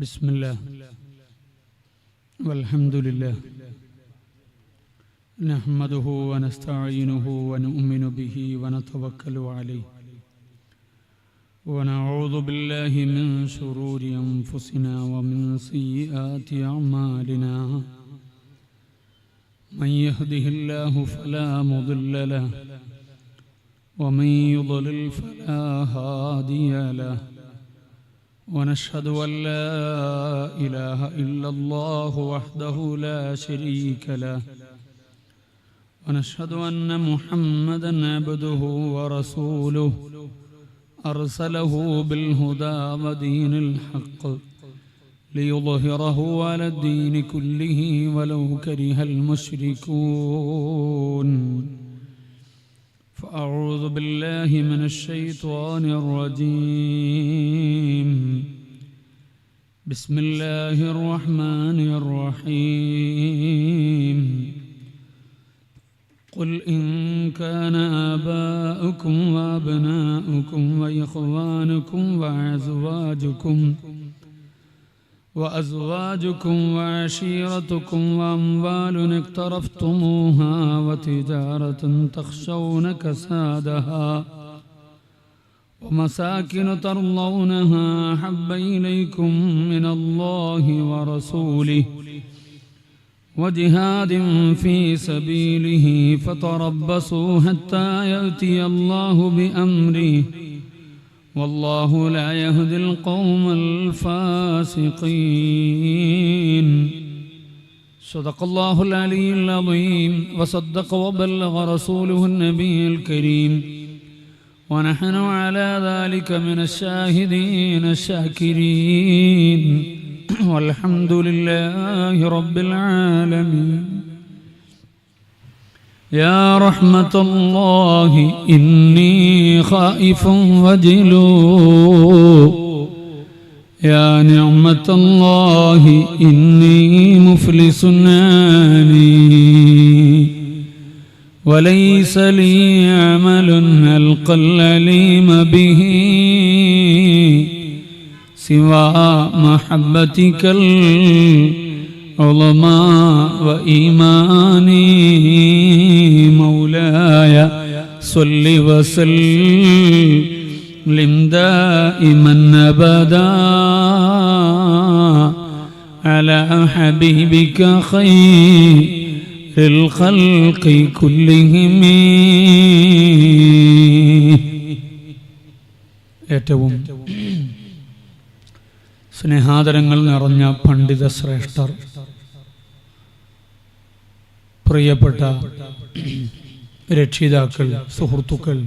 بسم الله والحمد لله نحمده ونستعينه ونؤمن به ونتوكل عليه ونعوذ بالله من شرور أنفسنا ومن سيئات أعمالنا من يهده الله فلا مضل له ومن يضلل فلا هادي له ونشهد أن لا إله إلا الله وحده لا شريك له ونشهد أن محمدا عبده ورسوله أرسله بالهدى ودين الحق ليظهره على الدين كله ولو كره المشركون فأعوذ بالله من الشيطان الرجيم بسم الله الرحمن الرحيم قل إن كان آباؤكم وأبناؤكم وإخوانكم وأزواجكم وعشيرتكم وأموال اقترفتموها وتجارة تخشون كسادها ومساكن ترضونها أحب إليكم من الله ورسوله وجهاد في سبيله فتربصوا حتى يأتي الله بأمره والله لا يهدي القوم الفاسقين صدق الله العلي العظيم وصدق وبلغ رسوله النبي الكريم ونحن على ذلك من الشاهدين الشاكرين والحمد لله رب العالمين يا رحمة الله إني خائف وجلو يا نعمة الله إني مفلس آني وليس لي عمل ألقى العليم به سوى محبتك العظمى وإيماني مولاي صل وسلم دائما أبدا على حبيبك خير الخلق كلهم ഏറ്റവും സ്നേഹാദരങ്ങൾ നിറഞ്ഞ പണ്ഡിത ശ്രേഷ്ഠർ, പ്രിയപ്പെട്ട രക്ഷിതാക്കൾ, സുഹൃത്തുക്കൾ,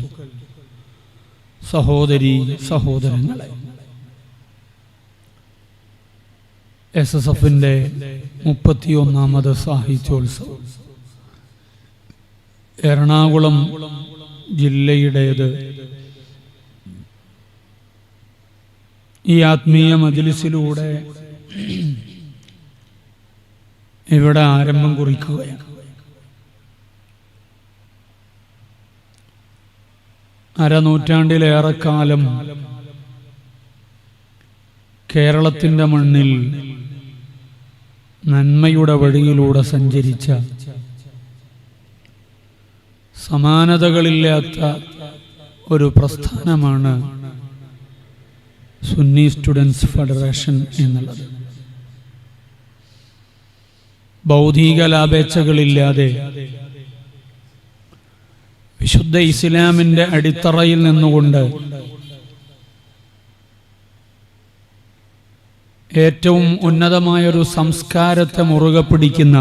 സഹോദരി സഹോദരങ്ങളെ, SSFന്റെ 31ാമത് സാഹിത്യോത്സവം എറണാകുളം ജില്ലയുടേത് ഈ ആത്മീയ മജ്‌ലിസിലൂടെ ഇവിടെ ആരംഭം കുറിക്കുകയാണ്. അരനൂറ്റാണ്ടിലേറെക്കാലം കേരളത്തിൻ്റെ മണ്ണിൽ നന്മയുടെ വഴിയിലൂടെ സഞ്ചരിച്ച സമാനതകളില്ലാത്ത ഒരു പ്രസ്ഥാനമാണ് സുന്നി സ്റ്റുഡൻസ് ഫെഡറേഷൻ എന്നുള്ളത്. ഭൗതിക ലാഭേച്ഛകളില്ലാതെ വിശുദ്ധ ഇസ്ലാമിന്റെ അടിത്തറയിൽ നിന്നുകൊണ്ട് ഏറ്റവും ഉന്നതമായൊരു സംസ്കാരത്തെ മുറുകെ പിടിക്കുന്ന,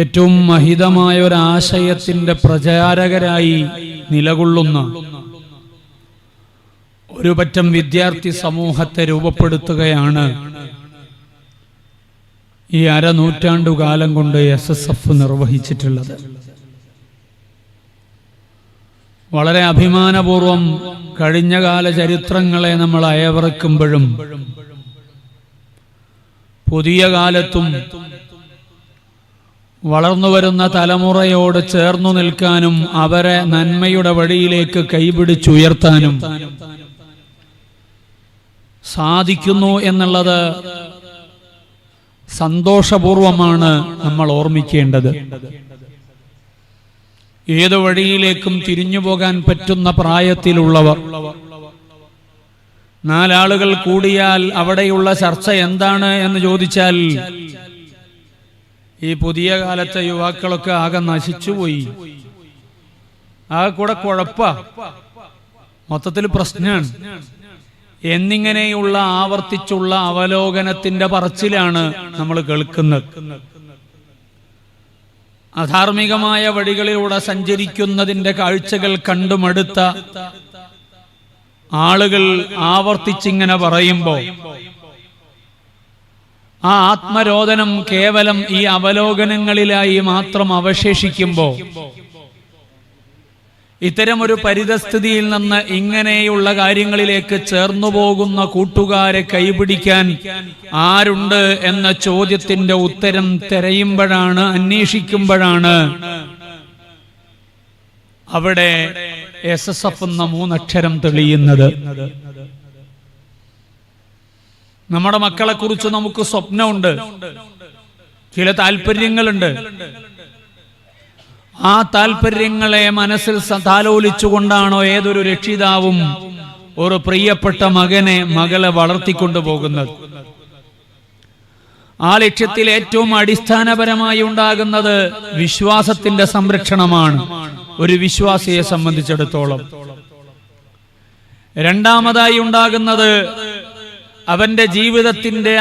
ഏറ്റവും മഹിതമായ ഒരു ആശയത്തിന്റെ പ്രചാരകരായി നിലകൊള്ളുന്ന ഒരു പറ്റം വിദ്യാർത്ഥി സമൂഹത്തെ രൂപപ്പെടുത്തുകയാണ് ഈ അരനൂറ്റാണ്ടുകാലം കൊണ്ട് SSF നിർവഹിച്ചിട്ടുള്ളത്. വളരെ അഭിമാനപൂർവം കഴിഞ്ഞകാല ചരിത്രങ്ങളെ നമ്മൾ അയവിറക്കുമ്പോഴും പുതിയ കാലത്തും വളർന്നുവരുന്ന തലമുറയോട് ചേർന്നു നിൽക്കാനും അവരെ നന്മയുടെ വഴിയിലേക്ക് കൈപിടിച്ചുയർത്താനും സാധിക്കുന്നു എന്നുള്ളത് സന്തോഷപൂർവമാണ് നമ്മൾ ഓർമ്മിക്കേണ്ടത്. ഏത് വഴിയിലേക്കും തിരിഞ്ഞു പോകാൻ പറ്റുന്ന പ്രായത്തിലുള്ളവർ, നാലാളുകൾ കൂടിയാൽ അവിടെയുള്ള ചർച്ച എന്താണ് എന്ന് ചോദിച്ചാൽ ഈ പുതിയ കാലത്തെ യുവാക്കളൊക്കെ ആകെ നശിച്ചുപോയി, ആകെ കൂടെ കുഴപ്പ, മൊത്തത്തിൽ പ്രശ്നമാണ് എന്നിങ്ങനെയുള്ള ആവർത്തിച്ചുള്ള അവലോകനത്തിന്റെ പറച്ചിലാണ് നമ്മൾ കേൾക്കുന്നത്. അധാർമികമായ വഴികളിലൂടെ സഞ്ചരിക്കുന്നതിന്റെ കാഴ്ചകൾ കണ്ടുമടുത്ത ആളുകൾ ആവർത്തിച്ചിങ്ങനെ പറയുമ്പോൾ ആ ആത്മരോദനം കേവലം ഈ അവലോകനങ്ങളിലായി മാത്രം അവശേഷിക്കുമ്പോൾ ഇത്തരമൊരു പരിതസ്ഥിതിയിൽ നിന്ന് ഇങ്ങനെയുള്ള കാര്യങ്ങളിലേക്ക് ചേർന്നു പോകുന്ന കൂട്ടുകാരെ കൈപിടിക്കാൻ ആരുണ്ട് എന്ന ചോദ്യത്തിന്റെ ഉത്തരം തിരയുമ്പോഴാണ്, അന്വേഷിക്കുമ്പോഴാണ് അവിടെ SSF എന്ന മൂന്നക്ഷരം തെളിയുന്നത്. നമ്മുടെ മക്കളെ കുറിച്ച് നമുക്ക് സ്വപ്നമുണ്ട്, ചില താല്പര്യങ്ങളുണ്ട്. ആ താല്പര്യങ്ങളെ മനസ്സിൽ താലോലിച്ചുകൊണ്ടാണോ ഏതൊരു രക്ഷിതാവും ഒരു പ്രിയപ്പെട്ട മകളെ വളർത്തിക്കൊണ്ടുപോകുന്നത്? ആ ലക്ഷ്യത്തിൽ ഏറ്റവും അടിസ്ഥാനപരമായി ഉണ്ടാകുന്നത് വിശ്വാസത്തിന്റെ സംരക്ഷണമാണ് ഒരു വിശ്വാസിയെ സംബന്ധിച്ചിടത്തോളം. രണ്ടാമതായി ഉണ്ടാകുന്നത് അവന്റെ ജീവിതത്തിന്റെ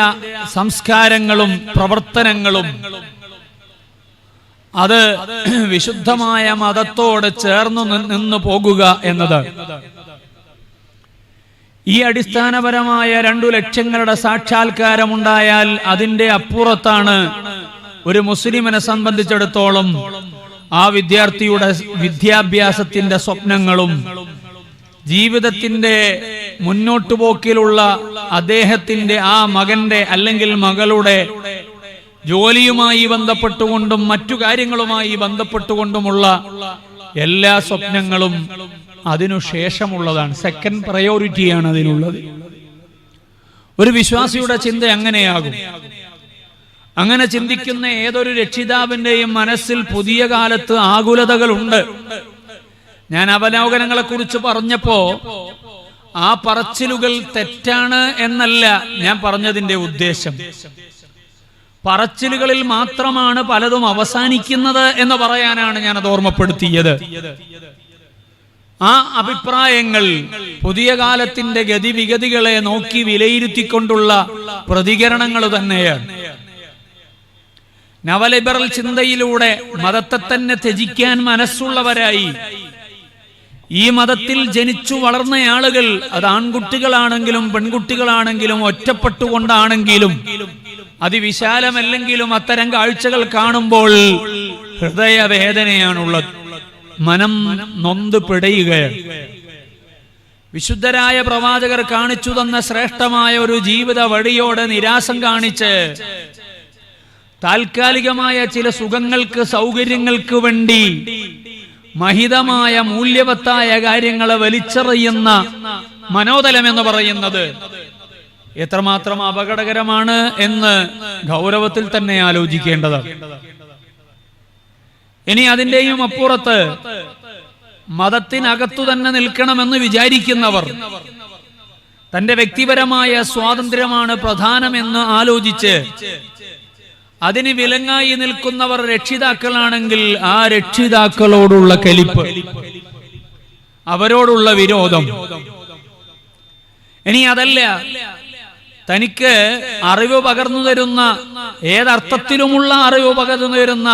സംസ്കാരങ്ങളും പ്രവർത്തനങ്ങളും അത് വിശുദ്ധമായ മതത്തോട് ചേർന്നു നിന്ന് പോകുക എന്നത്. ഈ അടിസ്ഥാനപരമായ 2 ലക്ഷ്യങ്ങളുടെ സാക്ഷാത്കാരമുണ്ടായാൽ അതിന്റെ അപ്പുറത്താണ് ഒരു മുസ്ലിമിനെ സംബന്ധിച്ചിടത്തോളം ആ വിദ്യാർത്ഥിയുടെ വിദ്യാഭ്യാസത്തിന്റെ സ്വപ്നങ്ങളും ജീവിതത്തിന്റെ മുന്നോട്ടുപോക്കിലുള്ള അദ്ദേഹത്തിന്റെ ആ മകന്റെ അല്ലെങ്കിൽ മകളുടെ ജോലിയുമായി ബന്ധപ്പെട്ടുകൊണ്ടും മറ്റു കാര്യങ്ങളുമായി ബന്ധപ്പെട്ടുകൊണ്ടുമുള്ള എല്ലാ സ്വപ്നങ്ങളും അതിനുശേഷമുള്ളതാണ്. സെക്കൻഡ് പ്രയോറിറ്റിയാണ് അതിനുള്ളത്. ഒരു വിശ്വാസിയുടെ ചിന്ത അങ്ങനെയാകും. അങ്ങനെ ചിന്തിക്കുന്ന ഏതൊരു രക്ഷിതാവിന്റെയും മനസ്സിൽ പുതിയ കാലത്ത് ആകുലതകളുണ്ട്. ഞാൻ അവലോകനങ്ങളെ കുറിച്ച് പറഞ്ഞപ്പോ ആ പറച്ചിലുകൾ തെറ്റാണ് എന്നല്ല ഞാൻ പറഞ്ഞതിന്റെ ഉദ്ദേശം. പറച്ചിലുകളിൽ മാത്രമാണ് പലതും അവസാനിക്കുന്നത് എന്ന് പറയാനാണ് ഞാൻ അത് ഓർമ്മപ്പെടുത്തിയത്. ആ അഭിപ്രായങ്ങൾ പുതിയ കാലത്തിന്റെ ഗതിവിഗതികളെ നോക്കി വിലയിരുത്തിക്കൊണ്ടുള്ള പ്രതികരണങ്ങൾ തന്നെയാണ്. നവലിബറൽ ചിന്തയിലൂടെ മതത്തെ തന്നെ ത്യജിക്കാൻ മനസ്സുള്ളവരായി ഈ മതത്തിൽ ജനിച്ചു വളർന്ന ആളുകൾ, അത് ആൺകുട്ടികളാണെങ്കിലും പെൺകുട്ടികളാണെങ്കിലും ഒറ്റപ്പെട്ടുകൊണ്ടാണെങ്കിലും അതിവിശാലമല്ലെങ്കിലും അത്തരം കാഴ്ചകൾ കാണുമ്പോൾ ഹൃദയവേദനയാണുള്ളത്, മനം നൊന്ത് പിടയുകയാണ്. വിശുദ്ധരായ പ്രവാചകർ കാണിച്ചു തന്ന ശ്രേഷ്ഠമായ ഒരു ജീവിത വഴിയോടെ നിരാശം കാണിച്ച് താൽക്കാലികമായ ചില സുഖങ്ങൾക്ക് സൗകര്യങ്ങൾക്ക് വേണ്ടി മഹിതമായ മൂല്യവത്തായ കാര്യങ്ങളെ വലിച്ചെറിയുന്ന മനോതലം എന്ന് പറയുന്നത് എത്രമാത്രം അപകടകരമാണ് എന്ന് ഗൗരവത്തിൽ തന്നെ ആലോചിക്കേണ്ടതാണ്. ഇനി അതിന്റെയും അപ്പുറത്ത് മതത്തിനകത്തു തന്നെ നിൽക്കണമെന്ന് വിചാരിക്കുന്നവർ, തന്റെ വ്യക്തിപരമായ സ്വാതന്ത്ര്യമാണ് പ്രധാനമെന്ന് ആലോചിച്ച് അതിന് വിലങ്ങായി നിൽക്കുന്നവർ രക്ഷിതാക്കളാണെങ്കിൽ ആ രക്ഷിതാക്കളോടുള്ള കലിപ്പ്, അവരോടുള്ള വിരോധം. ഇനി അതല്ല, തനിക്ക് അറിവ് പകർന്നു തരുന്ന, ഏതർത്ഥത്തിലുമുള്ള അറിവ് പകർന്നു തരുന്ന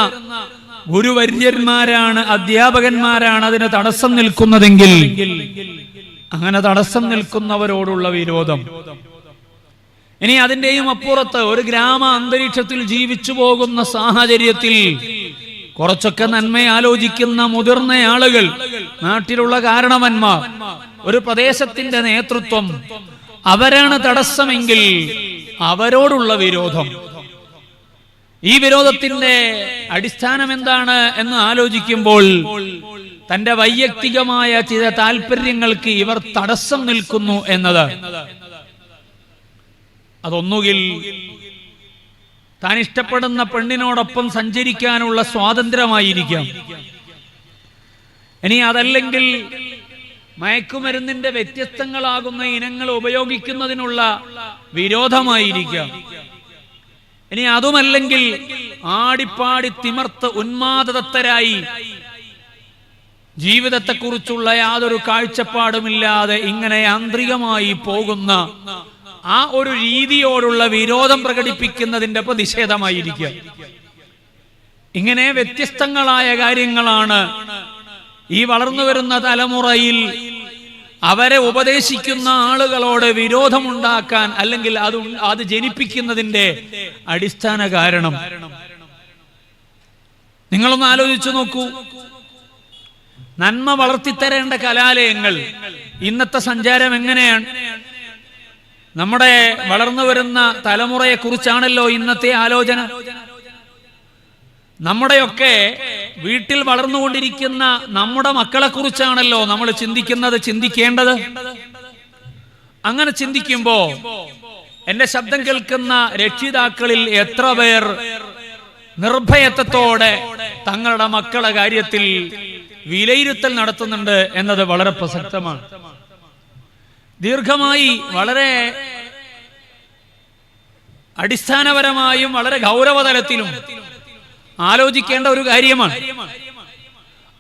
ഗുരുവര്യന്മാരാണ്, അധ്യാപകന്മാരാണ് അതിന് തടസ്സം നിൽക്കുന്നതെങ്കിൽ അങ്ങനെ തടസ്സം നിൽക്കുന്നവരോടുള്ള വിരോധം. ഇനി അതിന്റെയും അപ്പുറത്ത് ഒരു ഗ്രാമ അന്തരീക്ഷത്തിൽ ജീവിച്ചു പോകുന്ന സാഹചര്യത്തിൽ കുറച്ചൊക്കെ നന്മ ആലോചിക്കുന്ന മുതിർന്ന ആളുകൾ, നാട്ടിലുള്ള കാരണവന്മാർ, ഒരു പ്രദേശത്തിന്റെ നേതൃത്വം, അവരാണ് തടസ്സമെങ്കിൽ അവരോടുള്ള വിരോധം. ഈ വിരോധത്തിന്റെ അടിസ്ഥാനം എന്താണ് എന്ന് ആലോചിക്കുമ്പോൾ തന്റെ വൈയക്തികമായ ചില താല്പര്യങ്ങൾക്ക് ഇവർ തടസ്സം നിൽക്കുന്നു എന്നത്. അതൊന്നുകിൽ താൻ ഇഷ്ടപ്പെടുന്ന പെണ്ണിനോടൊപ്പം സഞ്ചരിക്കാനുള്ള സ്വാതന്ത്ര്യമായിരിക്കാം. ഇനി അതല്ലെങ്കിൽ മയക്കുമരുന്നിന്റെ വ്യത്യസ്തങ്ങളാകുന്ന ഇനങ്ങൾ ഉപയോഗിക്കുന്നതിനുള്ള വിരോധമായിരിക്കാം. ഇനി അതുമല്ലെങ്കിൽ ആടിപ്പാടി തിമർത്ത് ഉന്മാദതത്തരായി ജീവിതത്തെക്കുറിച്ചുള്ള യാതൊരു കാഴ്ചപ്പാടുമില്ലാതെ ഇങ്ങനെ യാന്ത്രികമായി പോകുന്ന ആ ഒരു രീതിയോടുള്ള വിരോധം പ്രകടിപ്പിക്കുന്നതിന്റെ പ്രതിഷേധമായിരിക്കുക. ഇങ്ങനെ വ്യത്യസ്തങ്ങളായ കാര്യങ്ങളാണ് ഈ വളർന്നു വരുന്ന തലമുറയിൽ അവരെ ഉപദേശിക്കുന്ന ആളുകളോട് വിരോധമുണ്ടാക്കാൻ അല്ലെങ്കിൽ അത് ജനിപ്പിക്കുന്നതിന്റെ അടിസ്ഥാന കാരണം. നിങ്ങളൊന്ന് ആലോചിച്ചു നോക്കൂ. നന്മ വളർത്തിത്തരേണ്ട കലാലയങ്ങൾ ഇന്നത്തെ സഞ്ചാരം എങ്ങനെയാണ്? നമ്മുടെ വളർന്നു വരുന്ന തലമുറയെ കുറിച്ചാണല്ലോ ഇന്നത്തെ ആലോചന. നമ്മുടെയൊക്കെ വീട്ടിൽ വളർന്നുകൊണ്ടിരിക്കുന്ന നമ്മുടെ മക്കളെ കുറിച്ചാണല്ലോ നമ്മൾ ചിന്തിക്കേണ്ടത്. അങ്ങനെ ചിന്തിക്കുമ്പോ എന്റെ ശബ്ദം കേൾക്കുന്ന രക്ഷിതാക്കളിൽ എത്ര പേർ നിർഭയത്വത്തോടെ തങ്ങളുടെ മക്കളുടെ കാര്യത്തിൽ വിലയിരുത്തൽ നടത്തുന്നുണ്ട് എന്നത് വളരെ പ്രസക്തമാണ്. ദീർഘമായി വളരെ അടിസ്ഥാനപരമായും വളരെ ഗൗരവതലത്തിലും ആലോചിക്കേണ്ട ഒരു കാര്യമാണ്.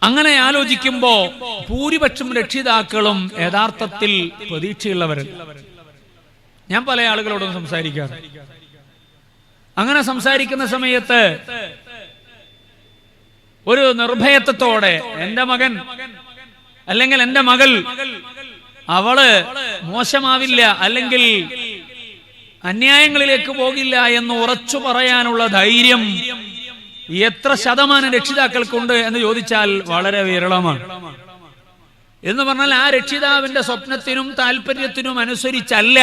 അങ്ങനെ ആലോചിക്കുമ്പോ ഭൂരിപക്ഷം രക്ഷിതാക്കളും യഥാർത്ഥത്തിൽ പ്രതീക്ഷയുള്ളവരല്ല. ഞാൻ പല ആളുകളോടും സംസാരിക്കാറ്. അങ്ങനെ സംസാരിക്കുന്ന സമയത്ത് ഒരു നിർഭയത്വത്തോടെ എന്റെ മകൻ അല്ലെങ്കിൽ എന്റെ മകൾ അവള് മോശമാവില്ല അല്ലെങ്കിൽ അന്യായങ്ങളിലേക്ക് പോകില്ല എന്ന് ഉറച്ചു പറയാനുള്ള ധൈര്യം എത്ര ശതമാനം രക്ഷിതാക്കൾക്കുണ്ട് എന്ന് ചോദിച്ചാൽ വളരെ വിരളമാണ്. എന്ന് പറഞ്ഞാൽ ആ രക്ഷിതാവിന്റെ സ്വപ്നത്തിനും താല്പര്യത്തിനും അനുസരിച്ചല്ല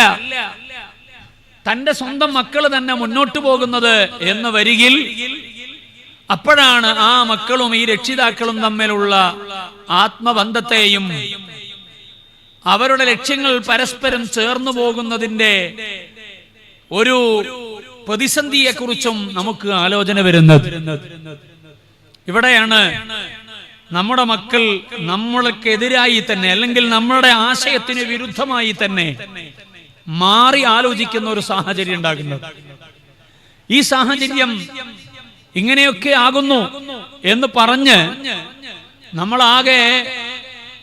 തന്റെ സ്വന്തം മക്കൾ തന്നെ മുന്നോട്ട് പോകുന്നത് എന്ന് വരികിൽ അപ്പോഴാണ് ആ മക്കളും ഈ രക്ഷിതാക്കളും തമ്മിലുള്ള ആത്മബന്ധത്തെയും അവരുടെ ലക്ഷ്യങ്ങൾ പരസ്പരം ചേർന്നു പോകുന്നതിന്റെ ഒരു പ്രതിസന്ധിയെക്കുറിച്ചും നമുക്ക് ആലോചന വരുന്നത്. ഇവിടെയാണ് നമ്മുടെ മക്കൾ നമ്മൾക്കെതിരായി തന്നെ അല്ലെങ്കിൽ നമ്മുടെ ആശയത്തിന് വിരുദ്ധമായി തന്നെ മാറി ആലോചിക്കുന്ന ഒരു സാഹചര്യം ഉണ്ടാകുന്നത്. ഈ സാഹചര്യം ഇങ്ങനെയൊക്കെ ആകുന്നു എന്ന് പറഞ്ഞ് നമ്മളാകെ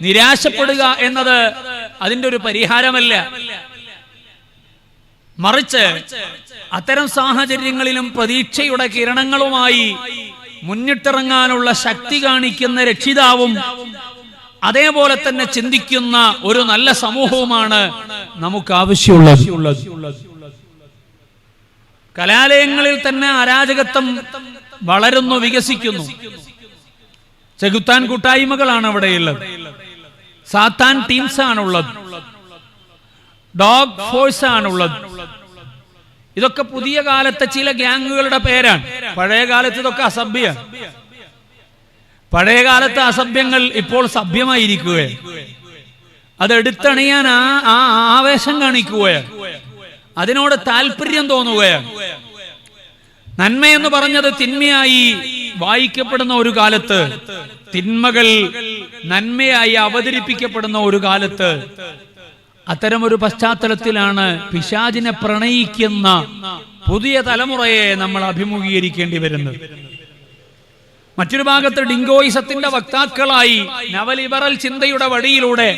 നിരാശപ്പെടുക എന്നത് അതിന്റെ ഒരു പരിഹാരമല്ല. മറിച്ച് അത്തരം സാഹചര്യങ്ങളിലും പ്രതീക്ഷയുടെ കിരണങ്ങളുമായി മുന്നിട്ടിറങ്ങാനുള്ള ശക്തി കാണിക്കുന്ന രക്ഷിതാവും അതേപോലെ തന്നെ ചിന്തിക്കുന്ന ഒരു നല്ല സമൂഹവുമാണ് നമുക്ക് ആവശ്യമുള്ളത്. കലാലയങ്ങളിൽ തന്നെ അരാജകത്വം വളരുന്നു, വികസിക്കുന്നു. ചെകുത്താൻ കൂട്ടായ്മകളാണ് അവിടെയുള്ളത്. സാത്താൻ ടീംസ് ആണുള്ളത്. ഡോഗ് ഫോഴ്സ് ആണുള്ളത്. ഇതൊക്കെ പുതിയ കാലത്തെ ചില ഗ്യാങ്ങുകളുടെ പേരാണ്. പഴയ കാലത്ത് ഇതൊക്കെ അസഭ്യമാണ്. പഴയ കാലത്തെ അസഭ്യങ്ങൾ ഇപ്പോൾ സഭ്യമായിരിക്കുകയാണ്. അതെടുത്തണിയാൻ ആ ആവേശം കാണിക്കുകയാണ്. അതിനോട് താല്പര്യം തോന്നുകയാണ്. നന്മയെന്ന് പറഞ്ഞത് തിന്മയായി വായിക്കപ്പെടുന്ന ഒരു കാലത്ത്, തിന്മകൾ നന്മയായി അവതരിപ്പിക്കപ്പെടുന്ന ഒരു കാലത്ത്, അത്തരമൊരു പശ്ചാത്തലത്തിലാണ് പിശാചിനെ പ്രണയിക്കുന്ന പുതിയ തലമുറയെ നമ്മൾ അഭിമുഖീകരിക്കേണ്ടി വരുന്നത്. മറ്റൊരു ഭാഗത്ത് ഡിങ്കോയിസത്തിന്റെ വക്താക്കളായി നവലിബറൽ ചിന്തയുടെ വഴിയിലൂടെ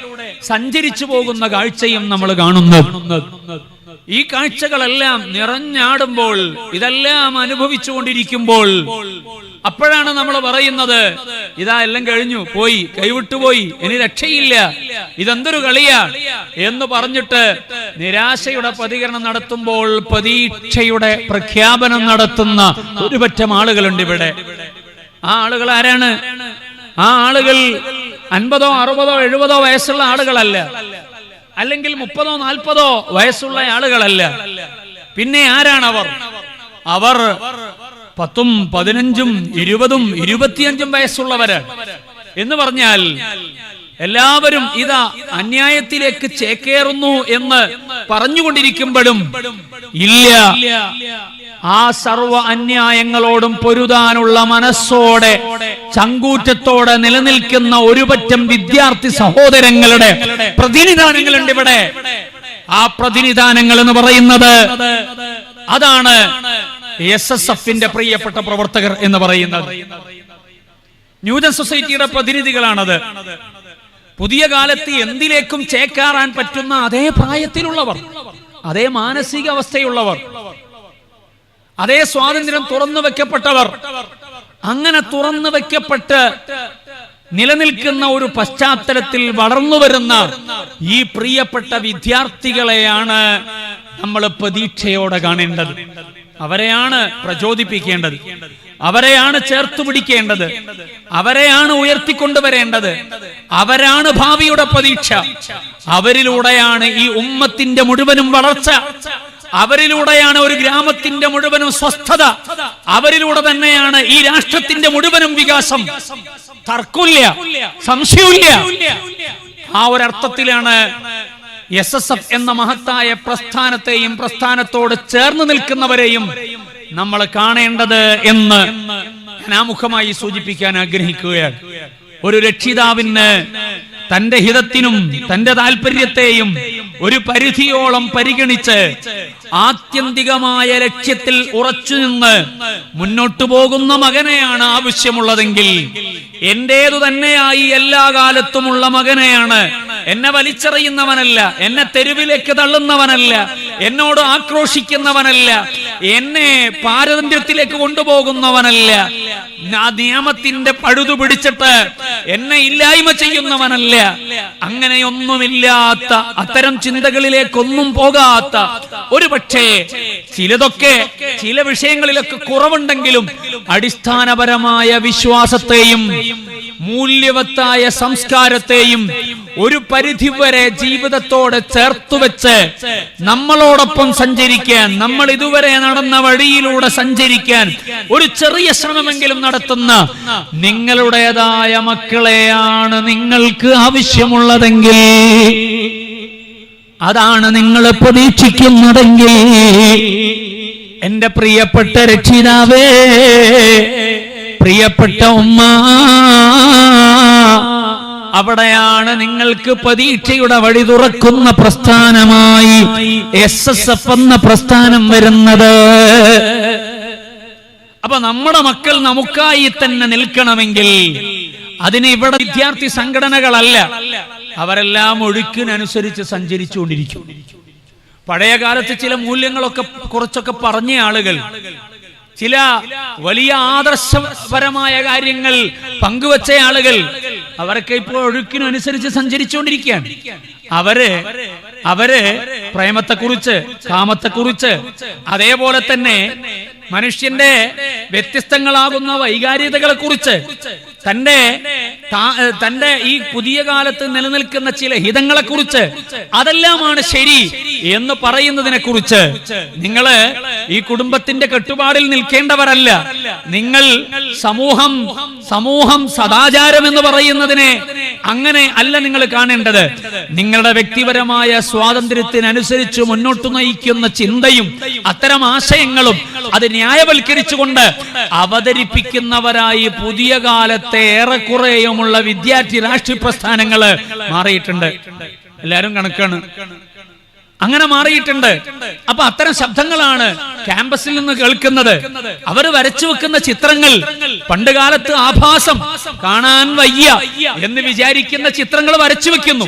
സഞ്ചരിച്ചു പോകുന്ന കാഴ്ചയും നമ്മൾ കാണുന്നു. ഈ കാഴ്ചകളെല്ലാം നിറഞ്ഞാടുമ്പോൾ, ഇതെല്ലാം അനുഭവിച്ചുകൊണ്ടിരിക്കുമ്പോൾ അപ്പോഴാണ് നമ്മൾ പറയുന്നത്, ഇതാ എല്ലാം കഴിഞ്ഞു, പോയി, കൈവിട്ടുപോയി, ഇനി രക്ഷയില്ല, ഇതെന്തൊരു കളിയാ എന്ന് പറഞ്ഞിട്ട് നിരാശയുടെ പ്രതികരണം നടത്തുമ്പോൾ പ്രതീക്ഷയുടെ പ്രഖ്യാപനം നടത്തുന്ന ഒരുപറ്റം ആളുകളുണ്ട് ഇവിടെ. ആ ആളുകൾ ആരാണ്? ആ ആളുകൾ 50, 60, 70 വയസ്സുള്ള ആളുകളല്ല, അല്ലെങ്കിൽ 30, 40 വയസ്സുള്ള ആളുകളല്ല. പിന്നെ ആരാണവർ? അവർ 10, 15, 20, 25 വയസ്സുള്ളവര് എന്ന് പറഞ്ഞാൽ എല്ലാവരും ഇതാ അന്യായത്തിലേക്ക് ചേക്കേറുന്നു എന്ന് പറഞ്ഞുകൊണ്ടിരിക്കുമ്പോഴും ഇല്ല, ആ സർവ അന്യായങ്ങളോടും പൊരുതാനുള്ള മനസ്സോടെ ചങ്കൂറ്റത്തോടെ നിലനിൽക്കുന്ന ഒരുപറ്റം വിദ്യാർത്ഥി സഹോദരങ്ങളുടെ പ്രതിനിധാനങ്ങളുണ്ട് ഇവിടെ. ആ പ്രതിനിധാനങ്ങൾ എന്ന് പറയുന്നത് അതാണ് SSFന്റെ പ്രിയപ്പെട്ട പ്രവർത്തകർ എന്ന് പറയുന്നത്. ന്യൂജൻ സൊസൈറ്റിയുടെ പ്രതിനിധികളാണത്. പുതിയ കാലത്ത് എന്തിലേക്കും ചേക്കാറാൻ പറ്റുന്ന അതേ പ്രായത്തിലുള്ളവർ, അതേ മാനസികാവസ്ഥയുള്ളവർ, അതേ സ്വാതന്ത്ര്യം തുറന്നു വെക്കപ്പെട്ടവർ, അങ്ങനെ തുറന്നു വെക്കപ്പെട്ട് നിലനിൽക്കുന്ന ഒരു പശ്ചാത്തലത്തിൽ വളർന്നു വരുന്ന ഈ പ്രിയപ്പെട്ട വിദ്യാർത്ഥികളെയാണ് നമ്മൾ പ്രതീക്ഷയോടെ കാണേണ്ടത്. അവരെയാണ് പ്രചോദിപ്പിക്കേണ്ടത്, അവരെയാണ് ചേർത്ത് പിടിക്കേണ്ടത്, അവരെയാണ് ഉയർത്തിക്കൊണ്ടുവരേണ്ടത്. അവരാണ് ഭാവിയുടെ പ്രതീക്ഷ. അവരിലൂടെയാണ് ഈ ഉമ്മത്തിന്റെ മുഴുവനും വളർച്ച, അവരിലൂടെയാണ് ഒരു ഗ്രാമത്തിന്റെ മുഴുവനും സ്വസ്ഥത, അവരിലൂടെ തന്നെയാണ് ഈ രാഷ്ട്രത്തിന്റെ മുഴുവനും വികാസം. തർക്കമില്ല, സംശയമില്ല. ആ ഒരർത്ഥത്തിലാണ് SSF എന്ന മഹത്തായ പ്രസ്ഥാനത്തെയും പ്രസ്ഥാനത്തോട് ചേർന്ന് നിൽക്കുന്നവരെയും നമ്മൾ കാണേണ്ടത് എന്ന് ഞാൻ ആമുഖമായി സൂചിപ്പിക്കാൻ ആഗ്രഹിക്കുകയാണ്. ഒരു രക്ഷിതാവിന് തന്റെ ഹിതത്തിനും തന്റെ താല്പര്യത്തെയും ഒരു പരിധിയോളം പരിഗണിച്ച് ആത്യന്തികമായ ലക്ഷ്യത്തിൽ ഉറച്ചു നിന്ന് മുന്നോട്ടു പോകുന്ന മകനെയാണ് ആവശ്യമുള്ളതെങ്കിൽ, എന്റേതു തന്നെയായി എല്ലാ കാലത്തുമുള്ള മകനെയാണ്. എന്നെ വലിച്ചെറിയുന്നവനല്ല, എന്നെ തെരുവിലേക്ക് തള്ളുന്നവനല്ല, എന്നോട് ആക്രോശിക്കുന്നവനല്ല, എന്നെ പാരതന്ത്ര്യത്തിലേക്ക് കൊണ്ടുപോകുന്നവനല്ല, ആ നിയമത്തിന്റെ പഴുതു പിടിച്ചിട്ട് എന്നെ ഇല്ലായ്മ ചെയ്യുന്നവനല്ല. അങ്ങനെയൊന്നുമില്ലാത്ത, അത്തരം ചിന്തകളിലേക്കൊന്നും പോകാത്ത, ഒരു പക്ഷേ ചിലതൊക്കെ ചില വിഷയങ്ങളിലൊക്കെ കുറവുണ്ടെങ്കിലും അടിസ്ഥാനപരമായ വിശ്വാസത്തെയും മൂല്യവത്തായ സംസ്കാരത്തെയും ഒരു പരിധിവരെ ജീവിതത്തോടെ ചേർത്തുവെച്ച് നമ്മളോടൊപ്പം സഞ്ചരിക്കാൻ, നമ്മൾ ഇതുവരെ നടന്ന വഴിയിലൂടെ സഞ്ചരിക്കാൻ ഒരു ചെറിയ ശ്രമമെങ്കിലും നടത്തുന്ന നിങ്ങളുടേതായ മക്കളെയാണ് നിങ്ങൾക്ക് ആവശ്യമുള്ളതെങ്കിൽ, അതാണ് നിങ്ങൾ പ്രതീക്ഷിക്കുന്നതെങ്കിൽ, എന്റെ പ്രിയപ്പെട്ട രക്ഷിതാവേ, പ്രിയപ്പെട്ട ഉമ്മ, അവിടെയാണ് നിങ്ങൾക്ക് പ്രതീക്ഷയുടെ വഴി തുറക്കുന്ന പ്രസ്ഥാനമായി SSF എന്ന പ്രസ്ഥാനം വരുന്നത്. അപ്പൊ നമ്മുടെ മക്കൾ നമുക്കായി തന്നെ നിൽക്കണമെങ്കിൽ അതിന് ഇവിടെ വിദ്യാർത്ഥി സംഘടനകളല്ല, അവരെല്ലാം ഒഴുക്കിനനുസരിച്ച് സഞ്ചരിച്ചുകൊണ്ടിരിക്കും. പഴയ കാലത്ത് ചില മൂല്യങ്ങളൊക്കെ കുറച്ചൊക്കെ പറഞ്ഞ ആളുകൾ, ചില വലിയ ആദർശപരമായ കാര്യങ്ങൾ പങ്കുവച്ച ആളുകൾ, അവരൊക്കെ ഇപ്പോൾ ഒഴുക്കിനനുസരിച്ച് സഞ്ചരിച്ചുകൊണ്ടിരിക്കുകയാണ്. അവര് പ്രേമത്തെക്കുറിച്ച്, കാമത്തെക്കുറിച്ച്, അതേപോലെ തന്നെ മനുഷ്യന്റെ വ്യത്യസ്തങ്ങളാകുന്ന വൈകാരികതകളെ കുറിച്ച്, തന്റെ ഈ പുതിയ കാലത്ത് നിലനിൽക്കുന്ന ചില ഹിതങ്ങളെ കുറിച്ച്, അതെല്ലാമാണ് ശരി എന്ന് പറയുന്നതിനെ കുറിച്ച് നിങ്ങള് ഈ കുടുംബത്തിന്റെ കെട്ടുപാടിൽ നിൽക്കേണ്ടവരല്ല. നിങ്ങൾ സമൂഹം സദാചാരം എന്ന് പറയുന്നതിനെ അങ്ങനെ അല്ല നിങ്ങൾ കാണേണ്ടത്. നിങ്ങളുടെ വ്യക്തിപരമായ സ്വാതന്ത്ര്യത്തിനനുസരിച്ച് മുന്നോട്ട് നയിക്കുന്ന ചിന്തയും അത്തരം ആശയങ്ങളും അത് ന്യായവൽക്കരിച്ചുകൊണ്ട് അവതരിപ്പിക്കുന്നവരായി പുതിയ കാലത്തെ ഏറെക്കുറെയുമുള്ള വിദ്യാർത്ഥി രാഷ്ട്രീയ പ്രസ്ഥാനങ്ങള് മാറിയിട്ടുണ്ട്. എല്ലാരും കണക്കാണ്, അങ്ങനെ മാറിയിട്ടുണ്ട്. അപ്പൊ അത്തരം ശബ്ദങ്ങളാണ് ക്യാമ്പസിൽ നിന്ന് കേൾക്കുന്നത്. അവർ വരച്ചു വെക്കുന്ന ചിത്രങ്ങൾ പണ്ട് കാലത്ത് ആഭാസം, കാണാൻ വയ്യ എന്ന് വിചാരിക്കുന്ന ചിത്രങ്ങൾ വരച്ചു വെക്കുന്നു.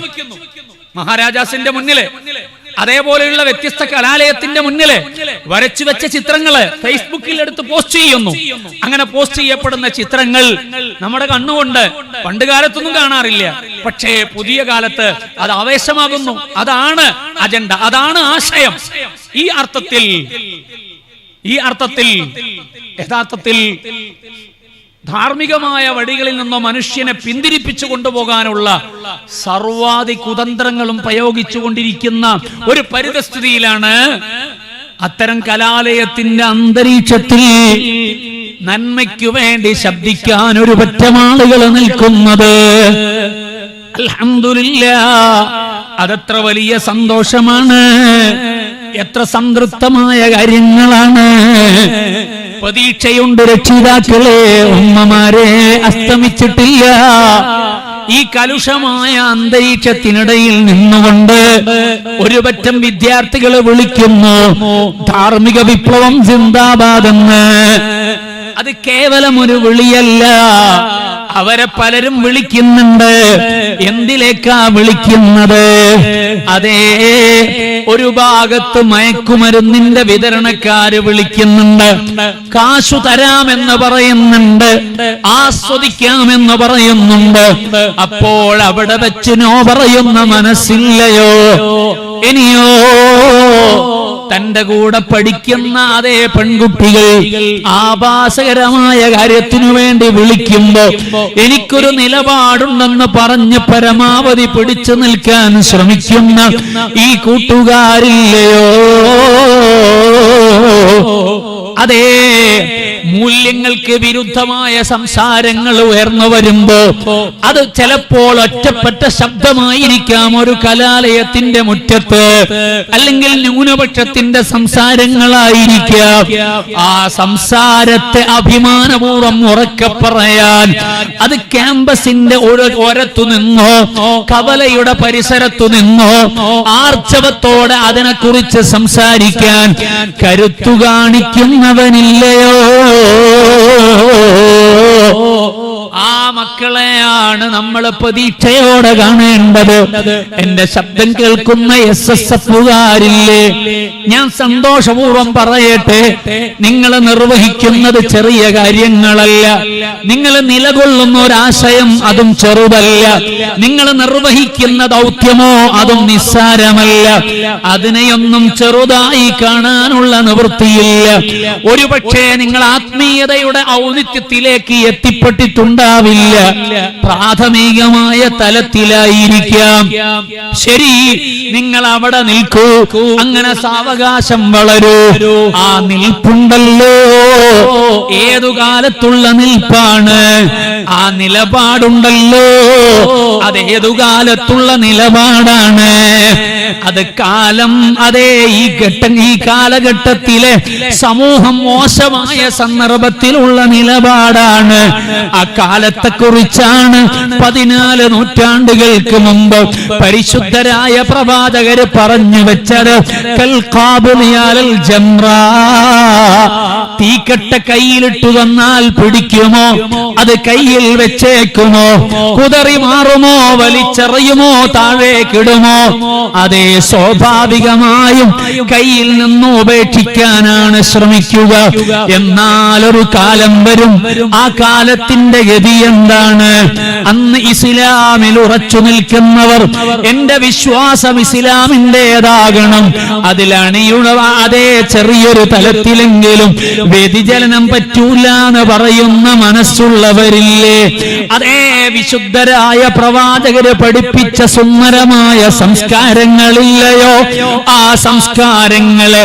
മഹാരാജാസിന്റെ മുന്നില്, അതേപോലെയുള്ള വ്യത്യസ്ത കലാലയത്തിന്റെ മുന്നില് വരച്ചു വെച്ച ചിത്രങ്ങള് ഫേസ്ബുക്കിൽ എടുത്ത് പോസ്റ്റ് ചെയ്യുന്നു. അങ്ങനെ പോസ്റ്റ് ചെയ്യപ്പെടുന്ന ചിത്രങ്ങൾ നമ്മുടെ കണ്ണുകൊണ്ട് പണ്ട് കാലത്തൊന്നും കാണാറില്ല. പക്ഷേ പുതിയ കാലത്ത് അത് ആവേശമാകുന്നു. അതാണ് അജണ്ട, അതാണ് ആശയം. ഈ അർത്ഥത്തിൽ യഥാർത്ഥത്തിൽ ധാർമ്മികമായ വഴികളിൽ നിന്ന് മനുഷ്യനെ പിന്തിരിപ്പിച്ചു കൊണ്ടുപോകാനുള്ള സർവാധി കുതന്ത്രങ്ങളും പ്രയോഗിച്ചുകൊണ്ടിരിക്കുന്ന ഒരു പരിതസ്ഥിതിയിലാണ് അത്തരം കലാലയത്തിന്റെ അന്തരീക്ഷത്തിൽ നന്മയ്ക്കു വേണ്ടി ശബ്ദിക്കാൻ ഒരു പറ്റം ആളുകൾ നിൽക്കുന്നത്. അൽഹംദുലില്ലാഹ്, അതത്ര വലിയ സന്തോഷമാണ്. എത്ര സംതൃപ്തമായ കാര്യങ്ങളാണ്. പ്രതീക്ഷയുണ്ട് രക്ഷിതാക്കളെ, ഉമ്മമാരെ, അസ്തമിച്ചിട്ടില്ല. ഈ കലുഷമായ അന്തരീക്ഷത്തിനിടയിൽ നിന്നുകൊണ്ട് ഒരു പറ്റം വിദ്യാർത്ഥികൾ വിളിക്കുന്നു ധാർമ്മിക വിപ്ലവം സിന്ദാബാദ് എന്ന്. അത് കേവലം ഒരു വിളിയല്ല, അവരെ പലരും വിളിക്കുന്നുണ്ട്. എന്തിലേക്കാ വിളിക്കുന്നത്? അതേ, ഒരു ഭാഗത്ത് മയക്കുമരുന്നിന്റെ വിതരണക്കാര് വിളിക്കുന്നുണ്ട്, കാശു തരാമെന്ന് പറയുന്നുണ്ട്, ആസ്വദിക്കാമെന്ന് പറയുന്നുണ്ട്. അപ്പോൾ അവിടെ വെച്ച് നോ പറയുന്ന മനസ്സില്ലയോ? ഇനിയോ തന്റെ കൂടെ പഠിക്കുന്ന അതേ പെൺകുട്ടികൾ ആഭാസകരമായ കാര്യത്തിനു വേണ്ടി വിളിക്കുമ്പോ എനിക്കൊരു നിലപാടുണ്ടെന്ന് പറഞ്ഞ് പരമാവധി പിടിച്ചു നിൽക്കാൻ ശ്രമിക്കുന്ന ഈ കൂട്ടുകാരില്ലയോ? അതേ, മൂല്യങ്ങൾക്ക് വിരുദ്ധമായ സംസാരങ്ങൾ ഉയർന്നു വരുമ്പോ അത് ചിലപ്പോൾ ഒറ്റപ്പെട്ട ശബ്ദമായിരിക്കാം ഒരു കലാലയത്തിന്റെ മുറ്റത്ത്, അല്ലെങ്കിൽ ന്യൂനപക്ഷത്തിന്റെ സംസാരങ്ങളായിരിക്കാം. ആ സംസാരത്തെ അഭിമാനപൂർവ്വം ഉറക്കെ പറയാൻ അത് ക്യാമ്പസിന്റെ ഓരത്തു നിന്നോ കവലയുടെ പരിസരത്തു നിന്നോ ആർജവത്തോടെ അതിനെക്കുറിച്ച് സംസാരിക്കാൻ കരുത്തു കാണിക്കുന്നവനില്ലയോ? ആ മക്കളെയാണ് നമ്മൾ പ്രതീക്ഷയോടെ കാണേണ്ടത്. എന്റെ ശബ്ദം കേൾക്കുന്ന SSFകാരില്ലേ, ഞാൻ സന്തോഷപൂർവ്വം പറയട്ടെ, നിങ്ങൾ നിർവഹിക്കുന്നത് ചെറിയ കാര്യങ്ങളല്ല. നിങ്ങൾ നിലകൊള്ളുന്ന ഒരാശയം അതും ചെറുതല്ല. നിങ്ങൾ നിർവഹിക്കുന്ന ദൗത്യമോ അതും നിസ്സാരമല്ല. അതിനെയൊന്നും ചെറുതായി കാണാനുള്ള നിവൃത്തിയില്ല. ഒരുപക്ഷെ നിങ്ങൾ ആത്മീയതയുടെ ഔന്നിത്യത്തിലേക്ക് എത്തിപ്പെട്ടിട്ടുണ്ടാവില്ല, പ്രാഥമികമായ തലത്തിലായിരിക്കാം. ശരി, നിങ്ങൾ അവിടെ നിൽക്കൂ, അങ്ങനെ സാവകാശം വളരൂ. ആ നിൽപ്പുണ്ടല്ലോ, ഏതു കാലത്തുള്ള നിൽപ്പാണ്. ആ നിലപാടുണ്ടല്ലോ, അതേതു കാലത്തുള്ള നിലപാടാണ്. അത് കാലം, അതേ, ഈ കാലഘട്ടത്തിലെ സമൂഹം മോശമായ സന്ദർഭത്തിലുള്ള നിലപാടാണ്. ആ കാലത്തെക്കുറിച്ചാണ് 14 നൂറ്റാണ്ടുകൾക്ക് മുമ്പ് പരിശുദ്ധരായ പ്രവാചകര് പറഞ്ഞു വെച്ചത്. തീക്കട്ട കയ്യിലിട്ടു തന്നാൽ പിടിക്കുമോ? അത് കയ്യിൽ വെച്ചേക്കുമോ? കുതറി മാറുമോ? വലിച്ചെറിയുമോ? താഴേക്കിടുമോ? അതേ, സ്വാഭാവികമായും കയ്യിൽ നിന്ന് ഉപേക്ഷിക്കാനാണ് ശ്രമിക്കുക. എന്നാൽ ഒരു കാലം വരും, ആ കാലത്തിന്റെ ഗതി എന്താണ്? അന്ന് ഇസ്ലാമിൽ ഉറച്ചു നിൽക്കുന്നവർ, എന്റെ വിശ്വാസം ഇസ്ലാമിന്റേതാകണം, അതിലണിയുടെ അതേ ചെറിയൊരു തലത്തിലെങ്കിലും വ്യതിചലനം പറ്റൂല എന്ന് പറയുന്ന മനസ്സുള്ളവരില്ലേ? അതേ, വിശുദ്ധരായ പ്രവാചകര് പഠിപ്പിച്ച സുന്ദരമായ സംസ്കാരങ്ങളില്ലയോ? ആ സംസ്കാരങ്ങളെ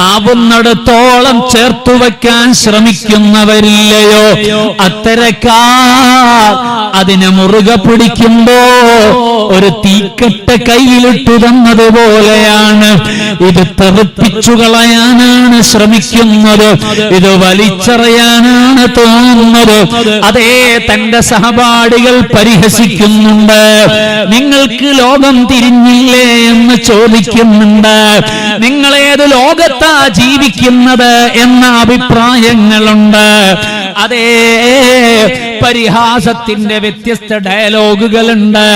ആവുന്നിടത്തോളം ചേർത്തു വയ്ക്കാൻ ശ്രമിക്കുന്നവരില്ലയോ? അത്തരക്കാർ അതിനെ മുറുകെ പിടിക്കുമ്പോ ഒരു തീക്കട്ട കയ്യിലിട്ടു തന്നതുപോലെയാണ്. ഇത് തെറിപ്പിച്ചു കളയാനാണ് ശ്രമിക്കുന്നത്, ഇത് വലിച്ചെറിയാനാണ് തോന്നുന്നത്. അതേ, തന്റെ സഹപാഠികൾ പരിഹസിക്കുന്നുണ്ട്. നിങ്ങൾക്ക് ലോകം തിരിഞ്ഞില്ലേ എന്ന് ചോദിക്കുന്നുണ്ട്. നിങ്ങൾ ഏത് ലോകത്താ ജീവിക്കുന്നത് എന്ന അഭിപ്രായങ്ങളുണ്ട്. അതേ, പരിഹാസത്തിന്റെ വ്യത്യസ്ത ഡയലോഗുകളുണ്ട്.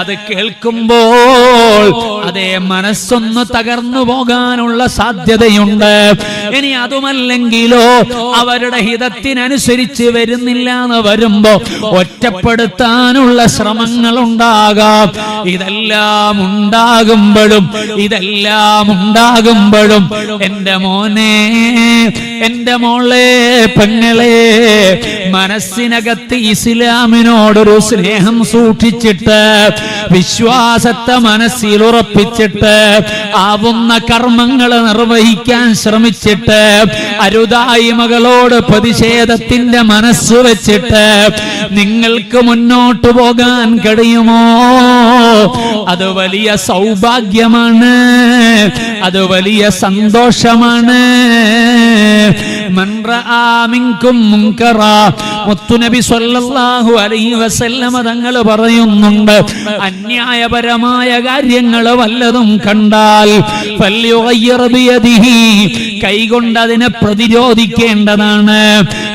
അത് കേൾക്കുമ്പോൾ അതേ മനസ്സൊന്ന് തകർന്നു പോകാനുള്ള സാധ്യതയുണ്ട്. ഇനി അതുമല്ലെങ്കിലോ അവരുടെ ഹിതത്തിനനുസരിച്ച് വരുന്നില്ല എന്ന് വരുമ്പോ ഒറ്റപ്പെടുത്താനുള്ള ശ്രമങ്ങൾ ഉണ്ടാകാം. ഇതെല്ലാം ഉണ്ടാകുമ്പോഴും എന്റെ മോനെ, എന്റെ മോളെ, പെങ്ങളെ, മനസ്സിനകത്ത് ഇസ്ലാമിനോടൊരു സ്നേഹം സൂക്ഷിച്ചിട്ട് വിശ്വാസത്തെ മനസ്സിൽ ഉറപ്പിച്ചിട്ട് ആവുന്ന കർമ്മങ്ങൾ നിർവഹിക്കാൻ ശ്രമിച്ചിട്ട് അരുതായ്മകളോട് പ്രതിഷേധത്തിന്റെ മനസ്സ് വെച്ചിട്ട് നിങ്ങൾക്ക് മുന്നോട്ട് പോകാൻ കഴിയുമോ? അത് വലിയ സൗഭാഗ്യമാണ്, അത് വലിയ സന്തോഷമാണ്. മൻ റആ മിൻകും മുൻകറാ, മുത്തുനബി സ്വല്ലല്ലാഹു അലൈഹി വസല്ലമ തങ്ങൾ പറയുന്നുണ്ട്, അന്യായപരമായ കാര്യങ്ങൾ വല്ലതും കണ്ടാൽ ഫല്യുഗയ്യിർ ബിയദിഹി, കൈകൊണ്ട് അതിനെ പ്രതിരോധിക്കേണ്ടതാണ്.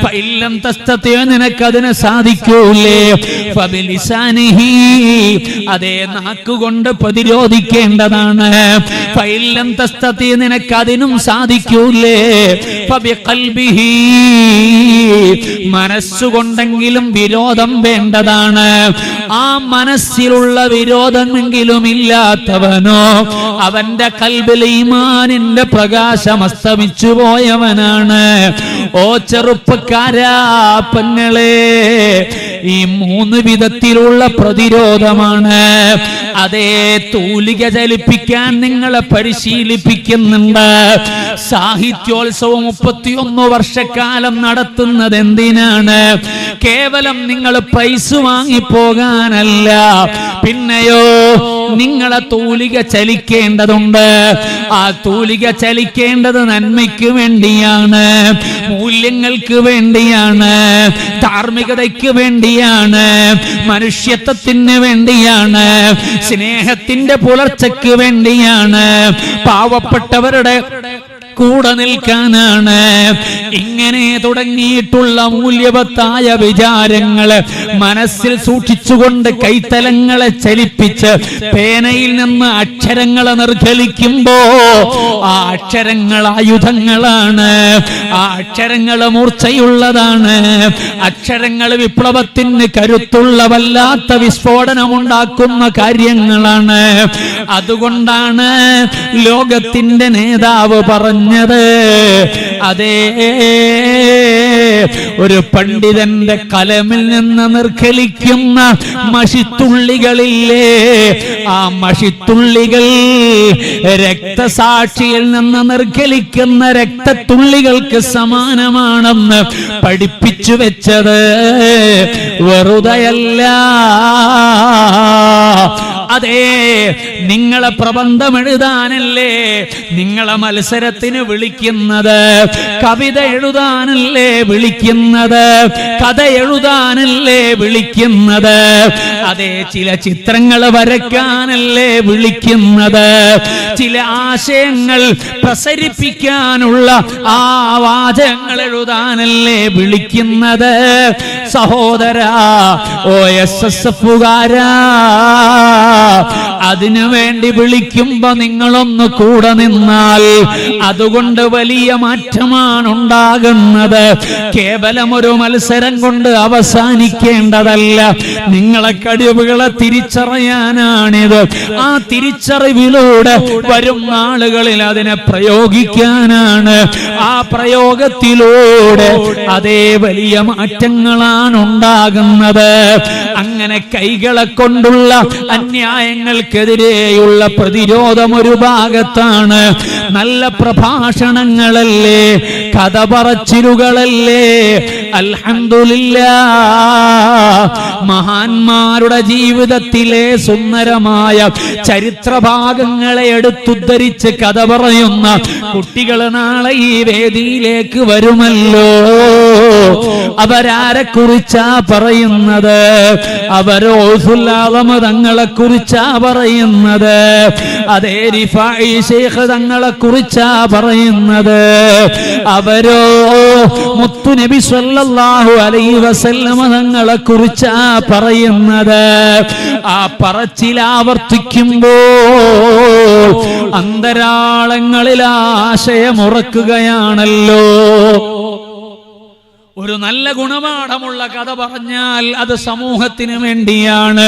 ഫഇല്ലം തസ്തതി, നിനക്കതിനെ സാധിക്കൂലേ, ഫബിലിസാനിഹി, അതേ നാക്കുകൊണ്ട് പ്രതിരോധിക്കേണ്ടതാണ്. ഫഇല്ലം തസ്തതി, നിനക്കതിനും സാധിക്കൂലേ, ഫബിഖൽബിഹി, മനസ്സുകൊണ്ടെങ്കിലും വിരോധം വേണ്ടതാണ്. ആ മനസ്സിലുള്ള വിരോധമെങ്കിലും ഇല്ലാത്തവനോ അവന്റെ കൽബിൽ ഈമാനിന്റെ പ്രകാശം അസ്തമിച്ചു പോയവനാണ്. ഓ ചെറുപ്പക്കാരാ, പെങ്ങളെ, ഈ 3 വിധത്തിലുള്ള പ്രതിരോധമാണ്. അതേ തൂലിക ചലിപ്പിക്കാൻ നിങ്ങളെ പരിശീലിപ്പിക്കുന്നുണ്ട്. സാഹിത്യോത്സവം 31 വർഷക്കാലം നടത്തുന്നത് എന്തിനാണ്? കേവലം നിങ്ങൾ പ്രൈസ് വാങ്ങിപ്പോകാനല്ല, പിന്നെയോ നിങ്ങളെ തൂലിക ചലിക്കേണ്ടതുണ്ട്. ആ തൂലിക ചലിക്കേണ്ടത് നന്മയ്ക്ക് വേണ്ടിയാണ്, മൂല്യങ്ങൾക്ക് വേണ്ടിയാണ്, ധാർമ്മികതയ്ക്ക് വേണ്ടിയാണ്, മനുഷ്യത്വത്തിന് വേണ്ടിയാണ്, സ്നേഹത്തിന്റെ പുലർച്ചയ്ക്ക് വേണ്ടിയാണ്, പാവപ്പെട്ടവരുടെ കൂടെ നിൽക്കാനാണ്. ഇങ്ങനെ തുടങ്ങിയിട്ടുള്ള മൂല്യവത്തായ വിചാരങ്ങൾ മനസ്സിൽ സൂക്ഷിച്ചുകൊണ്ട് കൈത്തലങ്ങളെ ചലിപ്പിച്ച് പേനയിൽ നിന്ന് അക്ഷരങ്ങളെ നിർഗലിക്കുമ്പോ ആ അക്ഷരങ്ങൾ ആയുധങ്ങളാണ്, ആ അക്ഷരങ്ങൾ മൂർച്ചയുള്ളതാണ്, അക്ഷരങ്ങൾ വിപ്ലവത്തിന് കരുത്തുള്ള വല്ലാത്ത വിസ്ഫോടനമുണ്ടാക്കുന്ന കാര്യങ്ങളാണ്. അതുകൊണ്ടാണ് ലോകത്തിന്റെ നേതാവ് പറഞ്ഞത്, അതേ ഒരു പണ്ഡിതന്റെ കലമിൽ നിന്ന് നിർഗലിക്കുന്ന മഷിത്തുള്ളികളില്ലേ, ആ മഷിത്തുള്ളികൾ രക്തസാക്ഷിയിൽ നിന്ന് നിർഗലിക്കുന്ന രക്തത്തുള്ളികൾക്ക് സമാനമാണെന്ന് പഠിപ്പിച്ചു വെച്ചത് വെറുതെയല്ല. അതേ, നിങ്ങളെ പ്രബന്ധം എഴുതാനല്ലേ നിങ്ങളെ മത്സരത്തിന് വിളിക്കുന്നത്, കവിത എഴുതാനല്ലേ വിളിക്കുന്നത്, കഥ എഴുതാനല്ലേ വിളിക്കുന്നത്, അതേ ചില ചിത്രങ്ങൾ വരയ്ക്കാനല്ലേ വിളിക്കുന്നത്, ചില ആശയങ്ങൾ പ്രസരിപ്പിക്കാനുള്ള ആ വാചകങ്ങൾ എഴുതാനല്ലേ വിളിക്കുന്നത്. സഹോദരാ, OSSFകാരാ, അതിനു വേണ്ടി വിളിക്കുമ്പോ നിങ്ങളൊന്ന് കൂടെ നിന്നാൽ അതുകൊണ്ട് വലിയ മാറ്റമാണ് ഉണ്ടാകുന്നത്. കേവലം ഒരു മത്സരം കൊണ്ട് അവസാനിക്കേണ്ടതല്ല, നിങ്ങളെ കഴിവുകളെ തിരിച്ചറിയാനാണിത്. ആ തിരിച്ചറിവിലൂടെ വരും നാളുകളിൽ അതിനെ പ്രയോഗിക്കാനാണ്. ആ പ്രയോഗത്തിലൂടെ അതേ വലിയ മാറ്റങ്ങളാണ് ഉണ്ടാകുന്നത്. അങ്ങനെ കൈകളെ കൊണ്ടുള്ള അന്യായങ്ങൾക്കെതിരെയുള്ള പ്രതിരോധം ഒരു ഭാഗത്താണ്. നല്ല പ്രഭാഷണങ്ങളല്ലേ, കഥ പറച്ചിലുകളല്ലേ, അൽഹംദുലില്ലാഹ് മഹാന്മാരുടെ ജീവിതത്തിലെ സുന്ദരമായ ചരിത്രഭാഗങ്ങളെ എടുത്തുദ്ധരിച്ച് കഥ പറയുന്ന കുട്ടികൾ നാളെ ഈ വേദിയിലേക്ക് വരുമല്ലോ. അവരാരെ കുറിച്ചാ പറയുന്നത്? അവരോ തങ്ങളെ കുറിച്ചാ പറയുന്നത്. അതേ റിഫായി ശൈഖ് തങ്ങളെ കുറിച്ചാ പറയുന്നത്. അവരോ മുത്തുനബി സ്വല്ലല്ലാഹു അലൈഹി വസല്ലമ തങ്ങളെ കുറിച്ചാ പറയുന്നത്. ആ പറച്ചിൽ ആവർത്തിക്കുമ്പോൾ അന്തരാളങ്ങളിൽ ആശയമുറക്കുകയാണല്ലോ. ഒരു നല്ല ഗുണപാഠമുള്ള കഥ പറഞ്ഞാൽ അത് സമൂഹത്തിന് വേണ്ടിയാണ്.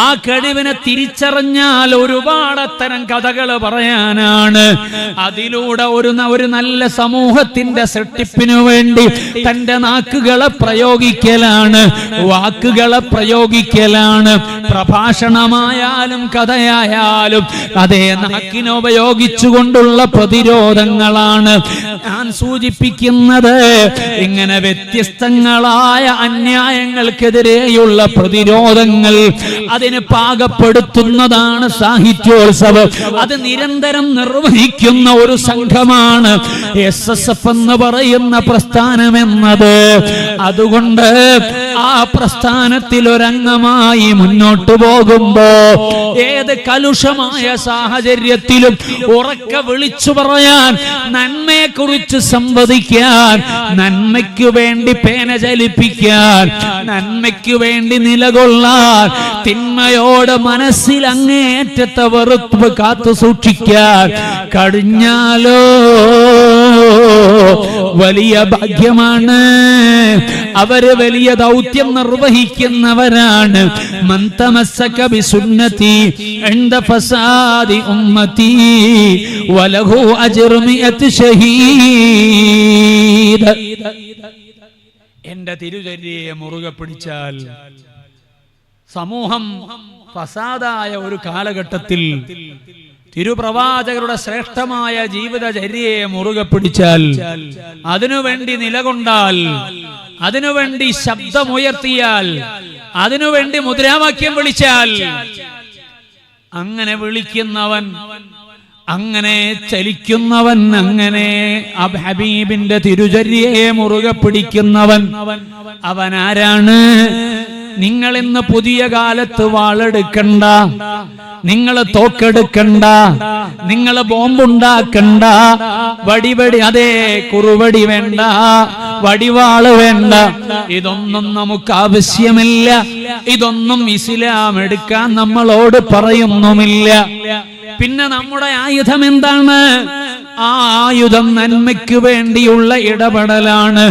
ആ കഴിവിനെ തിരിച്ചറിഞ്ഞാൽ ഒരുപാട് അത്തരം കഥകൾ പറയാനാണ്. അതിലൂടെ ഒരു നല്ല സമൂഹത്തിന്റെ സൃഷ്ടിപ്പിനു വേണ്ടി തന്റെ നാക്കുകളെ പ്രയോഗിക്കലാണ്, വാക്കുകളെ പ്രയോഗിക്കലാണ്. പ്രഭാഷണമായാലും കഥയായാലും അതേ നാക്കിനെ ഉപയോഗിച്ചുകൊണ്ടുള്ള പ്രതിരോധങ്ങളാണ് ഞാൻ സൂചിപ്പിക്കുന്നത്. ഇങ്ങനെ വ്യത്യസ്തങ്ങളായ അന്യായങ്ങൾക്കെതിരെയുള്ള പ്രതിരോധങ്ങൾ അതിന് പാകപ്പെടുത്തുന്നതാണ് സാഹിത്യോത്സവം. അത് നിരന്തരം നിർവഹിക്കുന്ന ഒരു സംഘമാണ് SSF എന്ന് പറയുന്ന പ്രസ്ഥാനമെന്നത്. അതുകൊണ്ട് ആ പ്രസ്ഥാനത്തിൽ ഒരംഗമായി മുന്നോട്ടു പോകുമ്പോ ഏത് കലുഷമായ സാഹചര്യത്തിലും ഉറക്കെ വിളിച്ചു പറയാൻ, നന്മയെ കുറിച്ച് സംവദിക്കാൻ, നന്മയ്ക്കു വേണ്ടി പേന ചലിപ്പിക്കാൻ, നന്മയ്ക്കു വേണ്ടി നിലകൊള്ളാൻ, തിന്മയോട് മനസ്സിൽ അങ്ങേയറ്റത്തെ വെറുപ്പ് കാത്തു സൂക്ഷിക്കാൻ കഴിഞ്ഞാലോ വലിയ ഭാഗ്യമാണ്. അവര് വലിയ ദൗത്യം നിർവഹിക്കുന്നവരാണ്. മൻ തമസ്സക ബിസുന്നതി ഇൻദ ഫസാദി ഉമ്മതി വലഹു അജ്റു മിഅത്ത് ഷഹീദ്. എന്റെ തിരുചര്യയെ മുറുകെ പിടിച്ചാൽ സമൂഹം ഫസാദായ ഒരു കാലഘട്ടത്തിൽ തിരുപ്രവാചകരുടെ ശ്രേഷ്ഠമായ ജീവിതചര്യയെ മുറുകെ പിടിച്ചാൽ, അതിനുവേണ്ടി നിലകൊണ്ടാൽ, അതിനുവേണ്ടി ശബ്ദമുയർത്തിയാൽ, അതിനുവേണ്ടി മുദ്രാവാക്യം വിളിച്ചാൽ, അങ്ങനെ വിളിക്കുന്നവൻ, അങ്ങനെ ചലിക്കുന്നവൻ, അങ്ങനെ ഹബീബിന്റെ തിരുചര്യയെ മുറുകെ പിടിക്കുന്നവൻ അവൻ ആരാണ്? നിങ്ങൾ ഇന്ന് പുതിയ കാലത്ത് വാളെടുക്കണ്ട, നിങ്ങൾ തോക്കെടുക്കണ്ട, നിങ്ങൾ ബോംബുണ്ടാക്കണ്ട, അതേ കുറുവടി വേണ്ട, വടിവാള് വേണ്ട, ഇതൊന്നും നമുക്ക് ആവശ്യമില്ല. ഇതൊന്നും ഇസ്ലാം എടുക്കാൻ നമ്മളോട് പറയുന്നുമില്ല. പിന്നെ നമ്മുടെ ആയുധം എന്താണ്? ആ ആയുധം നന്മയ്ക്ക് വേണ്ടിയുള്ള ഇടപെടലാണ്.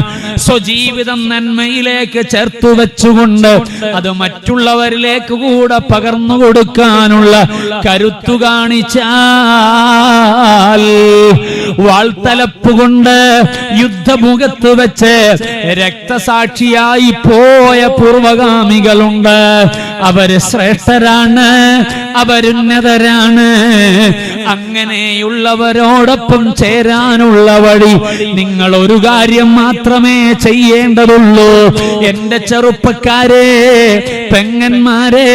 സ്വജീവിതം നന്മയിലേക്ക് ചേർത്തു വെച്ചുകൊണ്ട് അത് മറ്റുള്ളവരിലേക്ക് കൂടെ പകർന്നു കൊടുക്കാനുള്ള കരുത്തു കാണിച്ചാൽ, വാൾത്തലപ്പ് കൊണ്ട് യുദ്ധമുഖത്ത് വെച്ച് രക്തസാക്ഷിയായി പോയ പൂർവഗാമികളുണ്ട്. അവര് ശ്രേഷ്ഠരാണ്, അവരുന്നതരാണ്. അങ്ങനെയുള്ളവരോടൊപ്പം ചേരാനുള്ള വഴി നിങ്ങൾ ഒരു കാര്യം മാത്രമേ ചെയ്യേണ്ടതുള്ളൂ. എന്റെ ചെറുപ്പക്കാരെ, പെങ്ങന്മാരെ,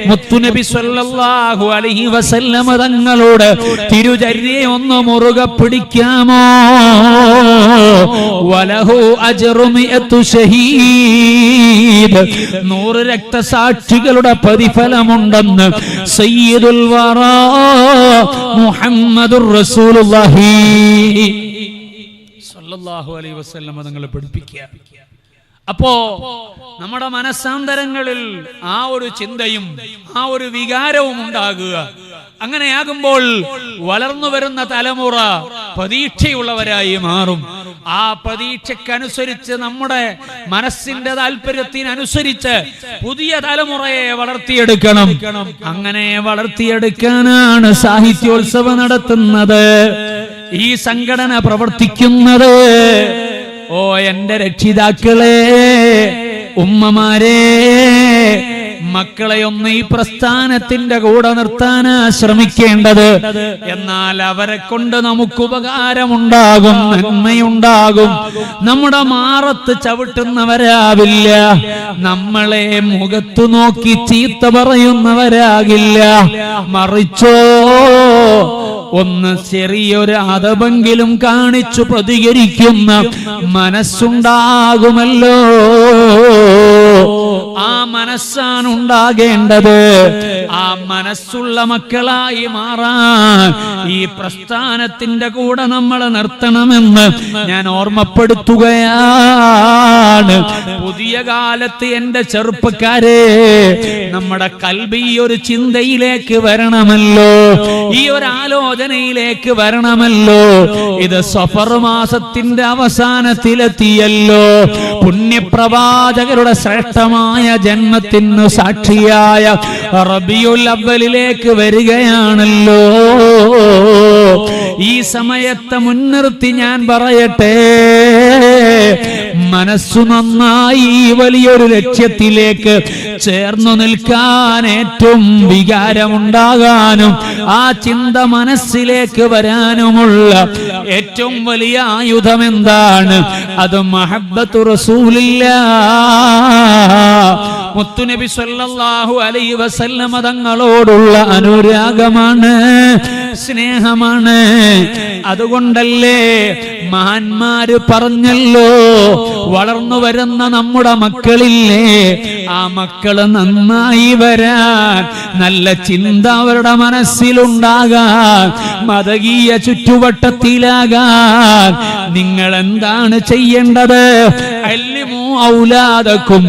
മുത്തുനബി സല്ലല്ലാഹു അലൈഹി വസല്ലം തങ്ങളോട് തിരുചര്യയെ ഒന്ന് മുറുകെ പിടിക്കാമോ? വലഹു അജ്റു മിഅത്തു ഷഹീദ്. 100 രക്തസാക്ഷികളുടെ പ്രതിഫലമുണ്ടെന്ന് സയ്യിദുൽ വറാ മുഹമ്മദുർ റസൂലുള്ളാഹി സ്വല്ലല്ലാഹു അലൈഹി വസല്ലം തങ്ങളെ പഠിപ്പിക്കുക. അപ്പോ നമ്മുടെ മനസ്സാന്തരങ്ങളിൽ ആ ഒരു ചിന്തയും ആ ഒരു വികാരവും ഉണ്ടാകുക. അങ്ങനെയാകുമ്പോൾ വളർന്നു വരുന്ന തലമുറ പ്രതീക്ഷയുള്ളവരായി മാറും. ആ പ്രതീക്ഷക്കനുസരിച്ച്, നമ്മുടെ മനസ്സിന്റെ താല്പര്യത്തിനനുസരിച്ച് പുതിയ തലമുറയെ വളർത്തിയെടുക്കണം. അങ്ങനെ വളർത്തിയെടുക്കാനാണ് സാഹിത്യോത്സവം നടത്തുന്നത്, ഈ സംഘടന പ്രവർത്തിക്കുന്നത്. ഓ എന്റെ രക്ഷിതാക്കളെ, ഉമ്മമാരെ, മക്കളെ ഒന്ന് ഈ പ്രസ്ഥാനത്തിന്റെ കൂടെ നിർത്താനാ ശ്രമിക്കേണ്ടത്. എന്നാൽ അവരെ കൊണ്ട് നമുക്ക് ഉപകാരമുണ്ടാകും, നന്മയുണ്ടാകും. നമ്മുടെ മാറത്ത് ചവിട്ടുന്നവരാവില്ല, നമ്മളെ മുഖത്തു നോക്കി ചീത്ത പറയുന്നവരാകില്ല. മറിച്ചോ ഒന്ന് ചെറിയൊരു അതപെങ്കിലും കാണിച്ചു പ്രതികരിക്കുന്ന മനസ്സുണ്ടാകുമല്ലോ. ആ മനസ്സാണ് ഉണ്ടാകേണ്ടത്. ആ മനസ്സുള്ള മക്കളായി മാറാൻ ഈ പ്രസ്ഥാനത്തിന്റെ കൂടെ നമ്മൾ നിർത്തണമെന്ന് ഞാൻ ഓർമ്മപ്പെടുത്തുകയാണ്. പുതിയ കാലത്ത് എന്റെ ചെറുപ്പക്കാരെ, നമ്മുടെ കൽബ് ഈ ഒരു ചിന്തയിലേക്ക് വരണമല്ലോ, ഈ ഒരു ആലോചനയിലേക്ക് വരണമല്ലോ. ഇത് സഫർ മാസത്തിന്റെ അവസാനത്തിലെത്തിയല്ലോ. പുണ്യപ്രവാചകരുടെ ശ്രേഷ്ഠമായ ജന്മത്തിന് സാക്ഷിയായ റബീഉൽ അവ്വലിലേക്ക് വരികയാണല്ലോ. ഈ സമയത്തെ മുൻനിർത്തി ഞാൻ പറയട്ടെ, മനസ്സു നന്നായി വലിയൊരു ലക്ഷ്യത്തിലേക്ക് ചേർന്നു നിൽക്കാൻ ഏറ്റവും വികാരമുണ്ടാകാനും ആ ചിന്ത മനസ്സിലേക്ക് വരാനുമുള്ള ഏറ്റവും വലിയ ആയുധം എന്താണ്? അത് മഹബ്ബത്തു റസൂലില്ലാഹ്, മുത്തുനബി സല്ലല്ലാഹു അലൈഹി വസല്ലമ തങ്ങളോടുള്ള അനുരാഗമാണ്, സ്നേഹമാണ്. അതുകൊണ്ടല്ലേ മഹാന്മാര് പറഞ്ഞല്ലോ, വളർന്നു വരുന്ന നമ്മുടെ മക്കളില്ലേ, ആ മക്കള് നന്നായി വരാൻ, നല്ല ചിന്ത അവരുടെ മനസ്സിലുണ്ടാകാൻ, മതകീയ ചുറ്റുവട്ടത്തിലാകാൻ നിങ്ങൾ എന്താണ് ചെയ്യേണ്ടത്? അല്ലിമു ഔലാദക്കും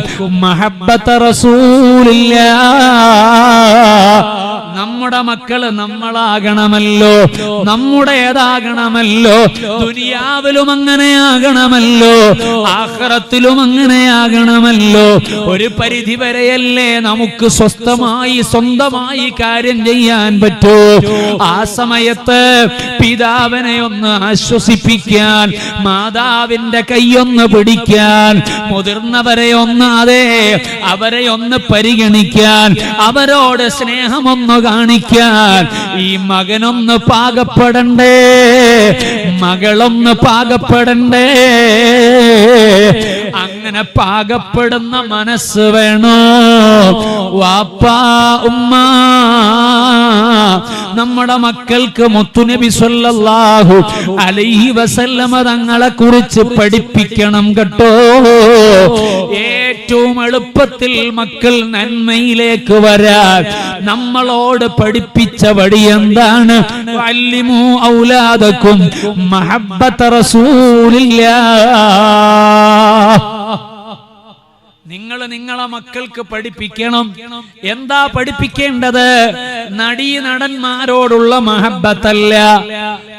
മഹബ്ബത റസൂലില്ലാഹ്. നമ്മുടെ മക്കള് നമ്മളാകണമല്ലോ, നമ്മുടേതാകണമല്ലോ. ദുനിയാവിലും അങ്ങനെയാകണമല്ലോ, ആഖിറത്തിലും അങ്ങനെയാകണമല്ലോ. ഒരു പരിധി വരെയല്ലേ നമുക്ക് സ്വസ്ഥമായി സ്വന്തമായി കാര്യം ചെയ്യാൻ പറ്റൂ. ആ സമയത്ത് പിതാവിനെ ഒന്ന് ആശ്വസിപ്പിക്കാൻ, മാതാവിന്റെ കൈയൊന്ന് പിടിക്കാൻ, മുതിർന്നവരെ ഒന്ന് അവരെ ഒന്ന് പരിഗണിക്കാൻ, അവരോട് സ്നേഹമൊന്ന് കാണിക്കാൻ ഈ മകനൊന്ന് പാകപ്പെടണ്ടേ, മകളൊന്ന് പാകപ്പെടണ്ടേ. അങ്ങനെ പാകപ്പെടുന്ന മനസ്സ് വേണോ വാപ്പാ ഉമ്മ? നമ്മുടെ മക്കൾക്ക് മുത്തുനബി സല്ലല്ലാഹു അലൈഹി വസല്ലമ തങ്ങളെ കുറിച്ച് പഠിപ്പിക്കണം കേട്ടോ. ഏറ്റവും എളുപ്പത്തിൽ മക്കൾ നന്മയിലേക്ക് വരാൻ നമ്മളോട് പഠിപ്പിച്ച വഴി എന്താണ്? അല്ലിമു ഔലാദക്കും മഹബ്ബത റസൂലില്ലാഹ്. നിങ്ങൾ നിങ്ങളെ മക്കൾക്ക് പഠിപ്പിക്കണം. എന്താ പഠിപ്പിക്കേണ്ടത്? നടീനടന്മാരോടുള്ള മഹബ്ബത്തല്ല,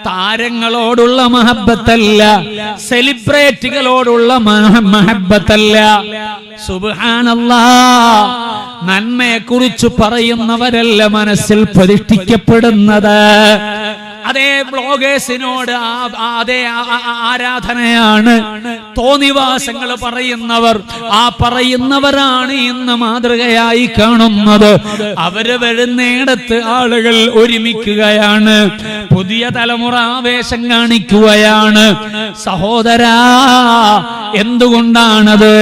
താരങ്ങളോടുള്ള മഹബ്ബത്തല്ല, സെലിബ്രിറ്റികളോടുള്ള മഹബ്ബത്തല്ല. സുബ്ഹാനല്ലാഹ്, നന്മയെ കുറിച്ച് പറയുന്നവരല്ല മനസ്സിൽ പ്രതിഷ്ഠിക്കപ്പെടുന്നത്. അതേ ബ്ലോഗേഴ്സിനോട് അതേ ആരാധനയാണ്. തോന്നിവാസങ്ങൾ പറയുന്നവർ, ആ പറയുന്നവരാണ് ഇന്ന് മാതൃകയായി കാണുന്നത്. അവര് വരുന്നിടത്ത് ആളുകൾ ഒരുമിക്കുകയാണ്, പുതിയ തലമുറ ആവേശം കാണിക്കുകയാണ്. സഹോദരാ, എന്തുകൊണ്ടാണത്?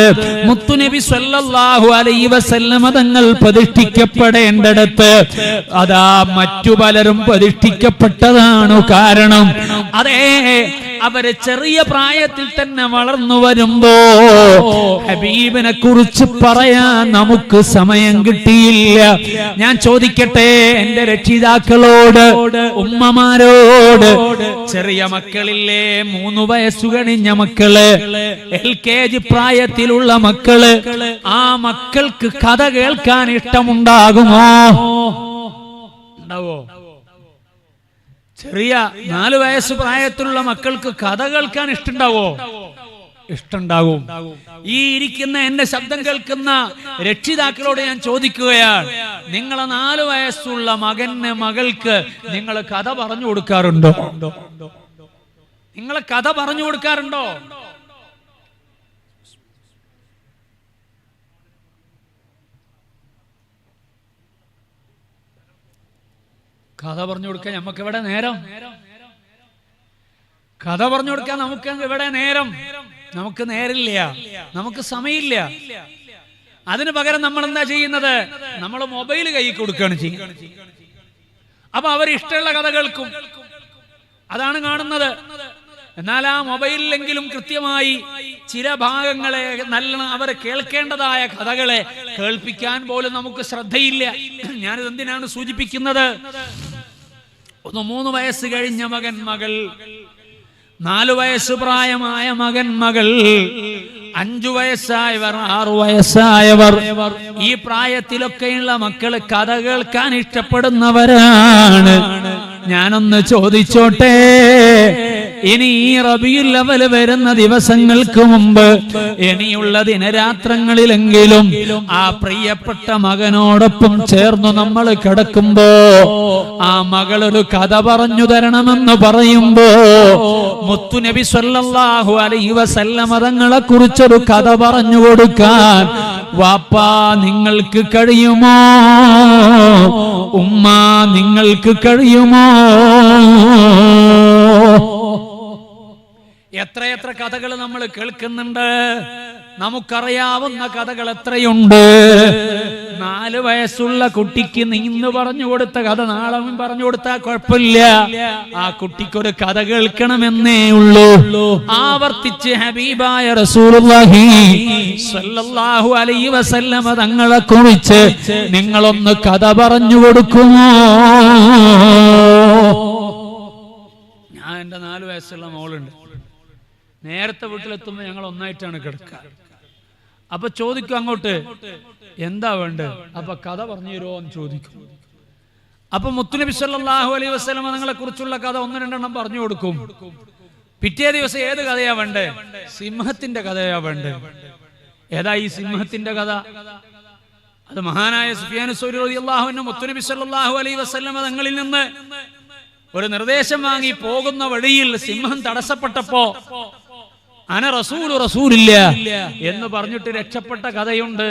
മുത്തുനബി സല്ലല്ലാഹു അലൈഹി വസല്ലമ തങ്ങൾ പ്രതിഷ്ഠിക്കപ്പെടേണ്ടിടത്ത് അതാ മറ്റു പലരും പ്രതിഷ്ഠിക്കപ്പെട്ടതാണ് കാരണം. അതേ, അവര് ചെറിയ പ്രായത്തിൽ തന്നെ വളർന്നു വരുമ്പോ ഹബീബിനെ കുറിച്ച് പറയാൻ നമുക്ക് സമയം കിട്ടിയില്ല. ഞാൻ ചോദിക്കട്ടെ എന്റെ രക്ഷിതാക്കളോട്, ഉമ്മമാരോട്, ചെറിയ മക്കളില്ലേ, 3 വയസ്സു കഴിഞ്ഞ മക്കള്, LKG പ്രായത്തിലുള്ള മക്കള്, ആ മക്കൾക്ക് കഥ കേൾക്കാൻ ഇഷ്ടമുണ്ടാകുമോ? ഉണ്ടാവോ? ചെറിയ 4 വയസ്സ് പ്രായത്തിലുള്ള മക്കൾക്ക് കഥ കേൾക്കാൻ ഇഷ്ടമുണ്ടാവോ? ഇഷ്ടമുണ്ടാകും. ഈ ഇരിക്കുന്ന എന്റെ ശബ്ദം കേൾക്കുന്ന രക്ഷിതാക്കളോട് ഞാൻ ചോദിക്കുകയാണ്, നിങ്ങളെ 4 വയസ്സുള്ള മകന് മകൾക്ക് നിങ്ങൾ കഥ പറഞ്ഞു കൊടുക്കാറുണ്ടോ? നിങ്ങളെ കഥ പറഞ്ഞു കൊടുക്കാറുണ്ടോ? കഥ പറഞ്ഞു കൊടുക്കാൻ നമുക്ക് എവിടെ നേരം? കഥ പറഞ്ഞു കൊടുക്കാൻ നമുക്ക് എവിടെ നേരം? നമുക്ക് നേരില്ല, നമുക്ക് സമയമില്ല. അതിന് പകരം നമ്മൾ എന്താ ചെയ്യുന്നത്? നമ്മൾ മൊബൈൽ കൈ കൊടുക്കുകയാണ് ചെയ്യുന്നത്. അപ്പൊ അവർ ഇഷ്ടമുള്ള കഥ കേൾക്കും, അതാണ് കാണുന്നത്. എന്നാൽ ആ മൊബൈലിലെങ്കിലും കൃത്യമായി ചില ഭാഗങ്ങളെ നല്ല അവർ കേൾക്കേണ്ടതായ കഥകളെ കേൾപ്പിക്കാൻ പോലും നമുക്ക് ശ്രദ്ധയില്ല. ഞാനിത് എന്തിനാണ് സൂചിപ്പിക്കുന്നത്? 3 വയസ്സ് കഴിഞ്ഞ മകൻ മകൾ, 4 വയസ്സ് പ്രായമായ മകൻ മകൾ, 5 വയസ്സായവർ, 6 വയസ്സായവർ, ഈ പ്രായത്തിലൊക്കെയുള്ള മക്കള് കഥ കേൾക്കാൻ ഇഷ്ടപ്പെടുന്നവരാണ്. ഞാനൊന്ന് ചോദിച്ചോട്ടെ, ഇനി ഈ റബീഉൽ അവ്വൽ വരുന്ന ദിവസങ്ങൾക്ക് മുമ്പ് ഇനിയുള്ള ദിനരാത്രങ്ങളിലെങ്കിലും ആ പ്രിയപ്പെട്ട മകനോടൊപ്പം ചേർന്നു നമ്മൾ കിടക്കുമ്പോ ആ മകളൊരു കഥ പറഞ്ഞു തരണമെന്ന് പറയുമ്പോ മുത്തുനബി സ്വല്ലല്ലാഹു അലൈഹി വസല്ലം തങ്ങളെ കുറിച്ചൊരു കഥ പറഞ്ഞു കൊടുക്കാൻ വാപ്പാ നിങ്ങൾക്ക് കഴിയുമോ? ഉമ്മ നിങ്ങൾക്ക് കഴിയുമോ? എത്രയെത്ര കഥകൾ നമ്മൾ കേൾക്കുന്നുണ്ട്. നമുക്കറിയാവുന്ന കഥകൾ എത്രയുണ്ട്. 4 വയസ്സുള്ള കുട്ടിക്ക് നീന്ന് പറഞ്ഞു കൊടുത്ത കഥ നാളെ പറഞ്ഞു കൊടുത്താൽ കുഴപ്പമില്ല. ആ കുട്ടിക്കൊരു കഥ കേൾക്കണമെന്നേ ഉള്ളൂ. ആവർത്തിച്ച് ഹബീബായ റസൂലുള്ളാഹി സ്വല്ലല്ലാഹു അലൈഹി വസല്ലം തങ്ങളെ കുറിച്ച് നിങ്ങളൊന്ന് കഥ പറഞ്ഞു കൊടുക്കുമോ? ഞാൻ എൻ്റെ 4 വയസ്സുള്ള മോളുണ്ട്. നേരത്തെ വീട്ടിലെത്തുമ്പോൾ ഞങ്ങൾ ഒന്നായിട്ടാണ് കിടക്കുക. അപ്പൊ ചോദിക്കും അങ്ങോട്ട്, എന്താ വേണ്ടത്? അപ്പൊ കഥ പറഞ്ഞു തരുമോ എന്ന് ചോദിക്കും. അപ്പൊ മുത്തുനബി സല്ലല്ലാഹു അലൈഹി വസല്ലം തങ്ങളെ കുറിച്ചുള്ള കഥ 1-2 എണ്ണം പറഞ്ഞു കൊടുക്കും. പിറ്റേ ദിവസം ഏത് കഥയാ വേണ്ടേ? സിംഹത്തിന്റെ കഥയാ വേണ്ടേ? ഏതാ ഈ സിംഹത്തിന്റെ കഥ? അത് മഹാനായ സുഫിയാൻ സൗരി റളിയല്ലാഹു അൻഹു മുത്തുനബി സല്ലല്ലാഹു അലൈഹി വസല്ലം തങ്ങളിൽ നിന്ന് ഒരു നിർദ്ദേശം വാങ്ങി പോകുന്ന വഴിയിൽ സിംഹം തടസ്സപ്പെട്ടപ്പോ അന റസൂലില്ല എന്ന് പറഞ്ഞിട്ട് രക്ഷപ്പെട്ട കഥയുണ്ട്.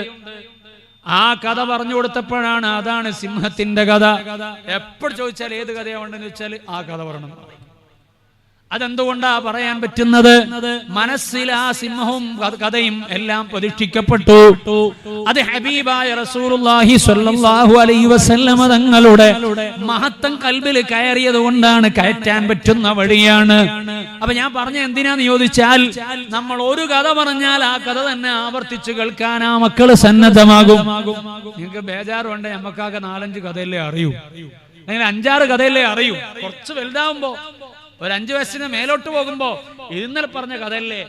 ആ കഥ പറഞ്ഞു കൊടുത്തപ്പോഴാണ് അതാണ് സിംഹത്തിന്റെ കഥ. എപ്പോൾ ചോദിച്ചാൽ ഏത് കഥയാ വേണ്ടെന്ന് വെച്ചാൽ ആ കഥ പറയണം. അതെന്തുകൊണ്ടാ പറയാൻ പറ്റുന്നത്? മനസ്സിൽ ആ സിംഹവും കഥയും എല്ലാം പ്രതിഷ്ഠിക്കപ്പെട്ടു. അത് ഹബീബായ റസൂലുള്ളാഹി സ്വല്ലല്ലാഹു അലൈഹി വസല്ലം തങ്ങളുടെ മഹത്വം കൽബിൽ കയറിയത് കൊണ്ടാണ്, കയറ്റാൻ പറ്റുന്ന വഴിയാണ്. അപ്പൊ ഞാൻ പറഞ്ഞ എന്തിനാന്ന് ചോദിച്ചാൽ, നമ്മൾ ഒരു കഥ പറഞ്ഞാൽ ആ കഥ തന്നെ ആവർത്തിച്ച് കേൾക്കാൻ ആ മക്കള് സന്നദ്ധമാകും. നിങ്ങൾക്ക് ബേജാറുണ്ട്, നമുക്കാകെ 4-5 കഥയല്ലേ അറിയൂ, അല്ലെങ്കിൽ 5-6 കഥയല്ലേ അറിയൂ. കുറച്ച് വലുതാവുമ്പോ ഒരു 5 വയസ്സിന് മേലോട്ട് പോകുമ്പോ ഇന്നലെ പറഞ്ഞ കഥയല്ലേ,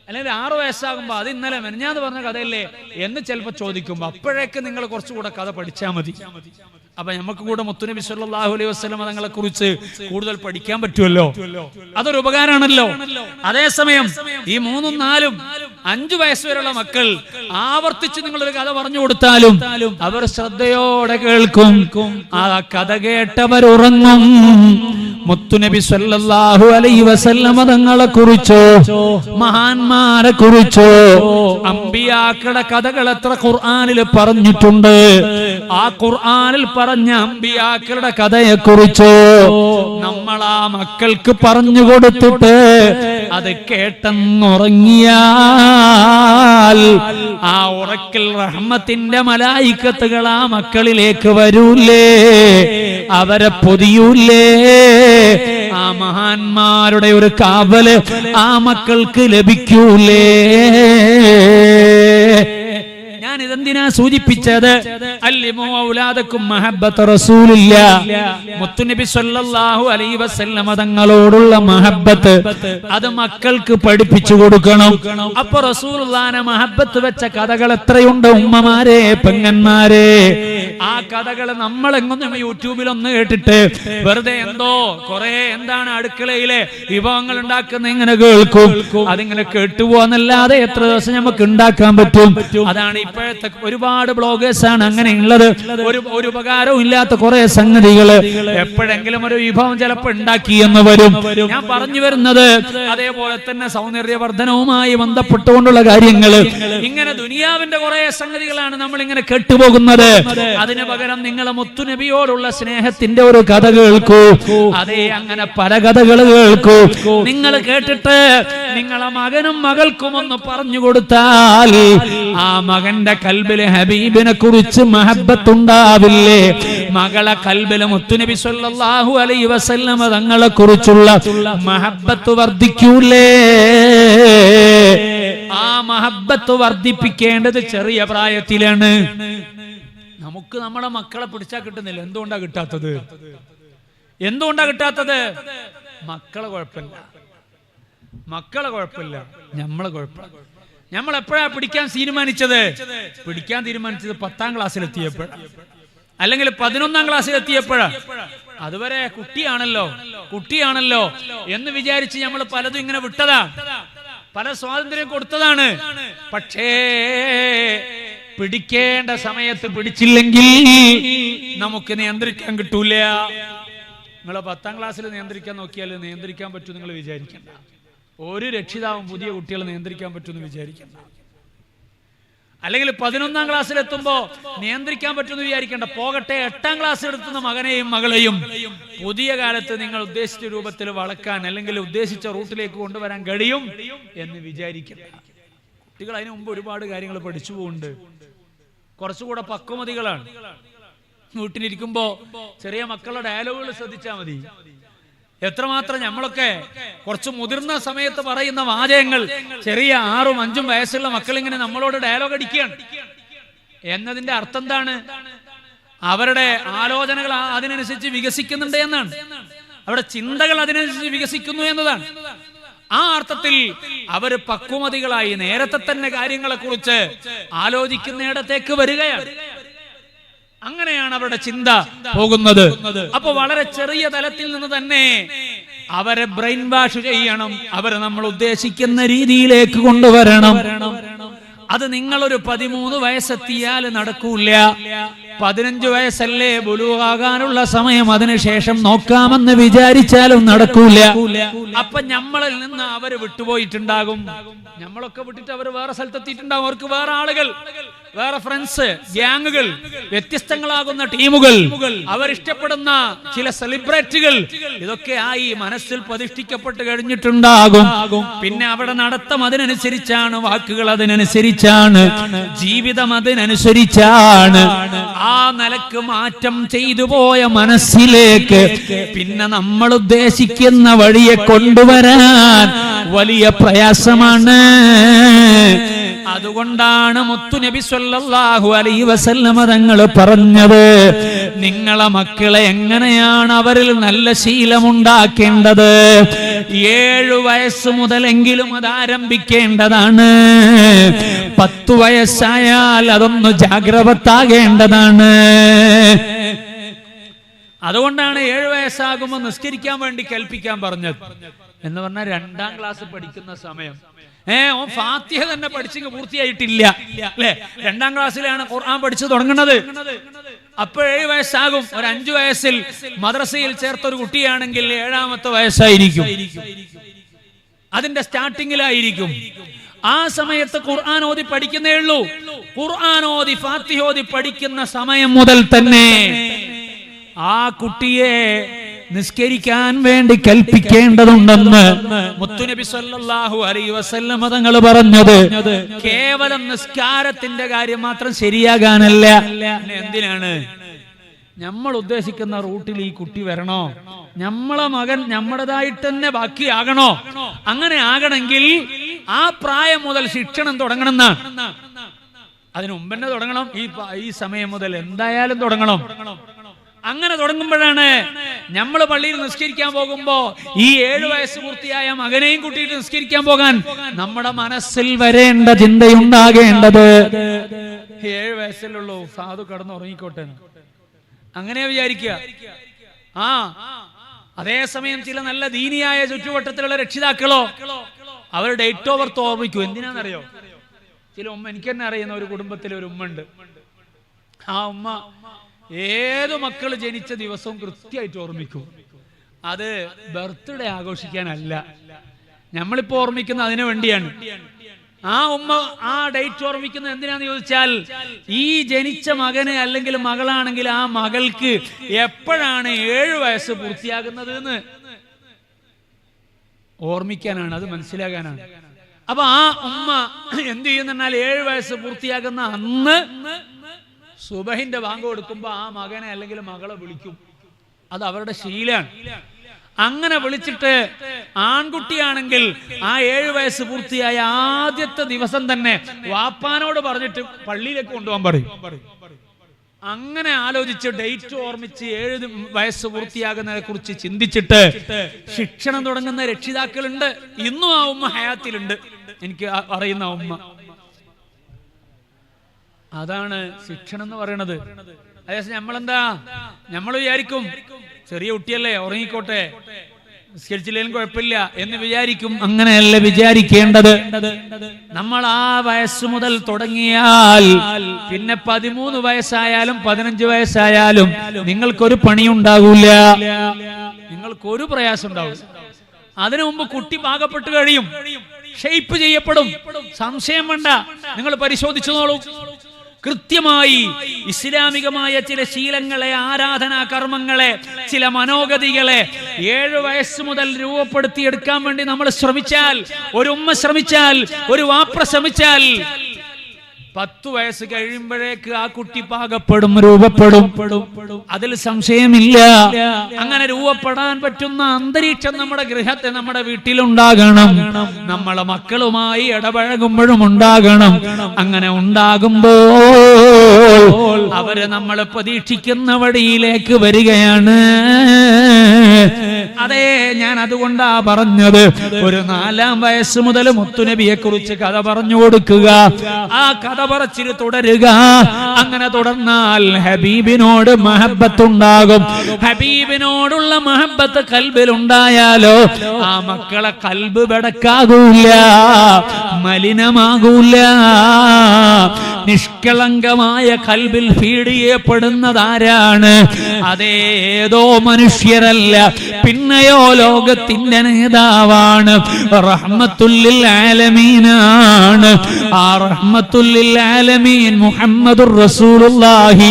അല്ലെങ്കിൽ 6 വയസ്സാകുമ്പോ അത് ഇന്നലെ മെനഞ്ഞാന്ന് പറഞ്ഞ കഥയല്ലേ എന്ന് ചിലപ്പോ ചോദിക്കുമ്പോ അപ്പോഴേക്ക് നിങ്ങൾ കുറച്ചുകൂടെ കഥ പഠിച്ചാൽ മതി. അപ്പൊ നമുക്ക് കൂടെ മുത്തുനബി സല്ലല്ലാഹു അലൈഹി വസല്ലം തങ്ങളെ കുറിച്ച് കൂടുതൽ പഠിക്കാൻ പറ്റുമല്ലോ. അതൊരു ഉപകാരമാണല്ലോ. അതേസമയം ഈ 3, 4, 5 വയസ്സ് വരെയുള്ള മക്കൾ ആവർത്തിച്ച് നിങ്ങളൊരു കഥ പറഞ്ഞു കൊടുത്താലും അവർ ശ്രദ്ധയോടെ കേൾക്കും. ആ കഥ കേട്ടവർ ഉറങ്ങും. മുത്തുനബി സല്ലല്ലാഹു അലൈഹി വസല്ലം തങ്ങളെ കുറിച്ചോ മഹാന്മാരെ കുറിച്ചോ അമ്പിയാക്കളുടെ കഥകൾ എത്ര ഖുർആനിൽ പറഞ്ഞിട്ടുണ്ട്. ആ ഖുർആനിൽ പറഞ്ഞ അമ്പിയാക്കളുടെ കഥയെ കുറിച്ചോ നമ്മൾ ആ മക്കൾക്ക് പറഞ്ഞു കൊടുത്തിട്ട് അത് കേട്ടെന്നുറങ്ങിയാൽ ആ ഉറക്കിൽ റഹ്മത്തിന്റെ മലായിക്കത്തുകൾ ആ മക്കളിലേക്ക് വരൂലേ, അവരെ പൊതിയൂലേ. ആ മഹാന്മാരുടെ ഒരു കാവല് ആ മക്കൾക്ക് ലഭിക്കൂലേ. ഞാൻ ഇതെന്തിനാ സൂചിപ്പിച്ചത്? അല്ലിമു ഔലാദക്കും മഹബ്ബത്ത് റസൂലില്ലാഹ്. മുത്തുനബി സ്വല്ലല്ലാഹു അലൈഹി വസല്ലം തങ്ങളോടുള്ള മഹബ്ബത്ത് അത് മക്കൾക്ക് പഠിപ്പിച്ചു കൊടുക്കണം. അപ്പൊ റസൂലുള്ളാഹിനെ മഹബ്ബത്ത് വെച്ച കഥകൾ എത്രയുണ്ട് ഉമ്മമാരെ, പെങ്ങന്മാരെ. ആ കഥകൾ നമ്മൾ എങ്ങൊന്നും യൂട്യൂബിൽ ഒന്ന് കേട്ടിട്ട് വെറുതെ എന്തോ കുറെ എന്താണ് അടുക്കളയിലെ വിഭവങ്ങൾ ഉണ്ടാക്കുന്ന ഇങ്ങനെ കേൾക്കും. അതിങ്ങനെ കേട്ടുപോന്നല്ലാതെ എത്ര ദിവസം നമുക്ക് ഉണ്ടാക്കാൻ പറ്റും? അതാണ് ഇപ്പോഴത്തെ ഒരുപാട് ബ്ലോഗേഴ്സ് ആണ് അങ്ങനെയുള്ളത്. ഒരു ഉപകാരവും ഇല്ലാത്ത കുറെ സംഗതികൾ. എപ്പോഴെങ്കിലും ഒരു വിഭവം ചിലപ്പോൾ ഉണ്ടാക്കി എന്ന് വരും. ഞാൻ പറഞ്ഞു വരുന്നത് അതേപോലെ തന്നെ സൗന്ദര്യവർദ്ധനവുമായി ബന്ധപ്പെട്ടുകൊണ്ടുള്ള കാര്യങ്ങൾ. ഇങ്ങനെ ദുനിയാവിന്റെ കുറെ സംഗതികളാണ് നമ്മൾ ഇങ്ങനെ കേട്ടുപോകുന്നത്. അതിന് പകരം നിങ്ങളെ മുത്തുനബിയോടുള്ള സ്നേഹത്തിന്റെ ഒരു കഥ കേൾക്കൂ. അതേ, അങ്ങനെ പല കഥകൾ കേൾക്കൂ. നിങ്ങൾ കേട്ടിട്ട് നിങ്ങളെ മകനും മകൾക്കും ഒന്ന് പറഞ്ഞു കൊടുത്താൽ ആ മകന്റെ കൽബിലെ ഹബീബിനെ കുറിച്ച് മഹബ്ബത്ത് ഉണ്ടാവില്ലേ? മകളെ കൽബിലെ മുത്തുനബി സ്വല്ലല്ലാഹു അലൈഹി വസല്ലം തങ്ങളെ കുറിച്ചുള്ള മഹബ്ബത്ത് വർദ്ധിക്കൂലേ? മഹബ്ബത്ത് വർദ്ധിപ്പിക്കേണ്ടത് ചെറിയ പ്രായത്തിലാണ്. നമുക്ക് നമ്മുടെ മക്കളെ പിടിച്ചാൽ കിട്ടുന്നില്ല. എന്തുകൊണ്ടാ കിട്ടാത്തത്? മക്കളെ കുഴപ്പമില്ല, നമ്മളെ കുഴപ്പമില്ല. നമ്മൾ എപ്പോഴാ പിടിക്കാൻ തീരുമാനിച്ചത്? 10ാം ക്ലാസ്സിലെത്തിയപ്പോഴാ, അല്ലെങ്കിൽ 11ാം ക്ലാസ്സിലെത്തിയപ്പോഴാ. അതുവരെ കുട്ടിയാണല്ലോ എന്ന് വിചാരിച്ച് നമ്മൾ പലതും ഇങ്ങനെ വിട്ടതാ, പല സ്വാതന്ത്ര്യം കൊടുത്തതാണ്. പക്ഷേ പിടിക്കേണ്ട സമയത്ത് പിടിച്ചില്ലെങ്കിൽ നമുക്ക് നിയന്ത്രിക്കാൻ കിട്ടൂല. നിങ്ങൾ 10ാം ക്ലാസ്സിൽ നിയന്ത്രിക്കാൻ നോക്കിയാൽ നിയന്ത്രിക്കാൻ പറ്റും നിങ്ങൾ വിചാരിക്കണ്ട. ഒരു രക്ഷിതാവും പുതിയ കുട്ടികളെ നിയന്ത്രിക്കാൻ പറ്റുമെന്ന് വിചാരിക്കണ്ട. അല്ലെങ്കിൽ 11ാം ക്ലാസ്സിലെത്തുമ്പോ നിയന്ത്രിക്കാൻ പറ്റുമെന്ന് വിചാരിക്കേണ്ട. പോകട്ടെ, 8ാം ക്ലാസ്സിൽ എത്തുന്ന മകനെയും മകളെയും പുതിയ കാലത്ത് നിങ്ങൾ ഉദ്ദേശിച്ച രൂപത്തിൽ വളക്കാൻ അല്ലെങ്കിൽ ഉദ്ദേശിച്ച റൂട്ടിലേക്ക് കൊണ്ടുവരാൻ കഴിയും എന്ന് വിചാരിക്കണ്ട. കുട്ടികൾ അതിനു മുമ്പ് ഒരുപാട് കാര്യങ്ങൾ പഠിച്ചു പോകുന്നുണ്ട്. കുറച്ചുകൂടെ പക്വമതികളാണ്. വീട്ടിലിരിക്കുമ്പോ ചെറിയ മക്കളുടെ ഡയലോഗുകൾ ശ്രദ്ധിച്ചാൽ മതി. എത്രമാത്രം നമ്മളൊക്കെ കുറച്ച് മുതിർന്ന സമയത്ത് പറയുന്ന വാചകങ്ങൾ ചെറിയ 6ഉം 5ഉം വയസ്സുള്ള മക്കൾ ഇങ്ങനെ നമ്മളോട് ഡയലോഗ് അടിക്കുകയാണ് എന്നതിന്റെ അർത്ഥം എന്താണ്? അവരുടെ ആലോചനകൾ അതിനനുസരിച്ച് വികസിക്കുന്നുണ്ട് എന്നാണ്. അവരുടെ ചിന്തകൾ അതിനനുസരിച്ച് വികസിക്കുന്നു എന്നതാണ്. ആ അർത്ഥത്തിൽ അവർ പക്വമതികളായി നേരത്തെ തന്നെ കാര്യങ്ങളെ കുറിച്ച് ആലോചിക്കുന്നിടത്തേക്ക് വരികയാണ്. അങ്ങനെയാണ് അവരുടെ ചിന്ത പോകുന്നത്. അപ്പൊ വളരെ ചെറിയ തലത്തിൽ നിന്ന് തന്നെ അവരെ ബ്രെയിൻ വാഷ് ചെയ്യണം, അവരെ നമ്മൾ ഉദ്ദേശിക്കുന്ന രീതിയിലേക്ക് കൊണ്ടുവരണം. അത് നിങ്ങളൊരു 13 വയസ്സെത്തിയാൽ നടക്കൂല. 15 വയസ്സല്ലേ ബുലൂഗാകാനുള്ള സമയം, അതിനുശേഷം നോക്കാമെന്ന് വിചാരിച്ചാലും നടക്കൂല. അപ്പൊ നമ്മളിൽ നിന്ന് അവര് വിട്ടുപോയിട്ടുണ്ടാകും. നമ്മളൊക്കെ വിട്ടിട്ട് അവർ വേറെ സ്ഥലത്തെത്തിയിട്ടുണ്ടാകും. അവർക്ക് വേറെ ആളുകൾ, വേറെ ഫ്രണ്ട്സ്, ഗ്യാങ്ങുകൾ, വ്യത്യസ്തങ്ങളാകുന്ന ടീമുകൾ, അവരിഷ്ടപ്പെടുന്ന ചില സെലിബ്രിറ്റികൾ, ഇതൊക്കെ ആയി മനസ്സിൽ പ്രതിഷ്ഠിക്കപ്പെട്ട് കഴിഞ്ഞിട്ടുണ്ടാകും. പിന്നെ അവിടെ നടത്തം അതിനനുസരിച്ചാണ്, വാക്കുകൾ അതിനനുസരിച്ചാണ്, ജീവിതം അതിനനുസരിച്ചാണ്. ആ നിലക്ക് മാറ്റം ചെയ്തു പോയ മനസ്സിലേക്ക് പിന്നെ നമ്മൾ ഉദ്ദേശിക്കുന്ന വഴിയെ കൊണ്ടുവരാൻ വലിയ പ്രയാസമാണ്. അതുകൊണ്ടാണ് മുത്തുനബി സല്ലല്ലാഹു അലൈഹി വസല്ലമ തങ്ങൾ പറഞ്ഞത്, നിങ്ങളെ മക്കളെ എങ്ങനെയാണ് അവരിൽ നല്ല ശീലമുണ്ടാക്കേണ്ടത്? 7 വയസ്സ് മുതലെങ്കിലും അത് ആരംഭിക്കേണ്ടതാണ്. 10 വയസ്സായാൽ അതൊന്ന് ജാഗ്രതയാകേണ്ടതാണ്. അതുകൊണ്ടാണ് 7 വയസ്സാകുമ്പോൾ നിസ്കരിക്കാൻ വേണ്ടി കൽപ്പിക്കാൻ പറഞ്ഞത്. എന്ന് പറഞ്ഞാൽ 2ാം ക്ലാസ് പഠിക്കുന്ന സമയം. ഓൻ ഫാത്തിഹ തന്നെ പഠിച്ച് പൂർത്തിയായിട്ടില്ല അല്ലെ? 2ാം ക്ലാസ്സിലാണ് ഖുർആൻ പഠിച്ചു തുടങ്ങുന്നത്. അപ്പോൾ 7 വയസ്സാകും. ഒരു 5 വയസ്സിൽ മദ്രസയിൽ ചേർത്തൊരു കുട്ടിയാണെങ്കിൽ 7ാമത്തെ വയസ്സായിരിക്കും, അതിന്റെ സ്റ്റാർട്ടിങ്ങിലായിരിക്കും. ആ സമയത്ത് ഖുർആൻ ഓതി പഠിക്കുന്നേ ഉള്ളൂ. ഖുർആൻ ഓതി ഫാത്തിഹ ഓതി പഠിക്കുന്ന സമയം മുതൽ തന്നെ ആ കുട്ടിയെ നിസ്കരിക്കാൻ വേണ്ടി കൽപ്പിക്കേണ്ടതുണ്ടെന്ന് മുത്തുനബി സല്ലല്ലാഹു അലൈഹി വസല്ലം തങ്ങൾ പറഞ്ഞത്. കേവലം നിസ്കാരത്തിന്റെ കാര്യം മാത്രം ശരിയാകാനല്ല. എന്തിനാണ്? നമ്മൾ ഉദ്ദേശിക്കുന്ന റൂട്ടിൽ ഈ കുട്ടി വരണോ? നമ്മളെ മകൻ നമ്മുടേതായിട്ട് തന്നെ ബാക്കിയാകണോ? അങ്ങനെ ആകണമെങ്കിൽ ആ പ്രായം മുതൽ ശിക്ഷണം തുടങ്ങണമെന്നാണ്. അതിനു മുമ്പ് തന്നെ തുടങ്ങണം. ഈ സമയം മുതൽ എന്തായാലും തുടങ്ങണം. അങ്ങനെ തുടങ്ങുമ്പോഴാണ് നമ്മൾ പള്ളിയിൽ നിസ്കരിക്കാൻ പോകുമ്പോ ഈ 7 വയസ്സ് പൂർത്തിയായ മകനെയും കൂട്ടിയിട്ട് നിസ്കരിക്കാൻ പോകാൻ നമ്മുടെ മനസ്സിൽ വരേണ്ട ചിന്തയുണ്ടാകേണ്ടത് 7 വയസ്സിലുള്ളൂ, സാധു കടന്നുറങ്ങിക്കോട്ടെ, അങ്ങനെ വിചാരിക്കുക. അതേസമയം ചില നല്ല ദീനിയായ ചുറ്റുവട്ടത്തിലുള്ള രക്ഷിതാക്കളോ അവർ ഡേറ്റ് ഓഫ് ബർത്ത് ഓർമ്മിക്കും. എന്തിനാണെന്നറിയോ? ചില ഉമ്മ, എനിക്ക് തന്നെ അറിയുന്ന ഒരു കുടുംബത്തിലെ ഒരു ഉമ്മ ഉണ്ട്. ആ ഉമ്മ ഏതു മക്കൾ ജനിച്ച ദിവസവും കൃത്യമായിട്ട് ഓർമ്മിക്കും. അത് ബർത്ത്ഡേ ആഘോഷിക്കാനല്ല, നമ്മളിപ്പോ ഓർമ്മിക്കുന്ന അതിനു വേണ്ടിയാണ്. ആ ഉമ്മ ആ ഡേറ്റ് ഓർമ്മിക്കുന്നത് എന്തിനാന്ന് ചോദിച്ചാൽ, ഈ ജനിച്ച മകന് അല്ലെങ്കിൽ മകളാണെങ്കിൽ ആ മകൾക്ക് എപ്പോഴാണ് 7 വയസ്സ് പൂർത്തിയാകുന്നത് എന്ന് ഓർമ്മിക്കാനാണ്, അത് മനസ്സിലാകാനാണ്. അപ്പൊ ആ ഉമ്മ എന്ത് ചെയ്യുന്നാൽ 7 വയസ്സ് പൂർത്തിയാകുന്ന അന്ന് സുബഹിന്റെ ബാങ്ക് കൊടുക്കുമ്പോ ആ മകനെ അല്ലെങ്കിൽ മകളെ വിളിക്കും. അത് അവരുടെ ശീലാണ്. അങ്ങനെ വിളിച്ചിട്ട് ആൺകുട്ടിയാണെങ്കിൽ ആ 7 വയസ്സ് പൂർത്തിയായ ആദ്യത്തെ ദിവസം തന്നെ വാപ്പാനോട് പറഞ്ഞിട്ട് പള്ളിയിലേക്ക് കൊണ്ടുപോകാൻ പറയും. അങ്ങനെ ആലോചിച്ച് ഡേറ്റ് ഓർമ്മിച്ച് 7 വയസ്സ് പൂർത്തിയാകുന്നതിനെ കുറിച്ച് ചിന്തിച്ചിട്ട് ശിക്ഷണം തുടങ്ങുന്ന രക്ഷിതാക്കളുണ്ട്. ഇന്നും ആ ഉമ്മ ഹയാത്തിലുണ്ട്, എനിക്ക് അറിയുന്ന ഉമ്മ. അതാണ് ശിക്ഷണം എന്ന് പറയുന്നത്. അതേസമയം നമ്മൾ വിചാരിക്കും ചെറിയ കുട്ടിയല്ലേ, ഉറങ്ങിക്കോട്ടെ, നിസ്കരിച്ചില്ലേലും കുഴപ്പമില്ല എന്ന് വിചാരിക്കും. അങ്ങനെയല്ല വിചാരിക്കേണ്ടത്. നമ്മൾ ആ വയസ്സ് മുതൽ തുടങ്ങിയാൽ പിന്നെ 13 വയസ്സായാലും 15 വയസ്സായാലും നിങ്ങൾക്കൊരു പണിയുണ്ടാകൂല, നിങ്ങൾക്കൊരു പ്രയാസം ഉണ്ടാവില്ല. അതിനു മുമ്പ് കുട്ടി പാകപ്പെട്ട് കഴിയും, ഷേപ്പ് ചെയ്യപ്പെടും, സംശയം വേണ്ട. നിങ്ങൾ പരിശോധിച്ചു നോളൂ. കൃത്യമായി ഇസ്ലാമികമായ ചില ശീലങ്ങളെ, ആരാധനാ കർമ്മങ്ങളെ, ചില മനോഗതികളെ 7 വയസ്സ് മുതൽ രൂപപ്പെടുത്തിയെടുക്കാൻ വേണ്ടി നമ്മൾ ശ്രമിച്ചാൽ, ഒരു ഉമ്മ ശ്രമിച്ചാൽ, ഒരു വാപ്പ ശ്രമിച്ചാൽ 10 വയസ്സ് കഴിയുമ്പോഴേക്ക് ആ കുട്ടി പാകപ്പെടും, രൂപപ്പെടും. അതിൽ സംശയമില്ല. അങ്ങനെ രൂപപ്പെടാൻ പറ്റുന്ന അന്തരീക്ഷം നമ്മുടെ ഗൃഹത്തെ, നമ്മുടെ വീട്ടിലുണ്ടാകണം. നമ്മളെ മക്കളുമായി ഇടപഴകുമ്പോഴും ഉണ്ടാകണം. അങ്ങനെ ഉണ്ടാകുമ്പോൾ അവര് നമ്മളെ പ്രതീക്ഷിക്കുന്ന വഴിയിലേക്ക് വരികയാണ്. അതെ, ഞാൻ അതുകൊണ്ടാ പറഞ്ഞത്, ഒരു 4-ാം വയസ്സ് മുതൽ മുത്തുനബിയെ കുറിച്ച് കഥ പറഞ്ഞു കൊടുക്കുക, ആ കഥ പറച്ചിൽ തുടരുക. അങ്ങനെ തുടർന്നാൽ ഹബീബിനോട് മഹബത്ത് ഉണ്ടാകും. ഹബീബിനോടുള്ള മഹബത്ത് കൽബിലുണ്ടായാലോ ആ മക്കളെ കൽബ് ബടക്കാകൂല, മലിനമാകൂല. നിഷ്കളങ്കമായ കൽബിൽ ഫീഡ് ചെയ്യപ്പെടുന്നതാരാണ്? അതേതോ മനുഷ്യരല്ല, പിന്നെയോ ലോകത്തിന്റെ നേതാവാണ്, റഹ്മത്തുല്ലിൽ ആലമീനാണ്. ആ റഹ്മത്തുല്ലിൽ ആലമീൻ മുഹമ്മദുർ റസൂലുള്ളാഹി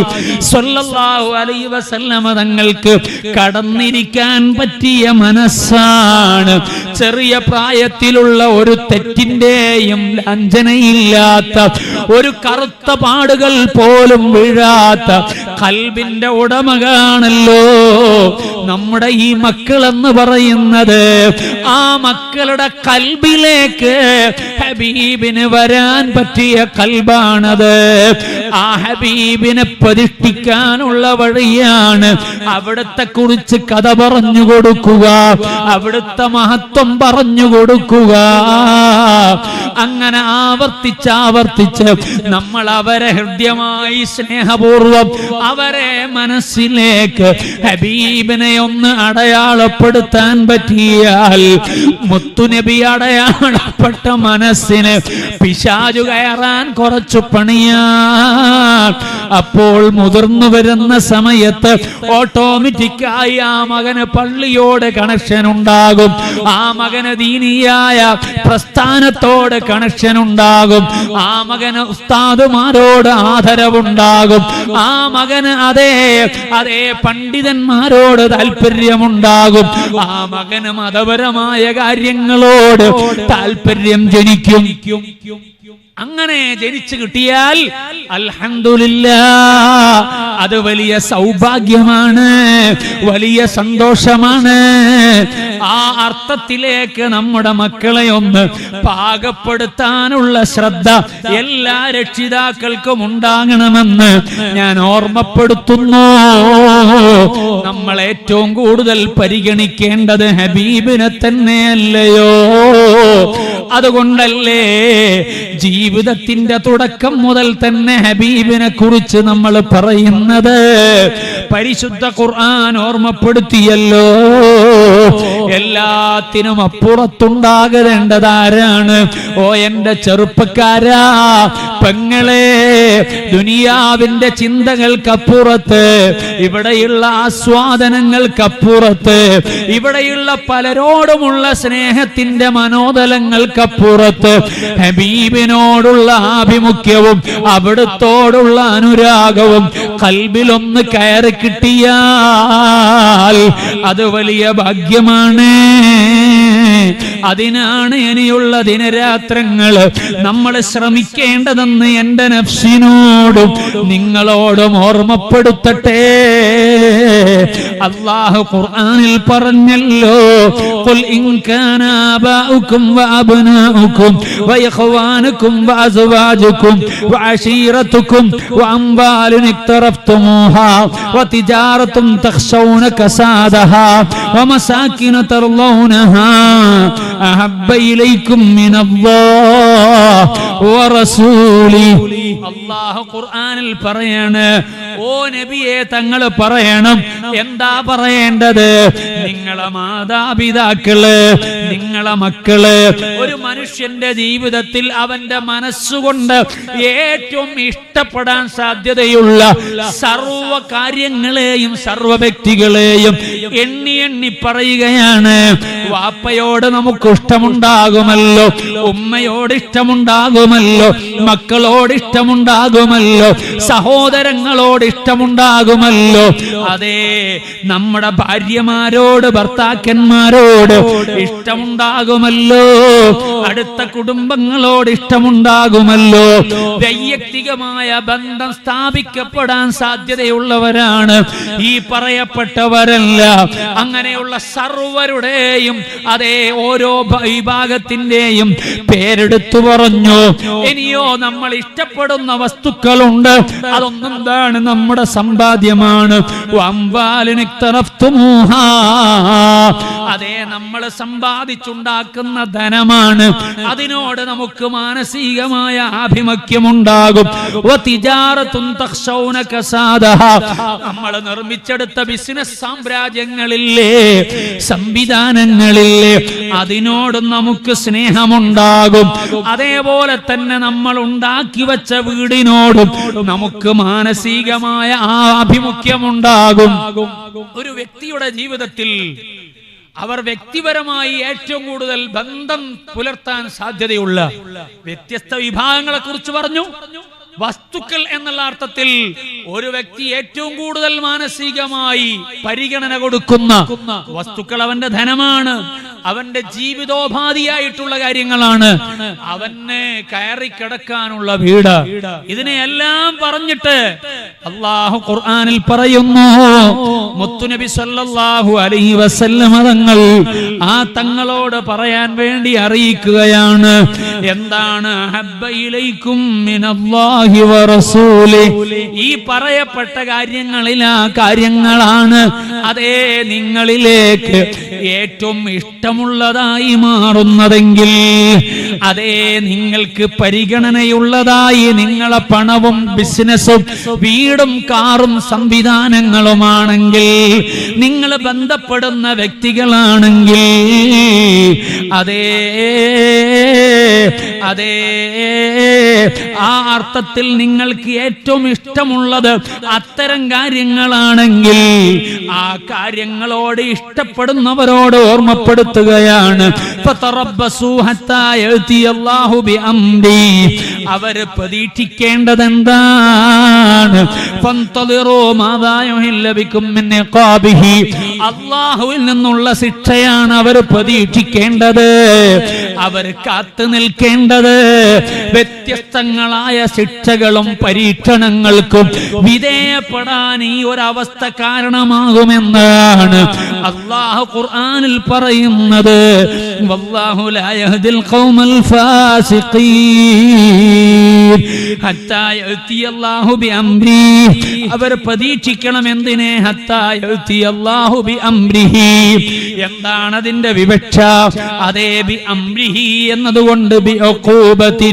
സ്വല്ലല്ലാഹു അലൈഹി വസല്ലമ തങ്ങൾക്ക് കടന്നിരിക്കാൻ പറ്റിയ മനസ്സാണ്. ചെറിയ പ്രായത്തിലുള്ള ഒരു തെറ്റിന്റെയും ലാഞ്ചനയില്ലാത്ത, ഒരു കറുത്ത പാടുകൾ പോലും വീഴാത്ത കൽബിന്റെ ഉടമകാണല്ലോ നമ്മുടെ ഈ മക്കളെന്ന് പറയുന്നത്. ആ മക്കളുടെ കൽബിലേക്ക് ഹബീബിന് വരാൻ പറ്റിയ കൽബാണത്. ആ ഹബീബിനെ പ്രതിഷ്ഠിക്കാനുള്ള വഴിയാണ് അവിടുത്തെ കുറിച്ച് കഥ പറഞ്ഞു കൊടുക്കുക, അവിടുത്തെ മഹത്വം പറഞ്ഞു കൊടുക്കുക. അങ്ങനെ ആവർത്തിച്ച് നമ്മൾ അവരെ ഹൃദ്യമായി സ്നേഹപൂർവം അവരെ മനസ്സിലേക്ക് ഹബീബിനെ ഒന്ന് അടയാളപ്പെടുത്താൻ പറ്റിയാൽ, മുത്തുനബി അടയാളപ്പെട്ട മനസ്സിന് പിശാചു കയറാൻ കുറച്ചു പണിയാൻ. അപ്പോൾ മുതിർന്നു വരുന്ന സമയത്ത് ഓട്ടോമാറ്റിക്കായി ആ മകന് പള്ളിയോട് കണക്ഷൻ ഉണ്ടാകും, ആ മകന് ദീനിയായ പ്രസ്ഥാനത്തോട് കണക്ഷൻ ഉണ്ടാകും, ആ മകന് ഉസ്താദുമാരോട് ആദരവുണ്ടാകും, ആ മകന് അതേ പണ്ഡിതന്മാരോട് താല്പര്യമുണ്ടാകും, ആ മകന് മതപരമായ കാര്യങ്ങളോട് താല്പര്യം ജനിക്കും. അങ്ങനെ ജനിച്ചു കിട്ടിയാൽ അൽഹംദുലില്ലാഹ്, അത് വലിയ സൗഭാഗ്യമാണ്, വലിയ സന്തോഷമാണ്. ആ അർത്ഥത്തിലേക്ക് നമ്മുടെ മക്കളെ ഒന്ന് പാകപ്പെടുത്താനുള്ള ശ്രദ്ധ എല്ലാ രക്ഷിതാക്കൾക്കും ഉണ്ടാകണമെന്ന് ഞാൻ ഓർമ്മപ്പെടുത്തുന്നു. നമ്മൾ ഏറ്റവും കൂടുതൽ പരിഗണിക്കേണ്ടത് ഹബീബിനെ തന്നെയല്ലയോ? അതുകൊണ്ടല്ലേ ജീവിതത്തിന്റെ തുടക്കം മുതൽ തന്നെ ഹബീബിനെ കുറിച്ച് നമ്മൾ പറയുന്നത്? പരിശുദ്ധ ഖുർആൻ ഓർമ്മപ്പെടുത്തിയല്ലോ, എല്ലാത്തിനും അപ്പുറത്തുണ്ടാകേണ്ടത് ആരാണ്? ഓ എന്റെ ചെറുപ്പക്കാരാ, പെങ്ങളെ, ദുനിയാവിന്റെ ചിന്തകൾക്കപ്പുറത്ത്, ഇവിടെയുള്ള ആസ്വാദനങ്ങൾക്കപ്പുറത്ത്, ഇവിടെയുള്ള പലരോടുമുള്ള സ്നേഹത്തിന്റെ മനോതലങ്ങൾക്ക് കാര്യങ്ങൾക്കപ്പുറത്ത് ഹബീബിനോടുള്ള ആഭിമുഖ്യവും അവിടുത്തോടുള്ള അനുരാഗവും ഖൽബിലൊന്ന് കയറി കിട്ടിയാൽ അത് വലിയ ഭാഗ്യമാണ്. അതിനാണ് ഇനിയുള്ള ദിനരാത്രങ്ങൾ നമ്മൾ ശ്രമിക്കേണ്ടതെന്ന് എന്റെ നഫ്സിനോടും നിങ്ങളോടും ഓർമ്മപ്പെടുത്തട്ടെ. അല്ലാഹു ഖുർആനിൽ പറഞ്ഞല്ലോ, ഖുൽ ഇൻ കാന ആബാഉകും വഅബ്നാഉകും വഇഖ്വാനുകും വഅസ്വാജുകും വഅശീറതുകും വഅംവാലുൻ ഇക്തറഫ്തുമൂഹാ വതിജാറത്തുൻ തഖ്ശൗന കസാദഹാ വമസാകിന തർളൗനഹാ അഹബ്ബ ഇലൈക്കും മിനല്ലാഹി വറസൂലി. അല്ലാഹു ഖുർആനിൽ പറയാണ്, ഓ നബിയെ തങ്ങൾ പറയണം. എന്താ പറയേണ്ടത്? നിങ്ങളെ മാതാപിതാക്കള്, നിങ്ങളെ മക്കള്, ഒരു മനുഷ്യന്റെ ജീവിതത്തിൽ അവന്റെ മനസ്സുകൊണ്ട് ഏറ്റവും ഇഷ്ടപ്പെടാൻ സാധ്യതയുള്ള സർവ കാര്യങ്ങളെയും സർവ വ്യക്തികളെയും എണ്ണി എണ്ണി പറയുകയാണ്. വാപ്പയോട് നമുക്ക് ഇഷ്ടമുണ്ടാകുമല്ലോ, ഉമ്മയോട് ഇഷ്ടമുണ്ടാകുമല്ലോ, മക്കളോട് ഇഷ്ടമുണ്ടാകുമല്ലോ, സഹോദരങ്ങളോട് ഇഷ്ടമുണ്ടാകുമല്ലോ. അതെ, നമ്മുടെ ഭാര്യമാരോട് ഭർത്താക്കന്മാരോട് ഇഷ്ടമുണ്ടാകുമല്ലോ, അടുത്ത കുടുംബങ്ങളോട് ഇഷ്ടമുണ്ടാകുമല്ലോ. വൈയക്തികമായ ബന്ധം സ്ഥാപിക്കപ്പെടാൻ സാധ്യതയുള്ളവരാണ് ഈ പറയപ്പെട്ടവരല്ല. അങ്ങനെയുള്ള സർവരുടെയും അതേ ഓരോ വിഭാഗത്തിന്റെയും പേരെടുത്തു പറഞ്ഞു. ഇനിയോ നമ്മൾ ഇഷ്ടപ്പെടുന്ന വസ്തുക്കളുണ്ട്, അതൊന്നും എന്താണ്? നമ്മുടെ സമ്പാദ്യമാണ്. അതേ, നമ്മൾ സമ്പാദിച്ചുണ്ടാക്കുന്ന ധനമാണ്. അതിനോട് നമുക്ക് മാനസികമായ ആഭിമുഖ്യമുണ്ടാകും. നമ്മൾ നിർമ്മിച്ചെടുത്ത ബിസിനസ് സാമ്രാജ്യങ്ങളില്ലേ, സംവിധാനങ്ങളില്ലേ, അതിനോട് നമുക്ക് സ്നേഹമുണ്ടാകും. അതേപോലെ തന്നെ നമ്മൾ ഉണ്ടാക്കി വെച്ച വീടിനോടും നമുക്ക് മാനസികമായ ആഭിമുഖ്യമുണ്ടാകും. ഒരു വ്യക്തിയുടെ ജീവിതത്തിൽ അവർ വ്യക്തിപരമായി ഏറ്റവും കൂടുതൽ ബന്ധം പുലർത്താൻ സാധ്യതയുള്ള വ്യത്യസ്ത വിഭാഗങ്ങളെ കുറിച്ച് പറഞ്ഞു. വസ്തുക്കൾ എന്നുള്ള അർത്ഥത്തിൽ ഒരു വ്യക്തി ഏറ്റവും കൂടുതൽ മാനസികമായി പരിഗണന കൊടുക്കുന്ന വസ്തുക്കൾ അവന്റെ ധനമാണ്, അവന്റെ ജീവിതോപാധിയായിട്ടുള്ള കാര്യങ്ങളാണ്, അവന് കയറി കിടക്കാനുള്ള വീട്. ഇതിനെയെല്ലാം പറഞ്ഞിട്ട് അല്ലാഹു ഖുർആനിൽ പറയുന്നു, മുത്തുനബി സല്ലല്ലാഹു അലൈഹി വസല്ലം തങ്ങൾ ആ തങ്ങളോട് പറയാൻ വേണ്ടി അറിയിക്കുകയാണ്. എന്താണ്? ഹബ്ബ ഇലൈക്കും മിനല്ലാഹി വറസൂലി. ഈ പറയപ്പെട്ട കാര്യങ്ങളാണ് അതേ നിങ്ങളിലേക്ക് ഏറ്റവും ഇഷ്ടമുള്ളതായി മാറുന്നതെങ്കിൽ, അതേ നിങ്ങൾക്ക് പരിഗണനയുള്ളതായി നിങ്ങളെ പണവും ബിസിനസ്സും വീടും കാറും സംവിധാനങ്ങളുമാണെങ്കിൽ, നിങ്ങൾ ബന്ധപ്പെടുന്ന വ്യക്തികളാണെങ്കിൽ, അതേ ആ അർത്ഥത്തിൽ നിങ്ങൾക്ക് ഏറ്റവും ഇഷ്ടമുള്ളത് അത്തരം കാര്യങ്ങളാണെങ്കിൽ, ആ കാര്യങ്ങളോട് ഇഷ്ടപ്പെടുന്നവരോട് ഓർമ്മപ്പെടുത്തുകയാണ്. അവര് പ്രതീക്ഷിക്കേണ്ടത് എന്താണ്? അല്ലാഹുവിൽ നിന്നുള്ള ശിക്ഷയാണ് അവർ പ്രതീക്ഷിക്കേണ്ടത്. അവർ കാത്തു നിൽക്കേണ്ടത് വ്യത്യസ്തങ്ങളായ ശിക്ഷകളും പരീക്ഷണങ്ങൾക്കും വിധേയപ്പെടാൻ ഈ ഒരവസ്ഥ കാരണമാകുമെന്നാണ് അല്ലാഹു ഖുർആനിൽ പറയുന്നത്. വല്ലാഹു ലാ യഹ്ദിൽ ഖൗമൽ ഫാസിഖീൻ ഹത്താ യഅതി അല്ലാഹു ബിഅംരി. അവർ പ്രതീക്ഷിക്കണം എന്തിനെ? ഹത്താ യഅതി അല്ലാഹു ബിഅംരിഹി. എന്താണ് അതിന്റെ വിവക്ഷ? അതേ ബിഅംരിഹി എന്നതുകൊണ്ട് ബിഉഖൂബത്തി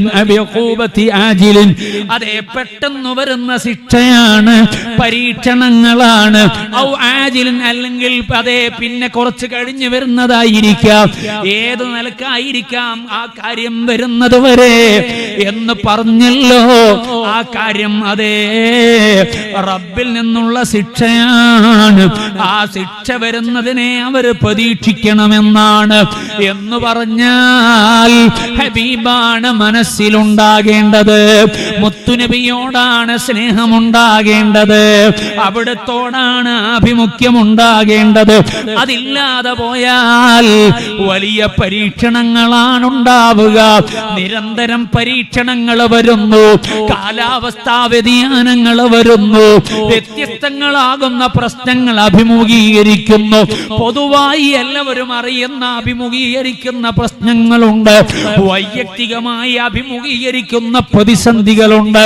ആജിലിൻ, അതേ പെട്ടെന്ന് വരുന്ന ശിക്ഷയാണ്, പരീക്ഷണങ്ങളാണ്. ഔ ആജിലിൻ, അല്ലെങ്കിൽ അതേ പിന്നെ കുറച്ച് കഴിഞ്ഞ് വരുന്നതായിരിക്കാം, ഏത് നിലക്കായിരിക്കാം ആ കാര്യം വരുന്നത് വരെ എന്ന് പറഞ്ഞ പറഞ്ഞല്ലോ, ആ കാര്യം അതേ റബ്ബിൽ നിന്നുള്ള ശിക്ഷയാണ്. ആ ശിക്ഷ വരുന്നതിനെ അവർ പ്രതീക്ഷിക്കണമെന്നാണ്. എന്ന് പറഞ്ഞാൽ ഹബീബാണ് മനസ്സിലുണ്ടാകേണ്ടത്, മുത്തുനബിയോടാണ് സ്നേഹമുണ്ടാകേണ്ടത്, അവിടത്തോടാണ് ആഭിമുഖ്യമുണ്ടാകേണ്ടത്. അതില്ലാതെ പോയാൽ വലിയ പരീക്ഷണങ്ങളാണ് ഉണ്ടാവുക. നിരന്തരം പരീക്ഷണങ്ങൾ വരുന്നു, കാലാവസ്ഥാ വ്യതിയാനങ്ങൾ വരുന്നു, വ്യത്യസ്തങ്ങളാകുന്ന പ്രശ്നങ്ങൾ അഭിമുഖീകരിക്കുന്നു. പൊതുവായി എല്ലാവരും അറിയുന്ന അഭിമുഖീകരിക്കുന്ന പ്രശ്നങ്ങളുണ്ട്, വൈയക്തികമായി അഭിമുഖീകരിക്കുന്ന പ്രതിസന്ധികളുണ്ട്.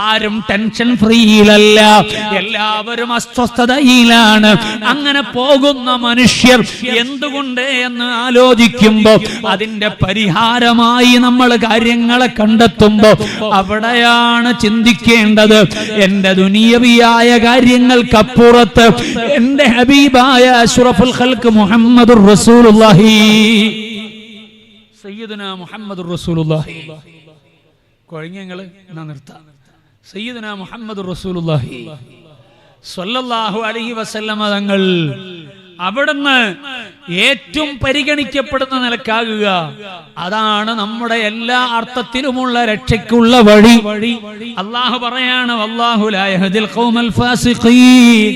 ആരും ടെൻഷൻ ഫ്രീയിലല്ല, എല്ലാവരും അസ്വസ്ഥതയിലാണ്. അങ്ങനെ പോകുന്ന മനുഷ്യർ എന്തുകൊണ്ട് എന്ന് ആലോചിക്കുമ്പോൾ അതിന്റെ പരിഹാരമായി നമ്മൾ കാര്യങ്ങളെ കണ്ടെത്തുമ്പോൾ അവിടെയാണ് ചിന്തിക്കേണ്ടത്. എന്റെ ദുനിയവിയായ കാര്യങ്ങൾക്കപ്പുറത്ത് എന്റെ ഹബീബായ അഷ്റഫുൽ ഖൽഖ് മുഹമ്മദുർ റസൂലുള്ളാഹി സയ്യിദുനാ മുഹമ്മദുർ റസൂലുള്ളാഹി കൊഴങ്ങങ്ങൾ എന്നാ നിർത്താം. സയ്യിദുനാ മുഹമ്മദുർ റസൂലുള്ളാഹി സ്വല്ലല്ലാഹു അലൈഹി വസല്ലമ തങ്ങൾ അവിടുന്ന് ഏറ്റവും പരിഗണിക്കപ്പെടുന്ന നിലക്കാകുക, അതാണ് നമ്മുടെ എല്ലാ അർത്ഥത്തിലുമുള്ള രക്ഷയ്ക്കുള്ള വഴി. അല്ലാഹു പറയാണ്, വല്ലാഹു ലാ യഹ്ദിൽ ഖൗമൽ ഫാസിഖീൻ.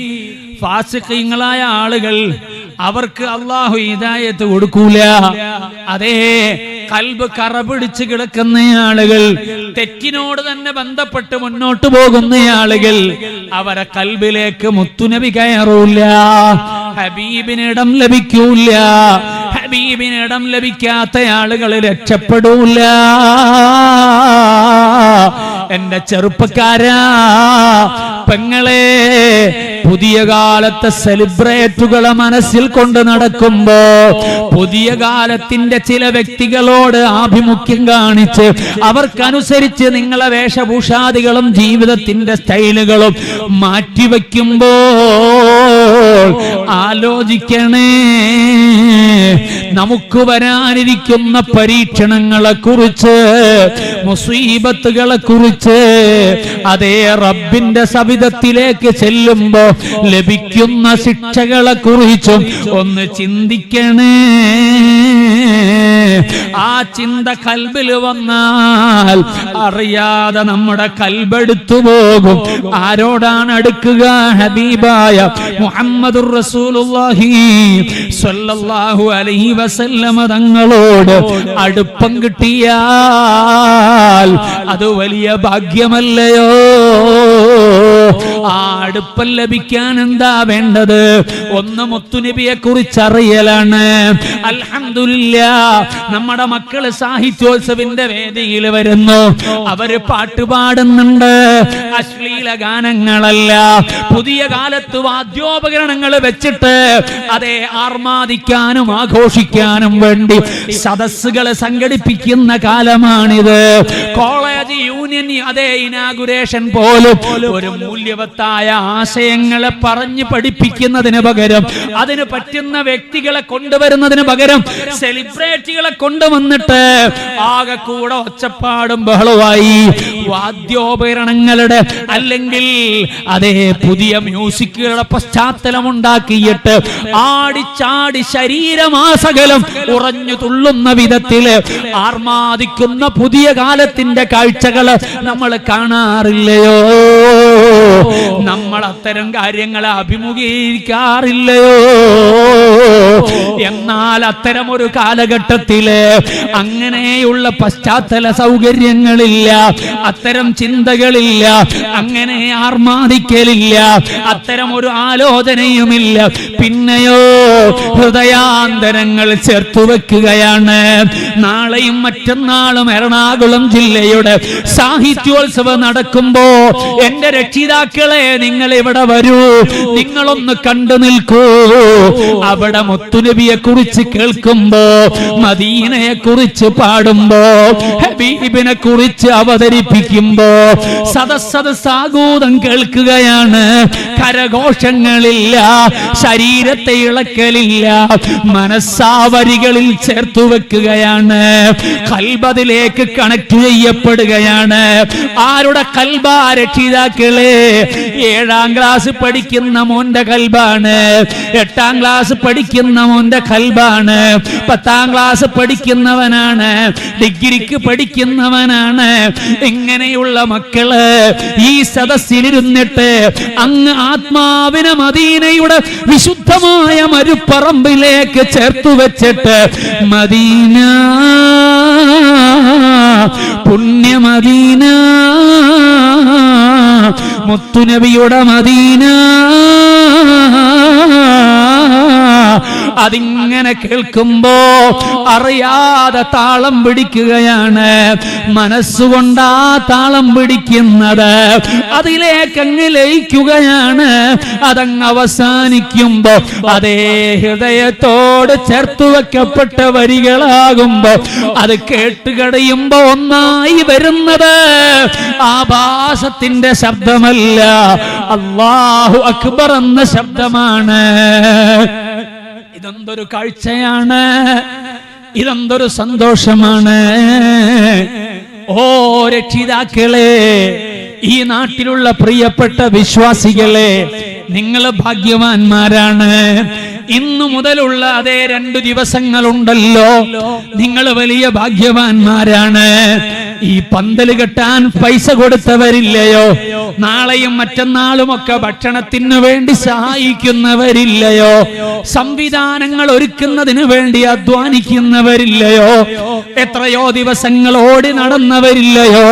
ഫാസിഖീങ്ങളായ ആളുകൾ അവർക്ക് അല്ലാഹു ഹിദായത്ത് കൊടുക്കൂല. അതേ കൽബ് കറപിടിച്ച് കിടക്കുന്ന ആളുകൾ, തെറ്റിനോട് തന്നെ ബന്ധപ്പെട്ട് മുന്നോട്ട് പോകുന്ന ആളുകൾ, അവരെ കൽബിലേക്ക് മുത്തുനബി കയറൂല, ഹബീബിനിടം ലഭിക്കൂല. ഹബീബിനിടം ലഭിക്കാത്ത ആളുകൾ രക്ഷപ്പെടൂല. എന്റെ ചെറുപ്പക്കാരാ, പെങ്ങളെ, പുതിയ കാലത്തെ സെലിബ്രേറ്റുകളെ മനസ്സിൽ കൊണ്ട് നടക്കുമ്പോ പുതിയ കാലത്തിന്റെ ചില വ്യക്തികളോട് ആഭിമുഖ്യം കാണിച്ച് അവർക്കനുസരിച്ച് നിങ്ങളെ വേഷഭൂഷാദികളും ജീവിതത്തിന്റെ സ്റ്റൈലുകളും മാറ്റിവെക്കുമ്പോ ആലോചിക്കണേ, നമുക്ക് വരാനിരിക്കുന്ന പരീക്ഷണങ്ങളെ കുറിച്ച്, മുസീബത്തുകളെ കുറിച്ച്, അതേ റബ്ബിന്റെ സവിധത്തിലേക്ക് ചെല്ലുമ്പോ ലഭിക്കുന്ന ശിക്ഷകളെ കുറിച്ചും ഒന്ന് ചിന്തിക്കണേ. ആ ചിന്ത കൽബിൽ വന്നാൽ അറിയാതെ നമ്മുടെ കൽബെടുത്തു പോകും. ആരോടാണ് അടുക്കുക? ഹബീബായ മുഹമ്മദുർ റസൂലുള്ളാഹി സ്വല്ലല്ലാഹു അലൈഹി വസല്ലമ തങ്ങളോട് അടുപ്പം കിട്ടിയാൽ അത് വലിയ ഭാഗ്യമല്ലയോ? ആ അടുപ്പം ലഭിക്കാൻ എന്താ വേണ്ടത്? ഒന്ന് മുത്തുനബിയെ കുറിച്ച് അറിയലാണ്. അൽഹംദുലില്ലാഹ്, നമ്മുടെ മക്കള് സാഹിത്യോത്സവിന്റെ വേദിയിൽ വരുന്നു, അവര് പാട്ടുപാടുന്നുണ്ട്. അശ്ലീല ഗാനങ്ങളല്ല, പുതിയ കാലത്ത് വാദ്യോപകരണങ്ങൾ വെച്ചിട്ട് അതേ ആർമാദിക്കാനും ആഘോഷിക്കാനും വേണ്ടി സദസ്സുകൾ സംഘടിപ്പിക്കുന്ന കാലമാണിത്. കോളേജ് യൂണിയൻ അതേ ഇനാഗുറേഷൻ പോലും ഒരു മൂല്യവത്തായ ആശയങ്ങളെ പറഞ്ഞ് പഠിപ്പിക്കുന്നതിന് പകരം, അതിന് പറ്റുന്ന വ്യക്തികളെ കൊണ്ടുവരുന്നതിന് പകരം സെലിബ്രിറ്റികളെ കൊണ്ടുവന്നിട്ട് ആകെ കൂടെ ഒച്ചപ്പാടും ബഹളവുമായി വാദ്യോപകരണങ്ങളുടെ അല്ലെങ്കിൽ അതേ പുതിയ മ്യൂസിക്കുകളുടെ പശ്ചാത്തലം ഉണ്ടാക്കിയിട്ട് ആടിച്ചാടി ശരീരമാസകലം ഉറഞ്ഞു തുള്ളുന്ന വിധത്തില് ആർമാദിക്കുന്ന പുതിയ കാലത്തിന്റെ കാഴ്ചകള് നമ്മൾ കാണാറില്ലയോ? നമ്മൾ അത്തരം കാര്യങ്ങളെ അഭിമുഖീകരിക്കാറില്ലയോ? എന്നാൽ അത്തരം ഒരു കാലഘട്ടത്തില് അങ്ങനെയുള്ള പശ്ചാത്തല സൗകര്യങ്ങളില്ല, അത്തരം ചിന്തകളില്ല, അങ്ങനെ ആർമാദിക്കലില്ല, അത്തരം ഒരു ആലോചനയുമില്ല. പിന്നെയോ ഹൃദയാന്തരങ്ങൾ ചേർത്തു വെക്കുകയാണ്. നാളെയും മറ്റന്നാളും എറണാകുളം ജില്ലയുടെ സാഹിത്യോത്സവം നടക്കുമ്പോ എന്റെ രക്ഷിതാക്കളെ, നിങ്ങൾ ഇവിടെ വരൂ, നിങ്ങളൊന്ന് കണ്ടു നിൽക്കൂ. അവിടെ അവിടെ മുത്തുനബിയെ കുറിച്ച് കേൾക്കുമ്പോ, മദീനയെ കുറിച്ച് പാടുമ്പോ, ഹബീബിനെ കുറിച്ച് അവതരിപ്പിക്കുമ്പോ സദസ്സദസ്സാകൂതം കേൾക്കുകയാണ്. കരഘോഷങ്ങളില്ല, ശരീരത്തെ ഇളക്കലില്ല, മനസ്സാവരികളിൽ ചേർത്തു വെക്കുകയാണ്. കൽബതിലേക്ക് കണക്ട് ചെയ്യപ്പെടുകയാണ്. ആരുടെ കൽബാ രക്ഷിതാക്കളെ? 7ാം ക്ലാസ് പഠിക്കുന്ന മോന്റെ കൽബാണ്, 8ാം ക്ലാസ് പഠിക്കുന്ന മോന്റെ കൽബാണ്, 10ാം ക്ലാസ് പഠിക്കുന്നവനാണ്, ഡിഗ്രിക്ക് പഠിക്കുന്നവനാണ്. ഇങ്ങനെയുള്ള മക്കള് ഈ സദസ്സിലിരുന്നിട്ട് അങ്ങ് ആത്മാവിനെ മദീനയുടെ വിശുദ്ധമായ മരുപ്പറമ്പിലേക്ക് ചേർത്തു വെച്ചിട്ട് മദീന, പുണ്യമദീന, മുത്തുനബിയുടെ മദീന, അതിങ്ങനെ കേൾക്കുമ്പോ അറിയാതെ താളം പിടിക്കുകയാണ്. മനസ്സുകൊണ്ടാ താളം പിടിക്കുന്നത്, അതിലേക്കങ്ങ് ലയിക്കുകയാണ്. അതങ്ങ് അവസാനിക്കുമ്പോ അതേ ഹൃദയത്തോട് ചേർത്തു വെക്കപ്പെട്ട വരികളാകുമ്പോ അത് കേട്ടുകടയുമ്പോ ഒന്നായി വരുന്നത് ആഭാസത്തിന്റെ ശബ്ദമല്ല, അല്ലാഹു അക്ബർ എന്ന ശബ്ദമാണ്. ഇതെന്തൊരു കാഴ്ചയാണ്, ഇതെന്തൊരു സന്തോഷമാണ്. ഓ രക്ഷിതാക്കളെ, ഈ നാട്ടിലുള്ള പ്രിയപ്പെട്ട വിശ്വാസികളെ, നിങ്ങൾ ഭാഗ്യവാന്മാരാണ്. ഇന്നു മുതലുള്ള അതേ 2 ദിവസങ്ങളുണ്ടല്ലോ, നിങ്ങൾ വലിയ ഭാഗ്യവാന്മാരാണ്. ഈ പന്തല് കെട്ടാൻ പൈസ കൊടുത്തവരില്ലയോ? നാളെയും മറ്റന്നാളും ഒക്കെ ഭക്ഷണത്തിന് വേണ്ടി സഹായിക്കുന്നവരില്ലയോ? സംവിധാനങ്ങൾ ഒരുക്കുന്നതിന് വേണ്ടി അധ്വാനിക്കുന്നവരില്ലയോ? എത്രയോ ദിവസങ്ങൾ ഓടി നടന്നവരില്ലയോ?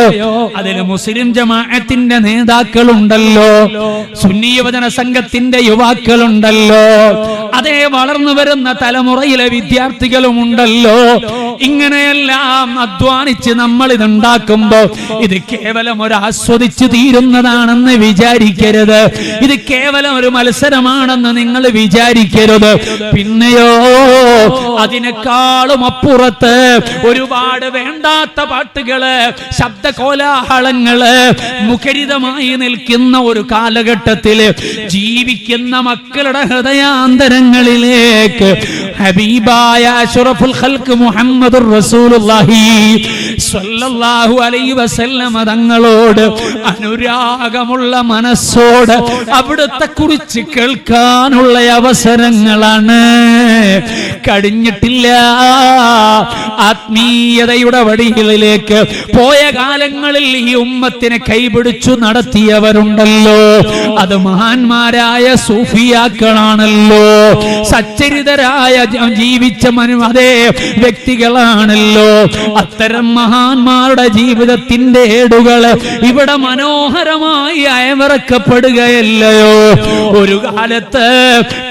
അതിന് മുസ്ലിം ജമാഅത്തിന്റെ നേതാക്കളുണ്ടല്ലോ, സുന്നി യുവജന സംഘത്തിന്റെ യുവാക്കളുണ്ടല്ലോ, അതേ വളർന്നു വരുന്ന തലമുറയിലെ വിദ്യാർത്ഥികളുമുണ്ടല്ലോ. ഇങ്ങനെയെല്ലാം അധ്വാനിച്ച് നമ്മൾ ഇതുണ്ടാക്കുമ്പോ ഇത് കേവലം ഒരു ആസ്വദിച്ച് തീരുന്നതാണെന്ന് വിചാരിക്കരുത്. ഇത് കേവലം ഒരു മത്സരമാണെന്ന് നിങ്ങൾ വിചാരിക്കരുത്. പിന്നെയോ അതിനേക്കാളും അപ്പുറത്ത് ഒരുപാട് വേണ്ടാത്ത പാട്ടുകള്, ശബ്ദ കോലാഹലങ്ങള് മുഖരിതമായി നിൽക്കുന്ന ഒരു കാലഘട്ടത്തില് ജീവിക്കുന്ന മക്കളുടെ ഹൃദയാന്തരങ്ങളിലേക്ക് ഹബീബായ അഷ്റഫുൽ ഖൽഖ് മുഹമ്മദുർ റസൂലുള്ളാഹി സ്വല്ലല്ലാഹു അലൈഹി വസല്ലം തങ്ങളോട് അനുരാഗമുള്ള മനസ്സോട് അവിടുത്തെ കുറിച്ച് കേൾക്കാനുള്ള അവസരങ്ങളാണ് കഴിഞ്ഞിട്ടില്ല. ആത്മീയതയുടെ വഴികളിലേക്ക് പോയ കാലങ്ങളിൽ ഈ ഉമ്മത്തിനെ കൈപിടിച്ചു നടത്തിയവരുണ്ടല്ലോ, അത് മഹാന്മാരായ സൂഫിയാക്കളാണല്ലോ, സച്ചരിതരായ ജീവിച്ച അതേ വ്യക്തികളാണല്ലോ. അത്തരം മഹാന്മാരുടെ ജീവിതത്തിന്റെ ഏടുകള് ഇവിടെ മനോഹരമായി അയവിറക്കപ്പെടുകയല്ലയോ? ഒരു കാലത്ത്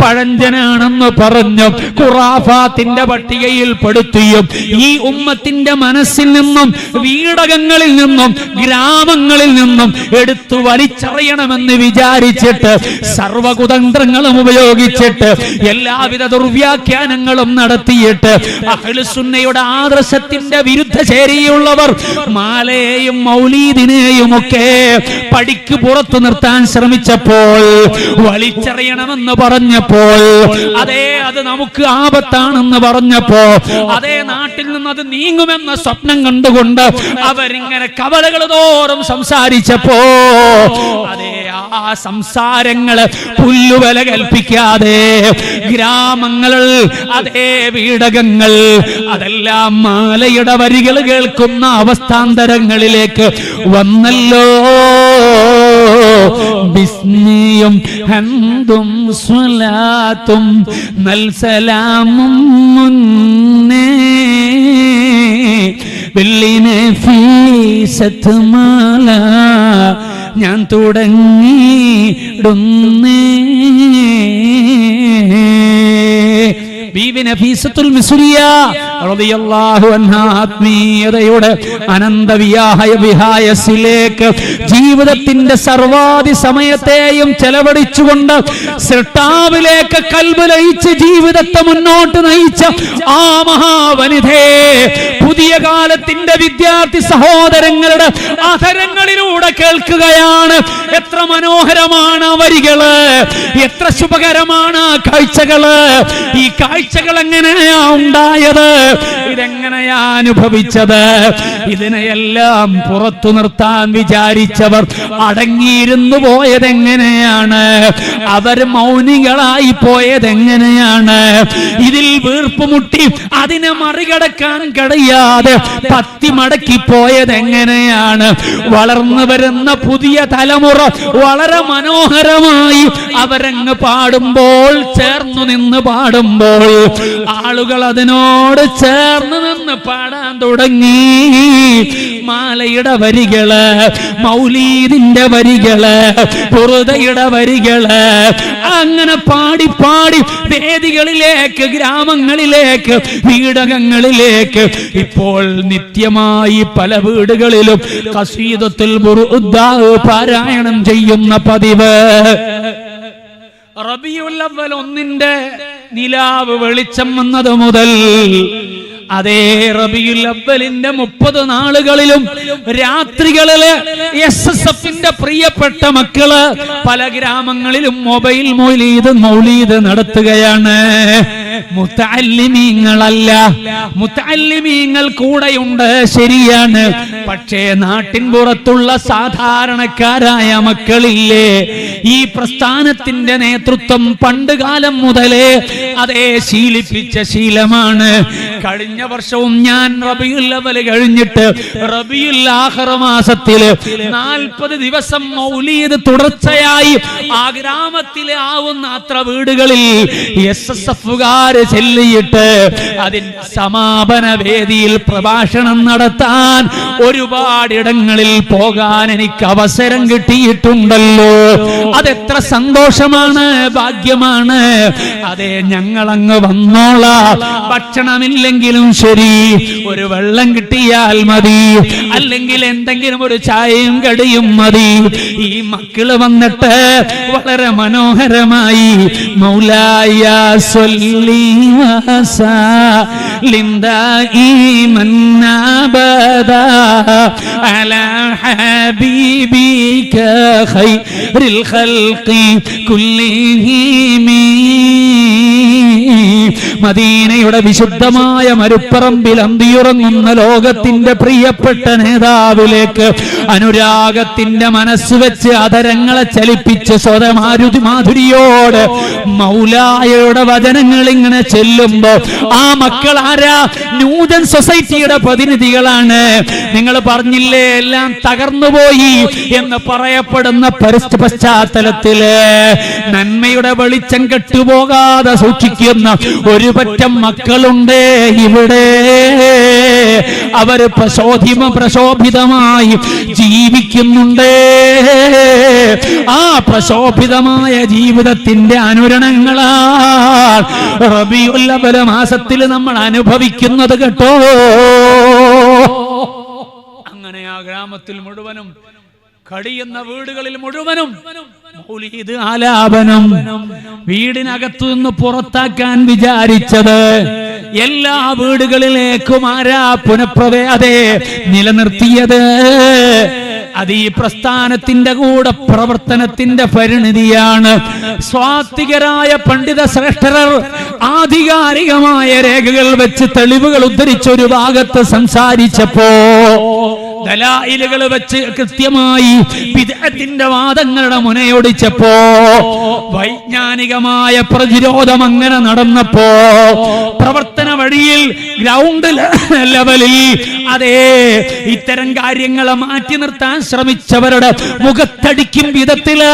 പഴഞ്ചനാണെന്ന് പറഞ്ഞു ഖുറാഫാത്തിന്റെ പട്ടികയിൽ പെടുത്തിയും ഈ ഉമ്മത്തിന്റെ മനസ്സിൽ നിന്നും വീടകങ്ങളിൽ നിന്നും ഗ്രാമങ്ങളിൽ നിന്നും എടുത്തു വലിച്ചറിയണമെന്ന് വിചാരിച്ചിട്ട് സർവകുതന്ത്രങ്ങളും ഉപയോഗിച്ചിട്ട് എല്ലാവിധ ദുർവ്യാഖ്യാനങ്ങളും നടത്തിയിട്ട് അഹ്ലുസുന്നയുടെ ആദർശത്തിന്റെ വിരുദ്ധ ചേരിയുള്ളവർ മാലയെയും മൗലീദിനെയും ഒക്കെ പടിക്ക് പുറത്തു നിർത്താൻ ശ്രമിച്ചപ്പോൾ, വലിച്ചെറിയണമെന്ന് പറഞ്ഞപ്പോൾ, അതേ അത് നമുക്ക് ആപത്താണെന്ന് പറഞ്ഞപ്പോ, അതേ നാട്ടിൽ നിന്ന് അത് നീങ്ങുമെന്ന സ്വപ്നം കണ്ടുകൊണ്ട് അവരിങ്ങനെ കവലകൾ തോറും സംസാരിച്ചപ്പോ, അതേ ആ സംസാരങ്ങള് പുല്ലുവില കൽപ്പിക്കാതെ ഗ്രാമങ്ങൾ, അതേ വീടകങ്ങൾ, അതെല്ലാം മാലയുടെ വരികൾ കേൾക്കുന്ന അവസ്ഥാന്തരങ്ങളിലേക്ക് വന്നല്ലോ. ബിസ്മിയും ഹംദും സ്വലാത്തും നൽസലാമും മുന്നേ വെള്ളിനെ ഫീസത്തുമാല ഞാൻ തുടങ്ങിയിടുന്നേ. ബീവി നഫീസത്തുൽ മിസ്രിയ റളിയല്ലാഹു അൻഹാ ആത്മീയതയുടെ അനന്ത വിഹായസിലേക്ക് ജീവിതത്തിന്റെ സർവാധി സമയത്തെയും ചെലവഴിച്ചുകൊണ്ട് സൃഷ്ടാവിലേക്ക് കൽബ് ലയിച്ച് ജീവിതത്തെ മുന്നോട്ട് നയിച്ച ആ മഹാവനിതയെ പുതിയ കാലത്തിന്റെ വിദ്യാർത്ഥി സഹോദരങ്ങളുടെ അധരങ്ങളിലൂടെ കേൾക്കുകയാണ്. എത്ര മനോഹരമാണ് വരികള്, എത്ര ശുഭകരമാണ് കാഴ്ചകള്. ഈ കാഴ്ചകൾ എങ്ങനെയാ ഉണ്ടായത്, ഇതെങ്ങനെയാ അനുഭവിച്ചത്? ഇതിനെയെല്ലാം പുറത്തു നിർത്താൻ വിചാരിച്ചവർ അടങ്ങിയിരുന്നു പോയതെങ്ങനെയാണ്? അവർ മൗനികളായി പോയതെങ്ങനെയാണ്? ഇതിൽ വീർപ്പുമുട്ടി അതിനെ മറികടക്കാൻ കഴിയാതെ പത്തി മടക്കി പോയതെങ്ങനെയാണ്? വളർന്നു വരുന്ന പുതിയ തലമുറ വളരെ മനോഹരമായി അവരങ്ങ് പാടുമ്പോൾ, ചേർന്നു നിന്ന് പാടുമ്പോൾ ആളുകൾ അതിനോട് ചേർന്ന് നിന്ന് പാടാൻ തുടങ്ങി. മാലയുടെ വരികള്, മൗലീദിന്റെ വരികള്, ബുറുദയുടെ വരികള്, അങ്ങനെ പാടി പാടി വേദികളിലേക്ക്, ഗ്രാമങ്ങളിലേക്ക്, വീടകങ്ങളിലേക്ക് ഇപ്പോൾ നിത്യമായി പല വീടുകളിലും ഖസീദത്തുൽ ബുറുദ പാരായണം ചെയ്യുന്ന പതിവ്. റബീഉൽ അവ്വൽ 1 നിലാവ് വെളിച്ചം വന്നത് മുതൽ അതേ റബീഉൽ അവ്വലിന്റെ 30 നാളുകളിലും രാത്രികളില് SSFന്റെ പ്രിയപ്പെട്ട മക്കള് പല ഗ്രാമങ്ങളിലും മൊബൈൽ മൗലീദ് നടത്തുകയാണ്. മുതഅല്ലിമീങ്ങളല്ല, മുതഅല്ലിമീങ്ങൾ കൂടെയുണ്ട്, ശരിയാണ്. പക്ഷേ നാട്ടിൻ പുറത്തുള്ള സാധാരണക്കാരായ മക്കളില്ലേ, ഈ പ്രസ്ഥാനത്തിന്റെ നേതൃത്വം പണ്ട് കാലം മുതലേ അതേ ശീലിപ്പിച്ച ശീലമാണ്. കഴിഞ്ഞ വർഷവും ഞാൻ റബീഉൽ അവ്വൽ കഴിഞ്ഞിട്ട് റബീഉൽ ആഖിർ മാസത്തില് 40 ദിവസം മൗലീദ് തുടർച്ചയായി ആ ഗ്രാമത്തിലെ ആവുന്ന അത്ര വീടുകളിൽ SSFകാര് ചെല്ലിയിട്ട് അതിന്റെ സമാപന വേദിയിൽ പ്രഭാഷണം നടത്താൻ ഒരുപാടിടങ്ങളിൽ പോകാൻ എനിക്ക് അവസരം കിട്ടിയിട്ടുണ്ടല്ലോ. അതെത്ര സന്തോഷമാണ്, ഭാഗ്യമാണ്. അതെ, ഞങ്ങളങ്ങ് വന്നോളാം. ഭക്ഷണമില്ലെങ്കിലും ശരി, ഒരു വെള്ളം കിട്ടിയാൽ മതി, അല്ലെങ്കിൽ എന്തെങ്കിലും ഒരു ചായയും കടിയും മതി. ഈ മക്കള് വന്നിട്ട് വളരെ മനോഹരമായി മൗലായ സ്വല്ലി വസല്ലിം ദായിമൻ അബദാ അലാ ഹബീബിക ഖൈറിൽ ഖൽഖി കുല്ലിഹിം. മദീനയുടെ വിശുദ്ധമായ മരുപ്പറമ്പിൽ അന്തിയുറങ്ങുന്ന ലോകത്തിന്റെ പ്രിയപ്പെട്ട നേതാവിലേക്ക് അനുരാഗത്തിന്റെ മനസ്സ് വെച്ച് അതരങ്ങളെ ചലിപ്പിച്ച് സ്വതമാരുതിമാധുരിയോട് മൗലായയുടെ വചനങ്ങൾ ഇങ്ങനെ ചെല്ലുമ്പോ ആ മക്കൾ ആരാ? ന്യൂജൻ സൊസൈറ്റിയുടെ പ്രതിനിധികളാണ്. നിങ്ങൾ പറഞ്ഞില്ലേ എല്ലാം തകർന്നുപോയി എന്ന് പറയപ്പെടുന്ന പശ്ചാത്തലത്തില് നന്മയുടെ വെളിച്ചം കെട്ടുപോകാതെ സൂക്ഷിക്കുന്ന ഒരു പറ്റം മക്കളുണ്ട് ഇവിടെ. അവർ പ്രശോഭിതമായി ജീവിക്കുന്നുണ്ട്. ആ പ്രശോഭിതമായ ജീവിതത്തിന്റെ അനുരണങ്ങളാൽ റബീഉൽ അവ്വൽ മാസത്തിൽ നമ്മൾ അനുഭവിക്കുന്നത് കേട്ടോ. അങ്ങനെ ആ ഗ്രാമത്തിൽ മുഴുവനും, കഴിയുന്ന വീടുകളിൽ മുഴുവനും മൗലീദ് ആലാപനം. വീടിനകത്തു നിന്ന് പുറത്താക്കാൻ വിചാരിച്ചത് എല്ലാ വീടുകളിലേക്കും ആരാ നിലനിർത്തിയത്? അത് ഈ പ്രസ്ഥാനത്തിന്റെ കൂടെ പ്രവർത്തനത്തിന്റെ പരിണിതിയാണ്. സ്വാത്വികരായ പണ്ഡിത ശ്രേഷ്ഠർ ആധികാരികമായ രേഖകൾ വെച്ച് തെളിവുകൾ ഉദ്ധരിച്ചൊരു ഭാഗത്ത് സംസാരിച്ചപ്പോ, ദലായിലുകൾ വെച്ച് കൃത്യമായി ബിദ്അത്തിന്റെ വാദങ്ങളുടെ മുനയൊടിച്ചപ്പോ, വൈജ്ഞാനികമായ പ്രതിരോധം അങ്ങനെ നടന്നപ്പോ, പ്രവർത്തന വഴിയിൽ ഗ്രൗണ്ട് ലെവലിൽ അതേ ഇത്തരം കാര്യങ്ങളെ മാറ്റി നിർത്താൻ ശ്രമിച്ചവരുടെ മുഖത്തടിക്കും വിധത്തില്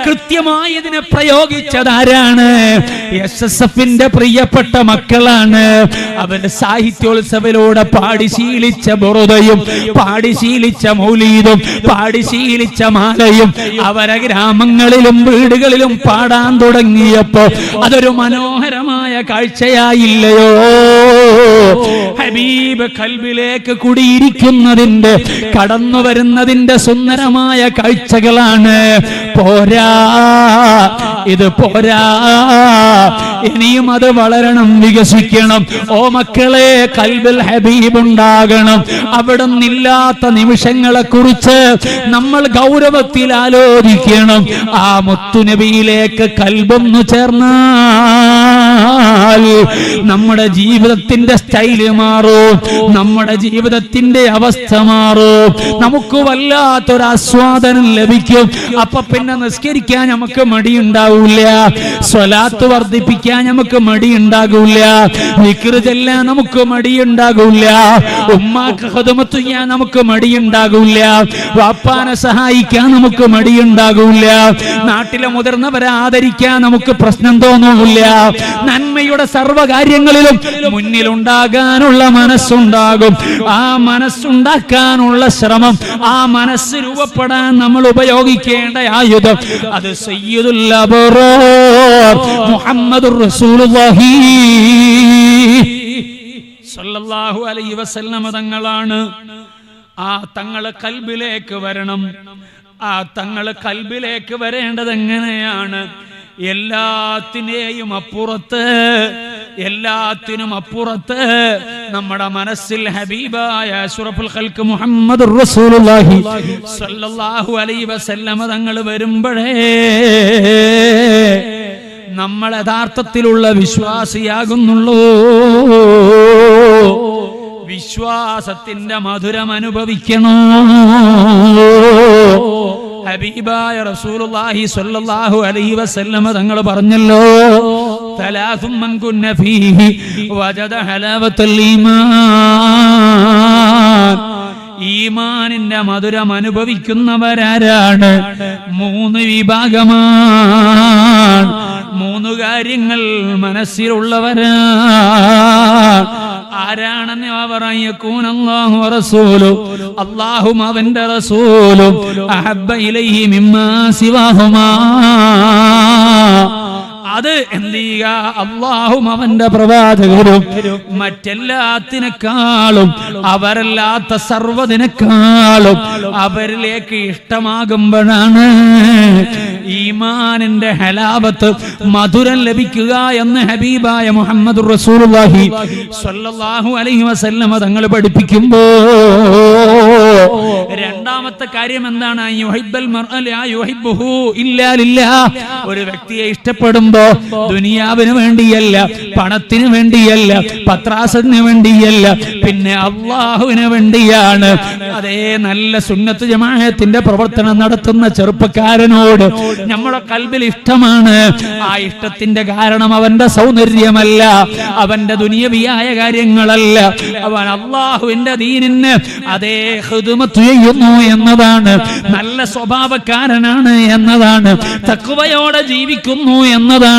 കൃത്യമായി ഇതിനെ പ്രയോഗിച്ചതാരാണ്? SSFന്റെ പ്രിയപ്പെട്ട മക്കളാണ്. അവര് സാഹിത്യോത്സവത്തിലൂടെ പാടിശീലിച്ച ബുറുദയും പാടിശീലിച്ച മൗലീദും പാടിശീലിച്ച മാലയും അവരെ ഗ്രാമങ്ങളിലും വീടുകളിലും പാടാൻ തുടങ്ങിയപ്പോ അതൊരു മനോഹരമായ കാഴ്ചയായില്ലയോ? ഹബീബ് കൽബിലേക്ക് കുടിയിരിക്കുന്നതിന്റെ കടന്നു വരുന്നതിന്റെ സുന്ദരമായ കാഴ്ചകളാണ്. പോരാ, ഇത് പോരാ, ഇനിയും അത് വളരണം, വികസിക്കണം. ഓ മക്കളെ, കൽബിൽ ഹബീബ് ഉണ്ടാകണം. അവിടെ നിന്നില്ലാത്ത നിമിഷങ്ങളെ കുറിച്ച് നമ്മൾ ഗൗരവത്തിൽ ആലോചിക്കണം. ആ മുത്തുനബിയിലേക്ക് കൽബൊന്നു ചേർന്നാൽ നമ്മുടെ ജീവിതത്തിന്റെ സ്റ്റൈല് മാറും, നമ്മുടെ ജീവിതത്തിന്റെ അവസ്ഥ മാറും, നമുക്ക് വല്ലാത്തൊരു ആസ്വാദനം ലഭിക്കും. അപ്പൊ പിന്നെ നിസ്കരിക്കാൻ നമുക്ക് മടിയുണ്ടാവില്ല, സ്വലാത്ത് വർദ്ധിപ്പിക്കാൻ നമുക്ക് മടിയുണ്ടാകില്ല, ദിക്ർ ചൊല്ലാൻ നമുക്ക് മടിയുണ്ടാകില്ല, ഉമ്മാക്ക് ഖിദ്മത്ത് ചെയ്യാൻ നമുക്ക് മടിയുണ്ടാകില്ല, വാപ്പാനെ സഹായിക്കാൻ നമുക്ക് മടിയുണ്ടാകില്ല, നാട്ടിലെ മുതിർന്നവരെ ആദരിക്കാൻ നമുക്ക് പ്രശ്നം തോന്നില്ല. നന്മയുടെ സർവ്വകാര്യങ്ങളിലും മുന്നിലുണ്ടാകാനുള്ള മനസ്സുണ്ടാകും. ആ മനസ്സുണ്ടാക്കാനുള്ള ശ്രമം, ആ മനസ്സ് രൂപപ്പെടാൻ നമ്മൾ ഉപയോഗിക്കേണ്ട ആയുധം, അത് സയ്യിദുൽ അബ്റാർ മുഹമ്മദുർ റസൂലുള്ളാഹി സ്വല്ലല്ലാഹു അലൈഹി വസല്ലം തങ്ങളാണ്. ആ തങ്ങളെ കൽബിലേക്ക് വരണം. ആ തങ്ങളെ കൽബിലേക്ക് വരേണ്ടത് എങ്ങനെയാണ്? എല്ലാത്തിനും അപ്പുറത്ത് നമ്മുടെ മനസ്സിൽ ഹബീബായ അഷ്റഫുൽ ഖൽഖ് മുഹമ്മദുർ റസൂലുള്ളാഹി സ്വല്ലല്ലാഹു അലൈഹി വസല്ലം തങ്ങൾ വരുമ്പോഴേ നമ്മൾ യഥാർത്ഥത്തിലുള്ള വിശ്വാസിയാകുന്നുള്ളൂ. വിശ്വാസത്തിന്റെ മധുരം അനുഭവിക്കണോ? ഹബീബായ റസൂലുള്ളാഹി സ്വല്ലല്ലാഹു അലൈഹി വസല്ലം തങ്ങൾ പറഞ്ഞല്ലോ, തലാസും മൻ കുന്ന ഫീഹി വജദ ഹലാവത്തുൽ ഈമാൻ. ഈമാനിന്റെ മധുരം അനുഭവിക്കുന്നവരാരാണ്? 3 വിഭാഗമാണ്. 3 കാര്യങ്ങൾ മനസ്സിലുള്ളവരാണ്. ആരാണെന്ന് അല്ലാഹു റസൂലും അല്ലാഹും അവന്റെ റസൂലും അഹബ്ബ ഇലൈഹി മിമ്മാ സിവാഹുമാ. അത് എന്ത് ചെയ്യുക? അല്ലാഹും അവന്റെ പ്രവാചകരും മറ്റെല്ലാത്തിനേക്കാളും അവരല്ലാത്ത സർവ്വതിനേക്കാളും അവരിലേക്ക് ഇഷ്ടമാകുമ്പോഴാണ് ഈമാനിന്റെ ഹലാവത്ത്, മധുരം ലഭിക്കുക എന്ന് ഹബീബായ മുഹമ്മദുർ റസൂലുള്ളാഹി സ്വല്ലല്ലാഹു അലൈഹി വസല്ലം തങ്ങൾ പഠിപ്പിക്കുമ്പോ രണ്ടാമത്തെ കാര്യം എന്താണ്? യുഹിബ്ബൽ മർഅ ലാ യുഹിബ്ബുഹു ഇല്ലാ ലില്ലാഹ്. ഒരു വ്യക്തിയെ ഇഷ്ടപ്പെടുമ്പോ ദുനിയാവിന് വേണ്ടിയല്ല, പണത്തിന് വേണ്ടിയല്ല, പത്രാസത്തിന് വേണ്ടിയല്ല, പിന്നെ അല്ലാഹുവിന് വേണ്ടിയാണ്. അതേ നല്ല സുന്നത്ത് ജമാഅത്തിന്റെ പ്രവർത്തനം നടത്തുന്ന ചെറുപ്പക്കാരനോട് നമ്മുടെ കൽബിൽ ഇഷ്ടമാണ്. ആ ഇഷ്ടത്തിന്റെ കാരണം അവന്റെ സൗന്ദര്യമല്ല, അവന്റെ ദുനിയവിയായ കാര്യങ്ങളല്ല, അവൻ അല്ലാഹുവിന്റെ ദീനിന് അതേ ഖിദ്മത്ത് ചെയ്യുന്നു എന്നതാണ്, നല്ല സ്വഭാവക്കാരനാണ് എന്നതാണ്, തഖ്വയോടെ ജീവിക്കുന്നു എന്നതാണ്.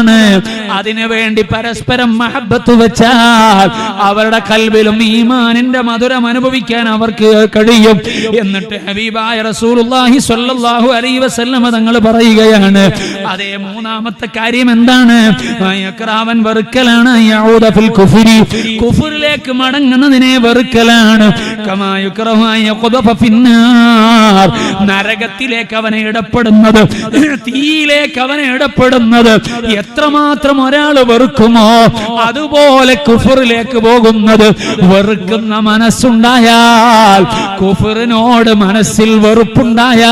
അതിനുവേണ്ടി പരസ്പരം മഹബ്ബത്ത് വെച്ചാൽ അവരുടെ കൽബിലും ഈമാനിന്റെ മധുരം അനുഭവിക്കാൻ അവർക്ക് കഴിയും. എന്നിട്ട് ഹബീബായ റസൂലുള്ളാഹി സ്വല്ലല്ലാഹു അലൈഹി വസല്ലം തങ്ങൾ പറയുകയാണ്, അതേ മൂന്നാമത്തെ കാര്യം എന്താണ്? യക്റാവൻ വെറുക്കലാണ്, യഊദ ഫിൽ കുഫ്രി, കുഫ്രിലേക്ക് മടങ്ങുന്നതിനെ വെറുക്കലാണ്. കമാ യക്റഹു യഖദഫ ഫിന്നാർ, നരകത്തിലേക്ക് അവനെ ഇടപെടുന്നത്, തീയിലേക്ക് അവനെ ഇടപെടുന്നത് എത്രമാത്രം ഒരാൾ വെറുക്കുമോ അതുപോലെ കുഫറിലേക്ക് പോകുന്നത്. വെറുക്കുന്ന മനസ്സുണ്ടായാൽ, കുഫറിനോട് മനസ്സിൽ വെറുപ്പുണ്ടായാൽ,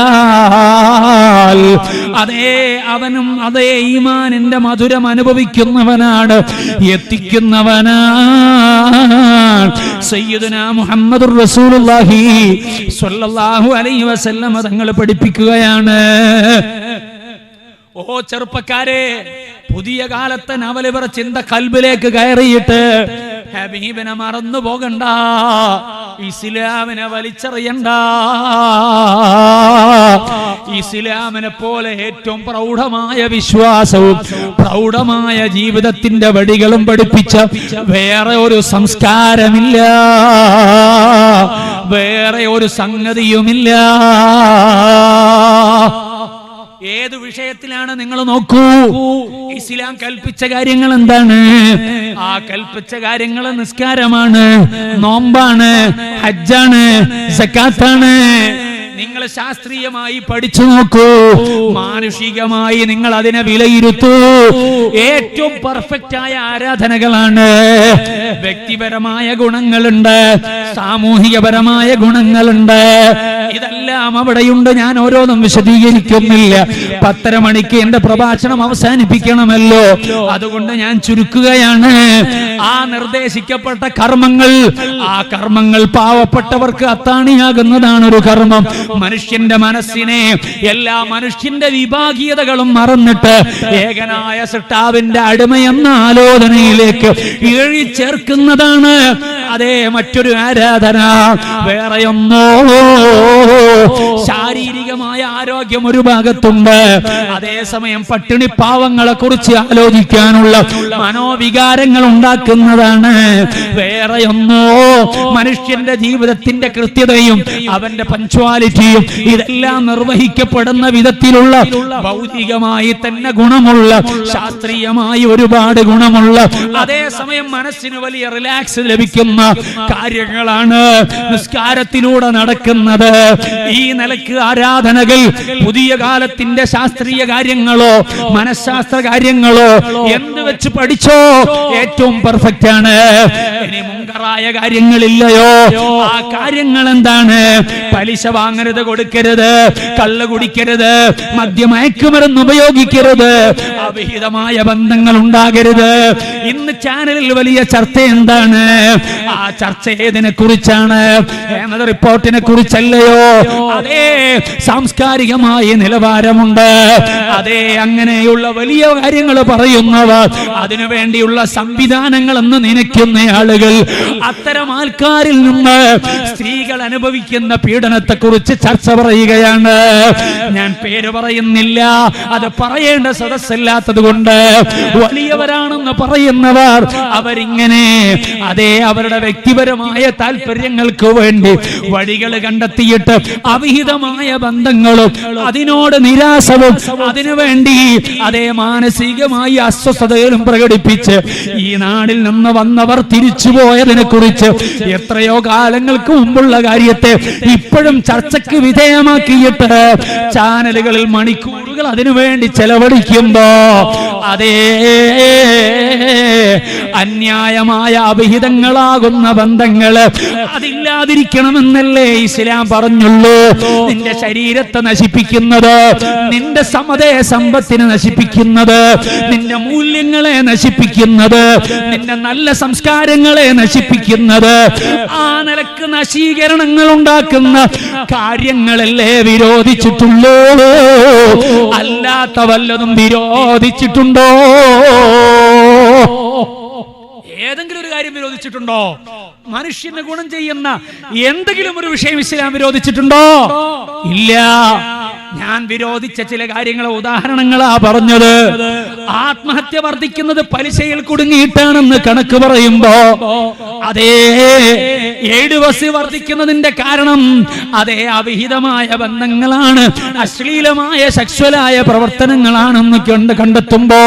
അവനും അതേ ഈമാനിന്റെ മധുരം അനുഭവിക്കുന്നവനാണ്, എത്തിക്കുന്നവനാണ്. സയ്യിദുനാ മുഹമ്മദുർ റസൂലുള്ളാഹി സ്വല്ലല്ലാഹു അലൈഹി വസല്ലം തങ്ങൾ പഠിപ്പിക്കുകയാണ്. ഓ ചെറുപ്പക്കാരെ, പുതിയ കാലത്തെ നവലിവർ ചിന്ത കൽബിലേക്ക് കയറിയിട്ട് ഹബീബിനെ മറന്നു പോകണ്ട, ഇസ്ലാമിനെ വലിച്ചെറിയണ്ട. ഇസ്ലാമിനെ പോലെ ഏറ്റവും പ്രൗഢമായ വിശ്വാസവും പ്രൗഢമായ ജീവിതത്തിന്റെ വടികളും പഠിപ്പിച്ച വേറെ ഒരു സംസ്കാരമില്ല, വേറെ ഒരു സംഗതിയുമില്ല. ഏത് വിഷയത്തിലാണ് നിങ്ങൾ നോക്കൂ, ഇസ്ലാം കൽപ്പിച്ച കാര്യങ്ങൾ എന്താണ്? ആ കൽപ്പിച്ച കാര്യങ്ങൾ നിസ്കാരമാണ്, നോമ്പാണ്, ഹജ്ജാണ്, സക്കാത്താണ്. നിങ്ങൾ ശാസ്ത്രീയമായി പഠിച്ചു നോക്കൂ, മാനുഷികമായി നിങ്ങൾ അതിനെ വിലയിരുത്തൂ. ഏറ്റവും പെർഫെക്റ്റ് ആയ ആരാധനകളാണ്. വ്യക്തിപരമായ ഗുണങ്ങളുണ്ട്, സാമൂഹികപരമായ ഗുണങ്ങളുണ്ട്, ഇതെല്ലാം അവിടെയുണ്ട്. ഞാൻ ഓരോന്നും വിശദീകരിക്കുന്നില്ല. 10:30 മണിക്ക് എന്റെ പ്രഭാഷണം അവസാനിപ്പിക്കണമല്ലോ, അതുകൊണ്ട് ഞാൻ ചുരുക്കുകയാണ്. ആ നിർദ്ദേശിക്കപ്പെട്ട കർമ്മങ്ങൾ, ആ കർമ്മങ്ങൾ പാവപ്പെട്ടവർക്ക് അത്താണിയാകുന്നതാണ് ഒരു കർമ്മം. മനുഷ്യന്റെ മനസ്സിനെ, എല്ലാ മനുഷ്യന്റെ വിഭാഗീയതകളും മറന്നിട്ട് ഏകനായ സൃഷ്ടാവിന്റെ അടിമയെന്ന ആലോചനയിലേക്ക് ഇഴചേർക്കുന്നതാണ് അതേ മറ്റൊരു ആരാധന. വേറെയൊന്നോ ശാരീരികമായ ആരോഗ്യം ഒരു ഭാഗത്തുണ്ട്, അതേസമയം പട്ടിണി പാവങ്ങളെ കുറിച്ച് ആലോചിക്കാനുള്ള മനോവികാരങ്ങൾ ഉണ്ടാക്കുന്നതാണ് വേറെയൊന്നോ. മനുഷ്യന്റെ ജീവിതത്തിന്റെ കൃത്യതയും അവന്റെ പഞ്ച്വാലിറ്റിയും ഇതെല്ലാം നിർവഹിക്കപ്പെടുന്ന വിധത്തിലുള്ള ഭൗതികമായി തന്നെ ഗുണമുള്ള, ശാസ്ത്രീയമായി ഒരുപാട് ഗുണമുള്ള, അതേസമയം മനസ്സിന് വലിയ റിലാക്സ് ലഭിക്കുന്ന കാര്യങ്ങളാണ് നിസ്കാരത്തിലൂടെ നടക്കുന്നത്. ഈ നിലയ്ക്ക് ആരാധനകൾ പുതിയ കാലത്തിന്റെ ശാസ്ത്രീയ കാര്യങ്ങളോ മനഃശാസ്ത്ര കാര്യങ്ങളോ എന്ത് വെച്ച് പഠിച്ചോ ഏറ്റവും പെർഫെക്റ്റ് ആണ്. ഇനി മുങ്കറായ കാര്യങ്ങളില്ലയോ, ആ കാര്യങ്ങൾ എന്താണ്? പലിശ വാങ്ങരുത്, കൊടുക്കരുത്, കള്ള് കുടിക്കരുത്, മദ്യമയക്കുമരുന്ന് ഉപയോഗിക്കരുത്, അവിഹിതമായ ബന്ധങ്ങൾ ഉണ്ടാകരുത്. ഇന്ന് ചാനലിൽ വലിയ ചർച്ച എന്താണ്? ആ ചർച്ച ഏതിനെ കുറിച്ചാണ്? എന്നത് റിപ്പോർട്ടിനെ കുറിച്ചല്ലയോ? അതേ സാംസ്കാരികമായ നിലവാരമുണ്ട്, അതേ അങ്ങനെയുള്ള വലിയ കാര്യങ്ങൾ പറയുന്നവർ, അതിനുവേണ്ടിയുള്ള സംവിധാനങ്ങൾ എന്ന് നനയ്ക്കുന്ന ആളുകൾ, അത്തരം ആൾക്കാരിൽ നിന്ന് സ്ത്രീകൾ അനുഭവിക്കുന്ന പീഡനത്തെ കുറിച്ച് ചർച്ച പറയുകയാണ്. ഞാൻ പേര് പറയുന്നില്ല, അത് പറയേണ്ട സദസ്സല്ലാത്തത് കൊണ്ട്. വലിയവരാണെന്ന് പറയുന്നവർ അവരിങ്ങനെ അതേ അവരുടെ വ്യക്തിപരമായ താല്പര്യങ്ങൾക്ക് വേണ്ടി വഴികൾ കണ്ടെത്തിയിട്ട് അവിഹിതമായ ബന്ധങ്ങളും അതിനോട് നിരാശവും അതിനുവേണ്ടി അതേ മാനസികമായി അസ്വസ്ഥതകളും പ്രകടിപ്പിച്ച് ഈ നാടിൽ നിന്ന് വന്നവർ തിരിച്ചുപോയതിനെ കുറിച്ച് എത്രയോ കാലങ്ങൾക്ക് മുമ്പുള്ള കാര്യത്തെ ഇപ്പോഴും ചർച്ചയ്ക്ക് വിധേയമാക്കിയിട്ട് ചാനലുകളിൽ മണിക്കൂറുകൾ അതിനുവേണ്ടി ചെലവഴിക്കുമ്പോ അതേ അന്യായമായ അവിഹിതങ്ങളാകുന്ന ബന്ധങ്ങള് അതില്ലാതിരിക്കണമെന്നല്ലേ ഇസ്ലാം പറഞ്ഞുള്ളൂ. നിന്റെ ശരീരത്തെ നശിപ്പിക്കുന്നത്, നിന്റെ സമതേ സമ്പത്തിനെ നശിപ്പിക്കുന്നത്, നിന്റെ മൂല്യങ്ങളെ നശിപ്പിക്കുന്നത്, നിന്റെ നല്ല സംസ്കാരങ്ങളെ നശിപ്പിക്കുന്നത്, ആ നിലക്ക് നശീകരണങ്ങൾ ഉണ്ടാക്കുന്ന കാര്യങ്ങളല്ലേ വിരോധിച്ചിട്ടുള്ളൂ. അല്ലാത്ത വല്ലതും വിരോധിച്ചിട്ടുണ്ടോ? ഏതെങ്കിലും ഒരു കാര്യം വിരോധിച്ചിട്ടുണ്ടോ? മനുഷ്യന് ഗുണം ചെയ്യുന്ന എന്തെങ്കിലും ഒരു വിഷയം ഇസ്ലാം വിരോധിച്ചിട്ടുണ്ടോ? ഇല്ല. ഞാൻ വിരോധിച്ച ചില കാര്യങ്ങളെ ഉദാഹരണങ്ങളാ പറഞ്ഞത്. ആത്മഹത്യ വർദ്ധിക്കുന്നത് പലിശയിൽ കുടുങ്ങിയിട്ടാണെന്ന് കണക്ക് പറയുമ്പോ അതേ ഏടുവസി വർദ്ധിക്കുന്നതിന്റെ കാരണം അതേ അവിഹിതമായ ബന്ധങ്ങളാണ്, അശ്ലീലമായ സെക്സ്വലായ പ്രവർത്തനങ്ങളാണെന്ന് കണ്ടെത്തുമ്പോ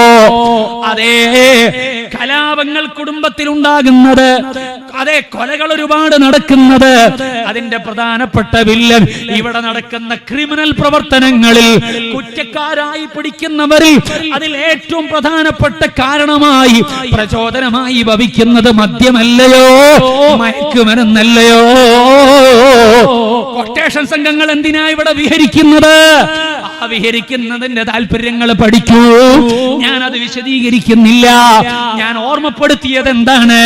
അതേ കലാപങ്ങൾ കുടുംബത്തിൽ ഉണ്ടാകുന്നത്, അതേ കൊലകൾ ഒരുപാട് നടക്കുന്നത്, അതിന്റെ പ്രധാനപ്പെട്ട വില്ലൻ ഇവിടെ നടക്കുന്ന ക്രിമിനൽ പ്രവർത്തനങ്ങളിൽ കുറ്റക്കാരായി പിടിക്കുന്നവരിൽ അതിൽ ഏറ്റവും പ്രധാനപ്പെട്ട കാരണമായി പ്രചോദനമായി ഭവിക്കുന്നത് മദ്യമല്ലയോ, മയക്കുമരുന്നല്ലയോ? കൊട്ടേഷൻ സംഘങ്ങൾ എന്തിനാ ഇവിടെ വിഹരിക്കുന്നത്? ആ വിഹരിക്കുന്നതിന്റെ താല്പര്യങ്ങൾ പഠിക്കൂ. ഞാൻ അത് വിശദീകരിക്കുന്നില്ല. ഞാൻ ഓർമ്മപ്പെടുത്തിയത് എന്താണ്?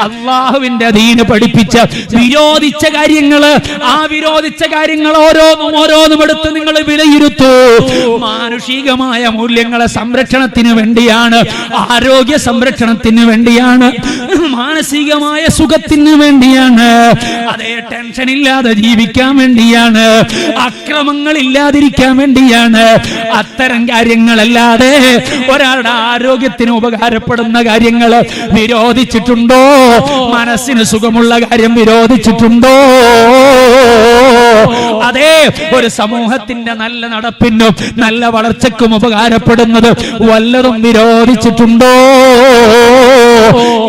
അള്ളാഹുവിന്റെ ദീന് പഠിപ്പിച്ച വിരോധിച്ച കാര്യങ്ങള്, ആ വിരോധിച്ച കാര്യങ്ങൾ ഓരോന്നും എടുത്ത് നിങ്ങൾ വിലയിരുത്തൂ. മാനുഷികമായ മൂല്യങ്ങളെ സംരക്ഷണത്തിന് വേണ്ടിയാണ്, ആരോഗ്യ സംരക്ഷണത്തിന് വേണ്ടിയാണ്, മാനസികമായ സുഖത്തിന് വേണ്ടിയാണ്, അതേ ടെൻഷൻ ഇല്ലാതെ ജീവിക്കാൻ വേണ്ടിയാണ്, അക്രമങ്ങൾ ഇല്ലാതിരിക്കാൻ വേണ്ടിയാണ്. അത്തരം കാര്യങ്ങളല്ലാതെ ഒരാളുടെ ആരോഗ്യത്തിന് ഉപകാരപ്പെടുന്ന കാര്യങ്ങൾ വിരോധിച്ചിട്ടുണ്ടോ? മനസ്സിന് സുഖമുള്ള കാര്യം വിരോധിച്ചിട്ടുണ്ടോ? അതേ ഒരു സമൂഹത്തിന്റെ നല്ല നടപ്പിനും നല്ല വളർച്ചയ്ക്കും ഉപകാരപ്പെടുന്നത് വല്ലതും വിരോധിച്ചിട്ടുണ്ടോ?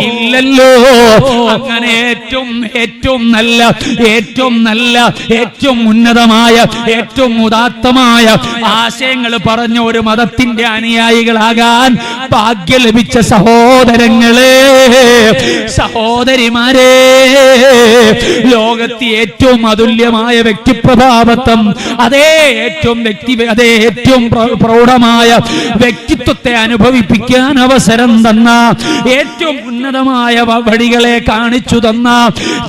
ഇല്ലല്ലോ. അങ്ങനെ ഏറ്റവും നല്ല ഏറ്റവും ഉന്നതമായ ഏറ്റവും ഉദാത്തമായ ആശയങ്ങൾ പറഞ്ഞ ഒരു മതത്തിന്റെ അനുയായികളാകാൻ ഭാഗ്യം ലഭിച്ച സഹോദരങ്ങളെ, സഹോദരിമാരെ, ലോകത്തെ ഏറ്റവും അതുല്യമായ വ്യക്തിപ്രഭാവത്വം, അതേ ഏറ്റവും പ്രൗഢമായ വ്യക്തിത്വത്തെ അനുഭവിപ്പിക്കാൻ അവസരം തന്ന, ഏറ്റവും ഉന്നതമായ വഴികളെ കാണിച്ചു തന്ന,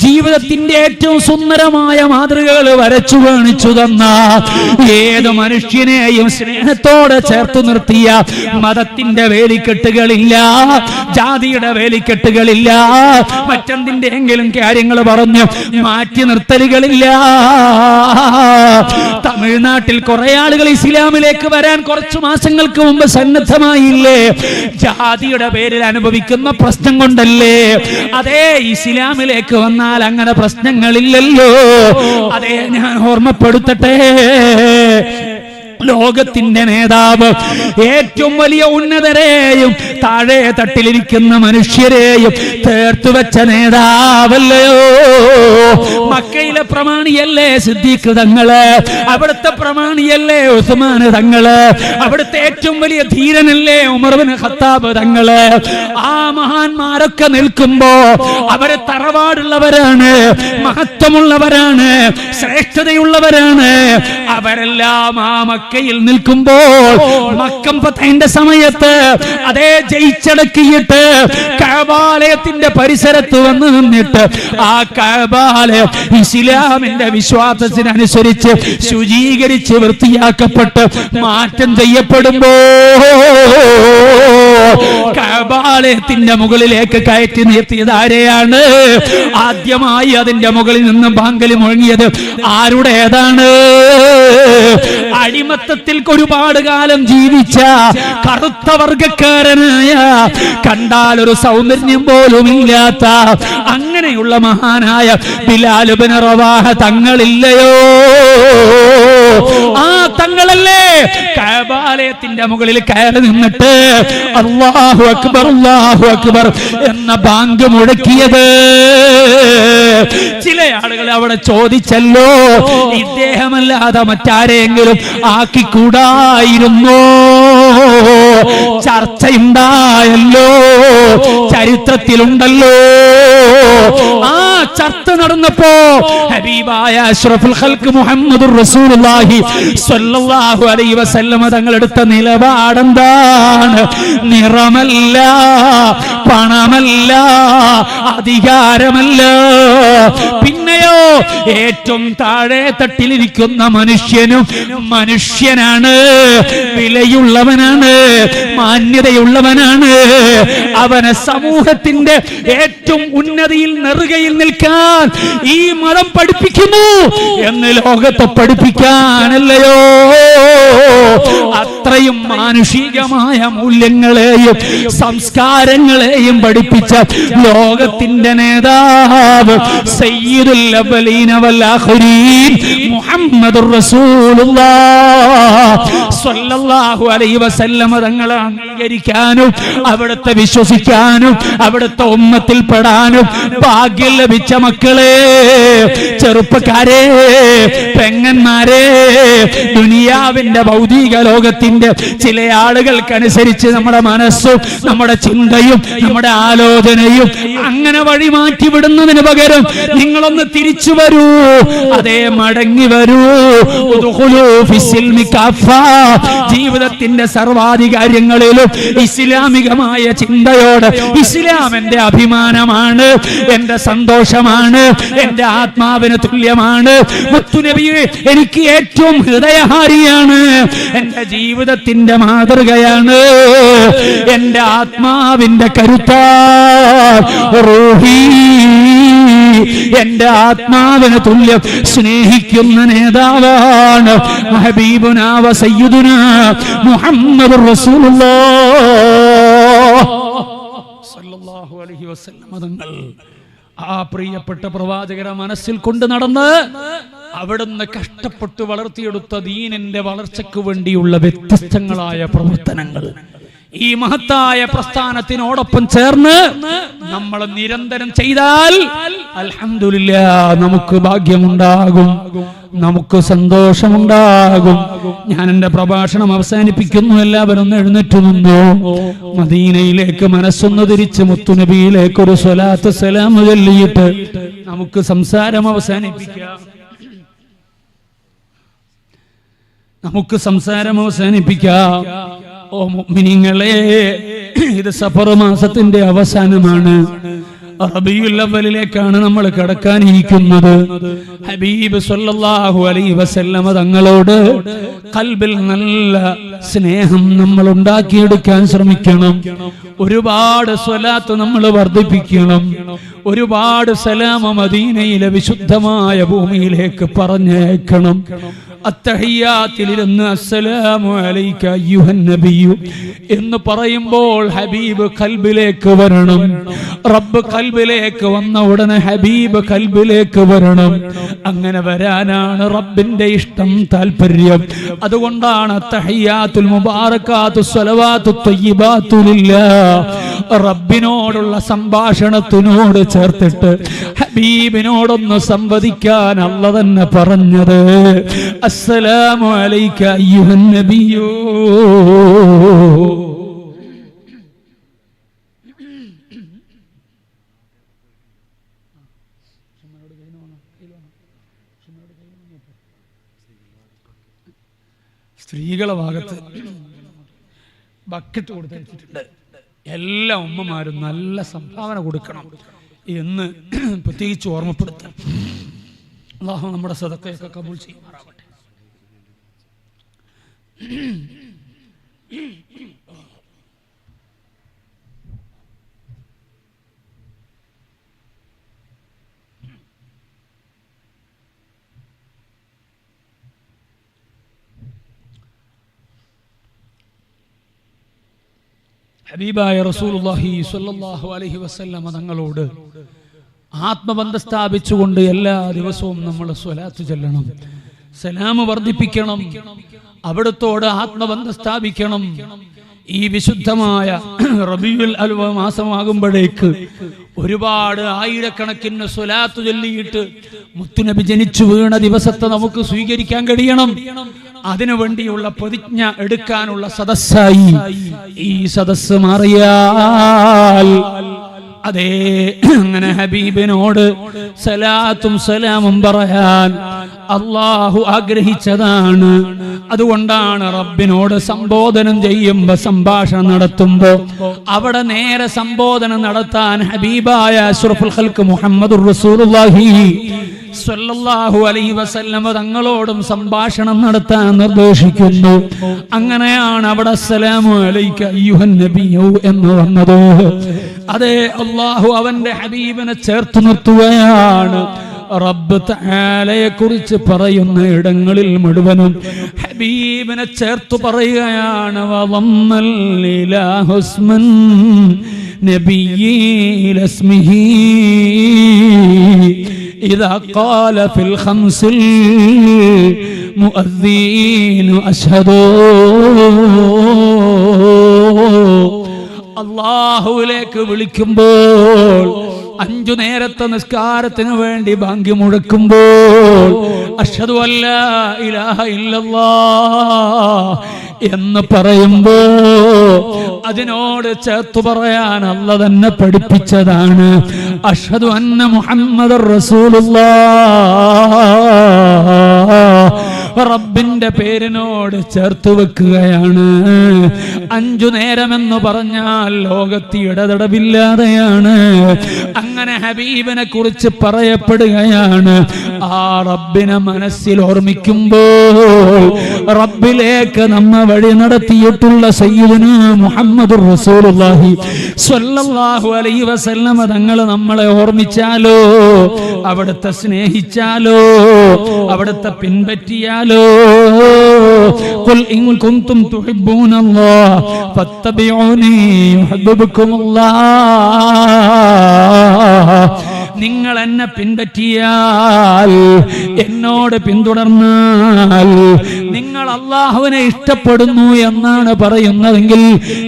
ജീവിതത്തിന്റെ ഏറ്റവും സുന്ദരമായ മാതൃകകൾ വരച്ചു കാണിച്ചു തന്ന, ഏത് മനുഷ്യനെയും സ്നേഹത്തോടെ ചേർത്തു നിർത്തിയ, മതത്തിന്റെ വേലിക്കെട്ടുകളില്ല, ജാതിയുടെ വേലിക്കെട്ടുകളില്ല, മറ്റെന്തിന്റെ എങ്കിലും കാര്യങ്ങൾ പറഞ്ഞു മാറ്റി നിർത്തലുകളില്ല. തമിഴ്നാട്ടിൽ കുറെ ആളുകൾ ഇസ്ലാമിലേക്ക് വരാൻ കുറച്ചു മാസങ്ങൾക്ക് മുമ്പ് സന്നദ്ധമായില്ലേ? ജാതിയുടെ പേരിൽ അനുഭവിക്കുന്ന പ്രശ്നം കൊണ്ടല്ലേ? അതേ ഇസ്ലാമിലേക്ക് വന്നാൽ അങ്ങനെ പ്രശ്നങ്ങളില്ലല്ലോ. അതേ ഞാൻ ഓർമ്മപ്പെടുത്തട്ടെ, ലോകത്തിന്റെ നേതാവ് ഏറ്റവും വലിയ ഉന്നതരെയും താഴെ തട്ടിലിരിക്കുന്ന മനുഷ്യരെയും ചേർത്തുവെച്ച നേതാവല്ലയോ? മക്കയിലെ പ്രമാണിയല്ലേ സിദ്ദീഖ് തങ്ങള്, അവിടുത്തെ പ്രമാണിയല്ലേ ഉസ്മാൻ തങ്ങള്, അവിടുത്തെ ഏറ്റവും വലിയ ധീരനല്ലേ ഉമർ ഇബ്നു ഖത്താബ് തങ്ങള്. ആ മഹാന്മാരൊക്കെ നിൽക്കുമ്പോ അവര് തറവാടുള്ളവരാണ്, മഹത്വമുള്ളവരാണ്, ശ്രേഷ്ഠതയുള്ളവരാണ്. അവരെല്ലാം ആ മക്കയിൽ നിൽക്കുമ്പോൾ മക്കം ഫതഹിന്റെ സമയത്ത് അതേ ജയിച്ചടക്കിയിട്ട് കഅബാലയത്തിന്റെ പരിസരത്ത് വന്ന് നിന്നിട്ട് ആ കഅബാലയം ഇസ്ലാമിന്റെ വിശ്വാസത്തിനനുസരിച്ച് ശുചീകരിച്ച് വൃത്തിയാക്കപ്പെട്ട് മാറ്റം ചെയ്യപ്പെടുമ്പോ കഅബാലയത്തിന്റെ മുകളിലേക്ക് കയറ്റി നിർത്തിയത് ആരെയാണ്? ആദ്യമായി അതിന്റെ മുകളിൽ നിന്ന് ബാങ്കലി മുഴങ്ങിയത് ആരുടേതാണ്? അടിമത്തത്തിൽ ഒരുപാട് കാലം ജീവിച്ച കറുത്ത വർഗക്കാരനായ, കണ്ടാൽ ഒരു സൗന്ദര്യം പോലും ഇല്ലാത്ത അങ്ങനെയുള്ള മഹാനായ ബിലാൽ ഇബ്നു റവാഹ തങ്ങളില്ലയോ? ആ തങ്ങളല്ലേ കഅബാലയത്തിന്റെ മുകളിൽ കയറി നിന്നിട്ട് അല്ലാഹു അക്ബർ അല്ലാഹു അക്ബർ എന്ന ബാങ്ക് മുഴക്കിയത്. ചില ആളുകൾ അവിടെ ചോദിച്ചല്ലോ, ഇദ്ദേഹമല്ലാതെ മറ്റാരെങ്കിലും ആക്കിക്കൂടായിരുന്നോ? ചർച്ചയുണ്ടായല്ലോ, ചരിത്രത്തിലുണ്ടല്ലോ. ആ ചർച്ച നടന്നപ്പോ ഹബീബായ അഷ്റഫുൽ ഖൽഖ് മുഹമ്മദുർ റസൂലുള്ളാഹി സ്വല്ലല്ലാഹു അലൈഹി വസല്ലം തങ്ങളെടുത്ത നിലപാടെന്താണ്? നിറമല്ല, പണമല്ല, അധികാരമല്ല, പിന്നെയോ ഏറ്റവും താഴെ തട്ടിലിരിക്കുന്ന മനുഷ്യനും മനുഷ്യനാണ്, വിലയുള്ളവനാണ്, മാന്യതയുള്ളവനാണ്. അവനെ സമൂഹത്തിന്റെ ഏറ്റവും ഉന്നതിയിൽ നെറുകയിൽ നിൽക്കാൻ ഈ മതം പഠിപ്പിക്കുന്നു എന്ന് ലോകത്തെ പഠിപ്പിക്കാനല്ലയോ? അത്രയും മാനുഷികമായ മൂല്യങ്ങളെയും സംസ്കാരങ്ങളെയും പഠിപ്പിച്ച ലോകത്തിന്റെ നേതാവ് സയ്യിദുൽ അവ്വലീന വൽ ആഖിരീൻ മുഹമ്മദുർ റസൂലുള്ളാഹ് സ്വല്ലല്ലാഹു അലൈഹി വസല്ലം തങ്ങളെ അംഗീകരിക്കാനും അവിടുത്തെ വിശ്വസിക്കാനും അവിടുത്തെ ഉമ്മത്തിൽ പെടാനും ഭാഗ്യം ലഭിച്ച മക്കളെ, ചെറുപ്പക്കാരെ, പെങ്ങന്മാരെ, ദുനിയാവിന്റെ ഭൗതിക ലോകത്തിന്റെ ചില ആളുകൾക്കനുസരിച്ച് നമ്മുടെ മനസ്സും നമ്മുടെ ചിന്തയും നമ്മുടെ ആലോചനയും അങ്ങനെ വഴി മാറ്റി വിടുന്നതിന് പകരം നിങ്ങളൊന്ന് തിരിച്ചു വരൂ, അതേ മടങ്ങി വരൂ. ജീവിതത്തിന്റെ സർവാധികാര്യങ്ങളിലും ഇസ്ലാമികമായ ചിന്തയോട്, ഇസ്ലാം എന്റെ അഭിമാനമാണ്, എന്റെ സന്തോഷമാണ്, എന്റെ ആത്മാവിന് തുല്യമാണ്, മുത്തുനബിയെ എനിക്ക് ഏറ്റവും ഹൃദയഹാരിയാണ്, എന്റെ ജീവിതത്തിന്റെ മാതൃകയാണ്, എന്റെ ആത്മാവിന്റെ കരുത്താ റൂഹി, എന്റെ ആത്മാവിന് തുല്യം സ്നേഹിക്കുന്ന നേതാവാണ് ഹബീബുനാ വ സയ്യിദുനാ മുഹമ്മദുർ റസൂലുള്ളാഹ് സ്വല്ലല്ലാഹു അലൈഹി വസല്ലം തങ്ങൾ. ആ പ്രിയപ്പെട്ട പ്രവാചകരെ മനസ്സിൽ കൊണ്ട് നടന്ന് അവിടുന്ന് കഷ്ടപ്പെട്ട് വളർത്തിയെടുത്ത ദീനിന്റെ വളർച്ചയ്ക്ക് വേണ്ടിയുള്ള വ്യത്യസ്തങ്ങളായ പ്രവർത്തനങ്ങൾ ഈ മഹത്തായ പ്രസ്ഥാനത്തിനോടൊപ്പം ചേർന്ന് നമ്മൾ നിരന്തരം ചെയ്താൽ അൽഹംദുലില്ലാഹ് നമുക്ക് ഭാഗ്യമുണ്ടാകും, നമുക്ക് സന്തോഷമുണ്ടാകും. ഞാൻ എന്റെ പ്രഭാഷണം അവസാനിപ്പിക്കുന്നു. എല്ലാവരും എഴുന്നേറ്റ് നിന്നു. മദീനയിലേക്ക് മനസ്സൊന്ന് തിരിച്ച് മുത്തുനബിയിലേക്ക് ഒരു സ്വലാത്ത് സലാം ചൊല്ലിയിട്ട് നമുക്ക് സംസാരം അവസാനിപ്പിക്കാം. ഓ മുഅ്മിനീങ്ങളെ, ഇത് സഫർ മാസത്തിന്റെ അവസാനമാണ്. റബീഉൽ അവ്വലിലേക്കാണ് നമ്മൾ കടക്കാനിരിക്കുന്നത്. ഹബീബ് സല്ലല്ലാഹു അലൈഹി വസല്ലമ തങ്ങളോട് ഖൽബിൽ നല്ല സ്നേഹം നമ്മൾ ഉണ്ടാക്കിയെടുക്കാൻ ശ്രമിക്കണം. ഒരുപാട് സ്വലാത്ത് നമ്മൾ വർദ്ധിപ്പിക്കണം. ഒരുപാട് സലാം മദീനയിലെ വിശുദ്ധമായ ഭൂമിയിലേക്ക് പറഞ്ഞേക്കണം. അത്തഹിയ്യാത്തിലിരുന്ന് അസ്സലാമു അലൈക അയ്യുഹൻ നബിയു എന്ന് പറയുമ്പോൾ ഹബീബ് ഖൽബിലേക്ക് വരണം. റബ്ബ് ഖൽബിലേക്ക് വന്ന ഉടനെ ഹബീബ് ഖൽബിലേക്ക് വരണം. അങ്ങനെ വരാനാണ് റബ്ബിന്റെ ഇഷ്ടം, താല്പര്യം. അതുകൊണ്ടാണ് അത്തഹിയ്യാത്തുൽ മുബാറകാത്തു സ്വലവാത്തു ത്വയ്യിബാത്തു ലില്ലാഹ് റബ്ബിനോടുള്ള സംഭാഷണത്തിനോട് ചേർത്തിട്ട് ഹബീബിനോടൊന്ന് സംവദിക്കാൻ അല്ലാഹ് തന്നെ പറഞ്ഞത്. അസ്സലാമു അലൈക അയ്യുഹൻ നബിയൂ. സ്ത്രീകളെ ഭാഗത്ത് ബക്കറ്റ് കൊടുത്തിട്ടുണ്ട്. എല്ലാ ഉമ്മമാരും നല്ല സംഭാവന കൊടുക്കണം എന്ന് പ്രത്യേകിച്ച് ഓർമ്മപ്പെടുത്താം. അല്ലാഹു നമ്മുടെ സദഖയൊക്കെ കബൂൽ ചെയ്യുമാറാവട്ടെ. ഹബീബായ റസൂലുള്ളാഹി സ്വല്ലല്ലാഹു അലൈഹി വസല്ലമ തങ്ങളോട് ആത്മബന്ധം സ്ഥാപിച്ചുകൊണ്ട് എല്ലാ ദിവസവും നമ്മൾ സ്വലാത്ത് ചൊല്ലണം, സലാം വർദ്ധിപ്പിക്കണം, അവിടുത്തോട് ആത്മബന്ധം സ്ഥാപിക്കണം. ഈ വിശുദ്ധമായ റബീഉൽ അവ്വൽ മാസമാകുമ്പോഴേക്ക് ഒരുപാട് ആയിരക്കണക്കിന് സ്വലാത്ത് ചൊല്ലിയിട്ട് മുത്തുനബി ജനിച്ചു വീണ ദിവസത്തെ നമുക്ക് സ്വീകരിക്കാൻ കഴിയണം. അതിനു വേണ്ടിയുള്ള പ്രതിജ്ഞ എടുക്കാനുള്ള സദസ്സായി ഈ സദസ്സ് മാറിയാൽ അതേ അങ്ങനെ ഹബീബിനോട് സലാത്തും സലാമും പറയാൻ അല്ലാഹു ആഗ്രഹിച്ചതാണ്. അതുകൊണ്ടാണ് റബ്ബിനോട് സംബോധനം ചെയ്യുമ്പോ, സംഭാഷണം നടത്തുമ്പോ അവിടെ നേരെ സംബോധന നടത്താൻ ഹബീബായ അഷ്റഫുൽ ഖൽഖ് മുഹമ്മദുർ റസൂലുള്ളാഹി സ്വല്ലല്ലാഹു അലൈഹി വസല്ലമ തങ്ങളോടും സംഭാഷണം നടത്താൻ നിർദ്ദേശിക്കുന്നു. അങ്ങനെയാണ് അവിടെ അസ്സലാമു അലൈക അയ്യുഹൻ നബിയു എന്ന് വന്നത്. അതേ, അല്ലാഹു അവന്റെ ഹബീബിനെ ചേർത്ത് നിർത്തുകയാണ്. റബ്ബ് തആലയെ കുറിച്ച് പറയുന്ന ഇടങ്ങളിൽ മുഴുവനും ഹബീബിനെ ചേർത്ത് പറയുകയാണ്. വളമ്മൽ ഇലാഹു ഇസ്മൻ നബിയ്യിൽ ഇസ്മിഹി ഇദാ ഖാല ഫിൽ ഖംസിൽ മുഅദ്ദീൻ അശ്ഹദു. അല്ലാഹുവിലേക്ക് വിളിക്കുമ്പോൾ, 5 നേരത്തെ നിസ്കാരത്തിന് വേണ്ടി ബാങ്ക് മുഴക്കുമ്പോൾ അഷ്ഹദു അല്ലാ ഇലാഹ ഇല്ലല്ലാഹ് എന്ന് പറയുമ്പോ അതിനോട് ചേർത്തു പറയാൻ അല്ലാഹ് തന്നെ പഠിപ്പിച്ചതാണ്. അഷ്ഹദു അന്ന മുഹമ്മദുർ റസൂലുള്ളാഹ് റബ്ബിന്റെ പേരിനോട് ചേർത്ത് വെക്കുകയാണ്. 5 നേരമെന്ന് പറഞ്ഞാൽ ലോകത്ത് ഇടതടവില്ലാതെയാണ്. അങ്ങനെ ഹബീബിനെ കുറിച്ച് പറയപ്പെടുകയാണ്. ആ റബ്ബിനെ മനസ്സിൽ ഓർമ്മിക്കുമ്പോൾ റബ്ബിലേക്ക് നമ്മ വഴി നടത്തിയിട്ടുള്ള സയ്യിദുനാ മുഹമ്മദുർ റസൂലുള്ളാഹി സ്വല്ലല്ലാഹു അലൈഹി വസല്ലമ തങ്ങൾ നമ്മളെ ഓർമ്മിച്ചാലോ, അവിടുത്തെ സ്നേഹിച്ചാലോ, അവിടുത്തെ പിൻപറ്റിയാലോ, ഖുൽ ഇൻ കുൻതും തുഹിബ്ബൂനല്ലാഹ് ഫത്തബിഊനി യുഹിബ്ബുകുമുല്ലാഹ്. നിങ്ങൾ എന്നെ പിൻപറ്റിയാൽ, എന്നോട് പിന്തുടർന്നാൽ നിങ്ങൾ അല്ലാഹുവിനെ ഇഷ്ടപ്പെടുന്നു എന്നാണ് പറയുന്നതെങ്കിൽ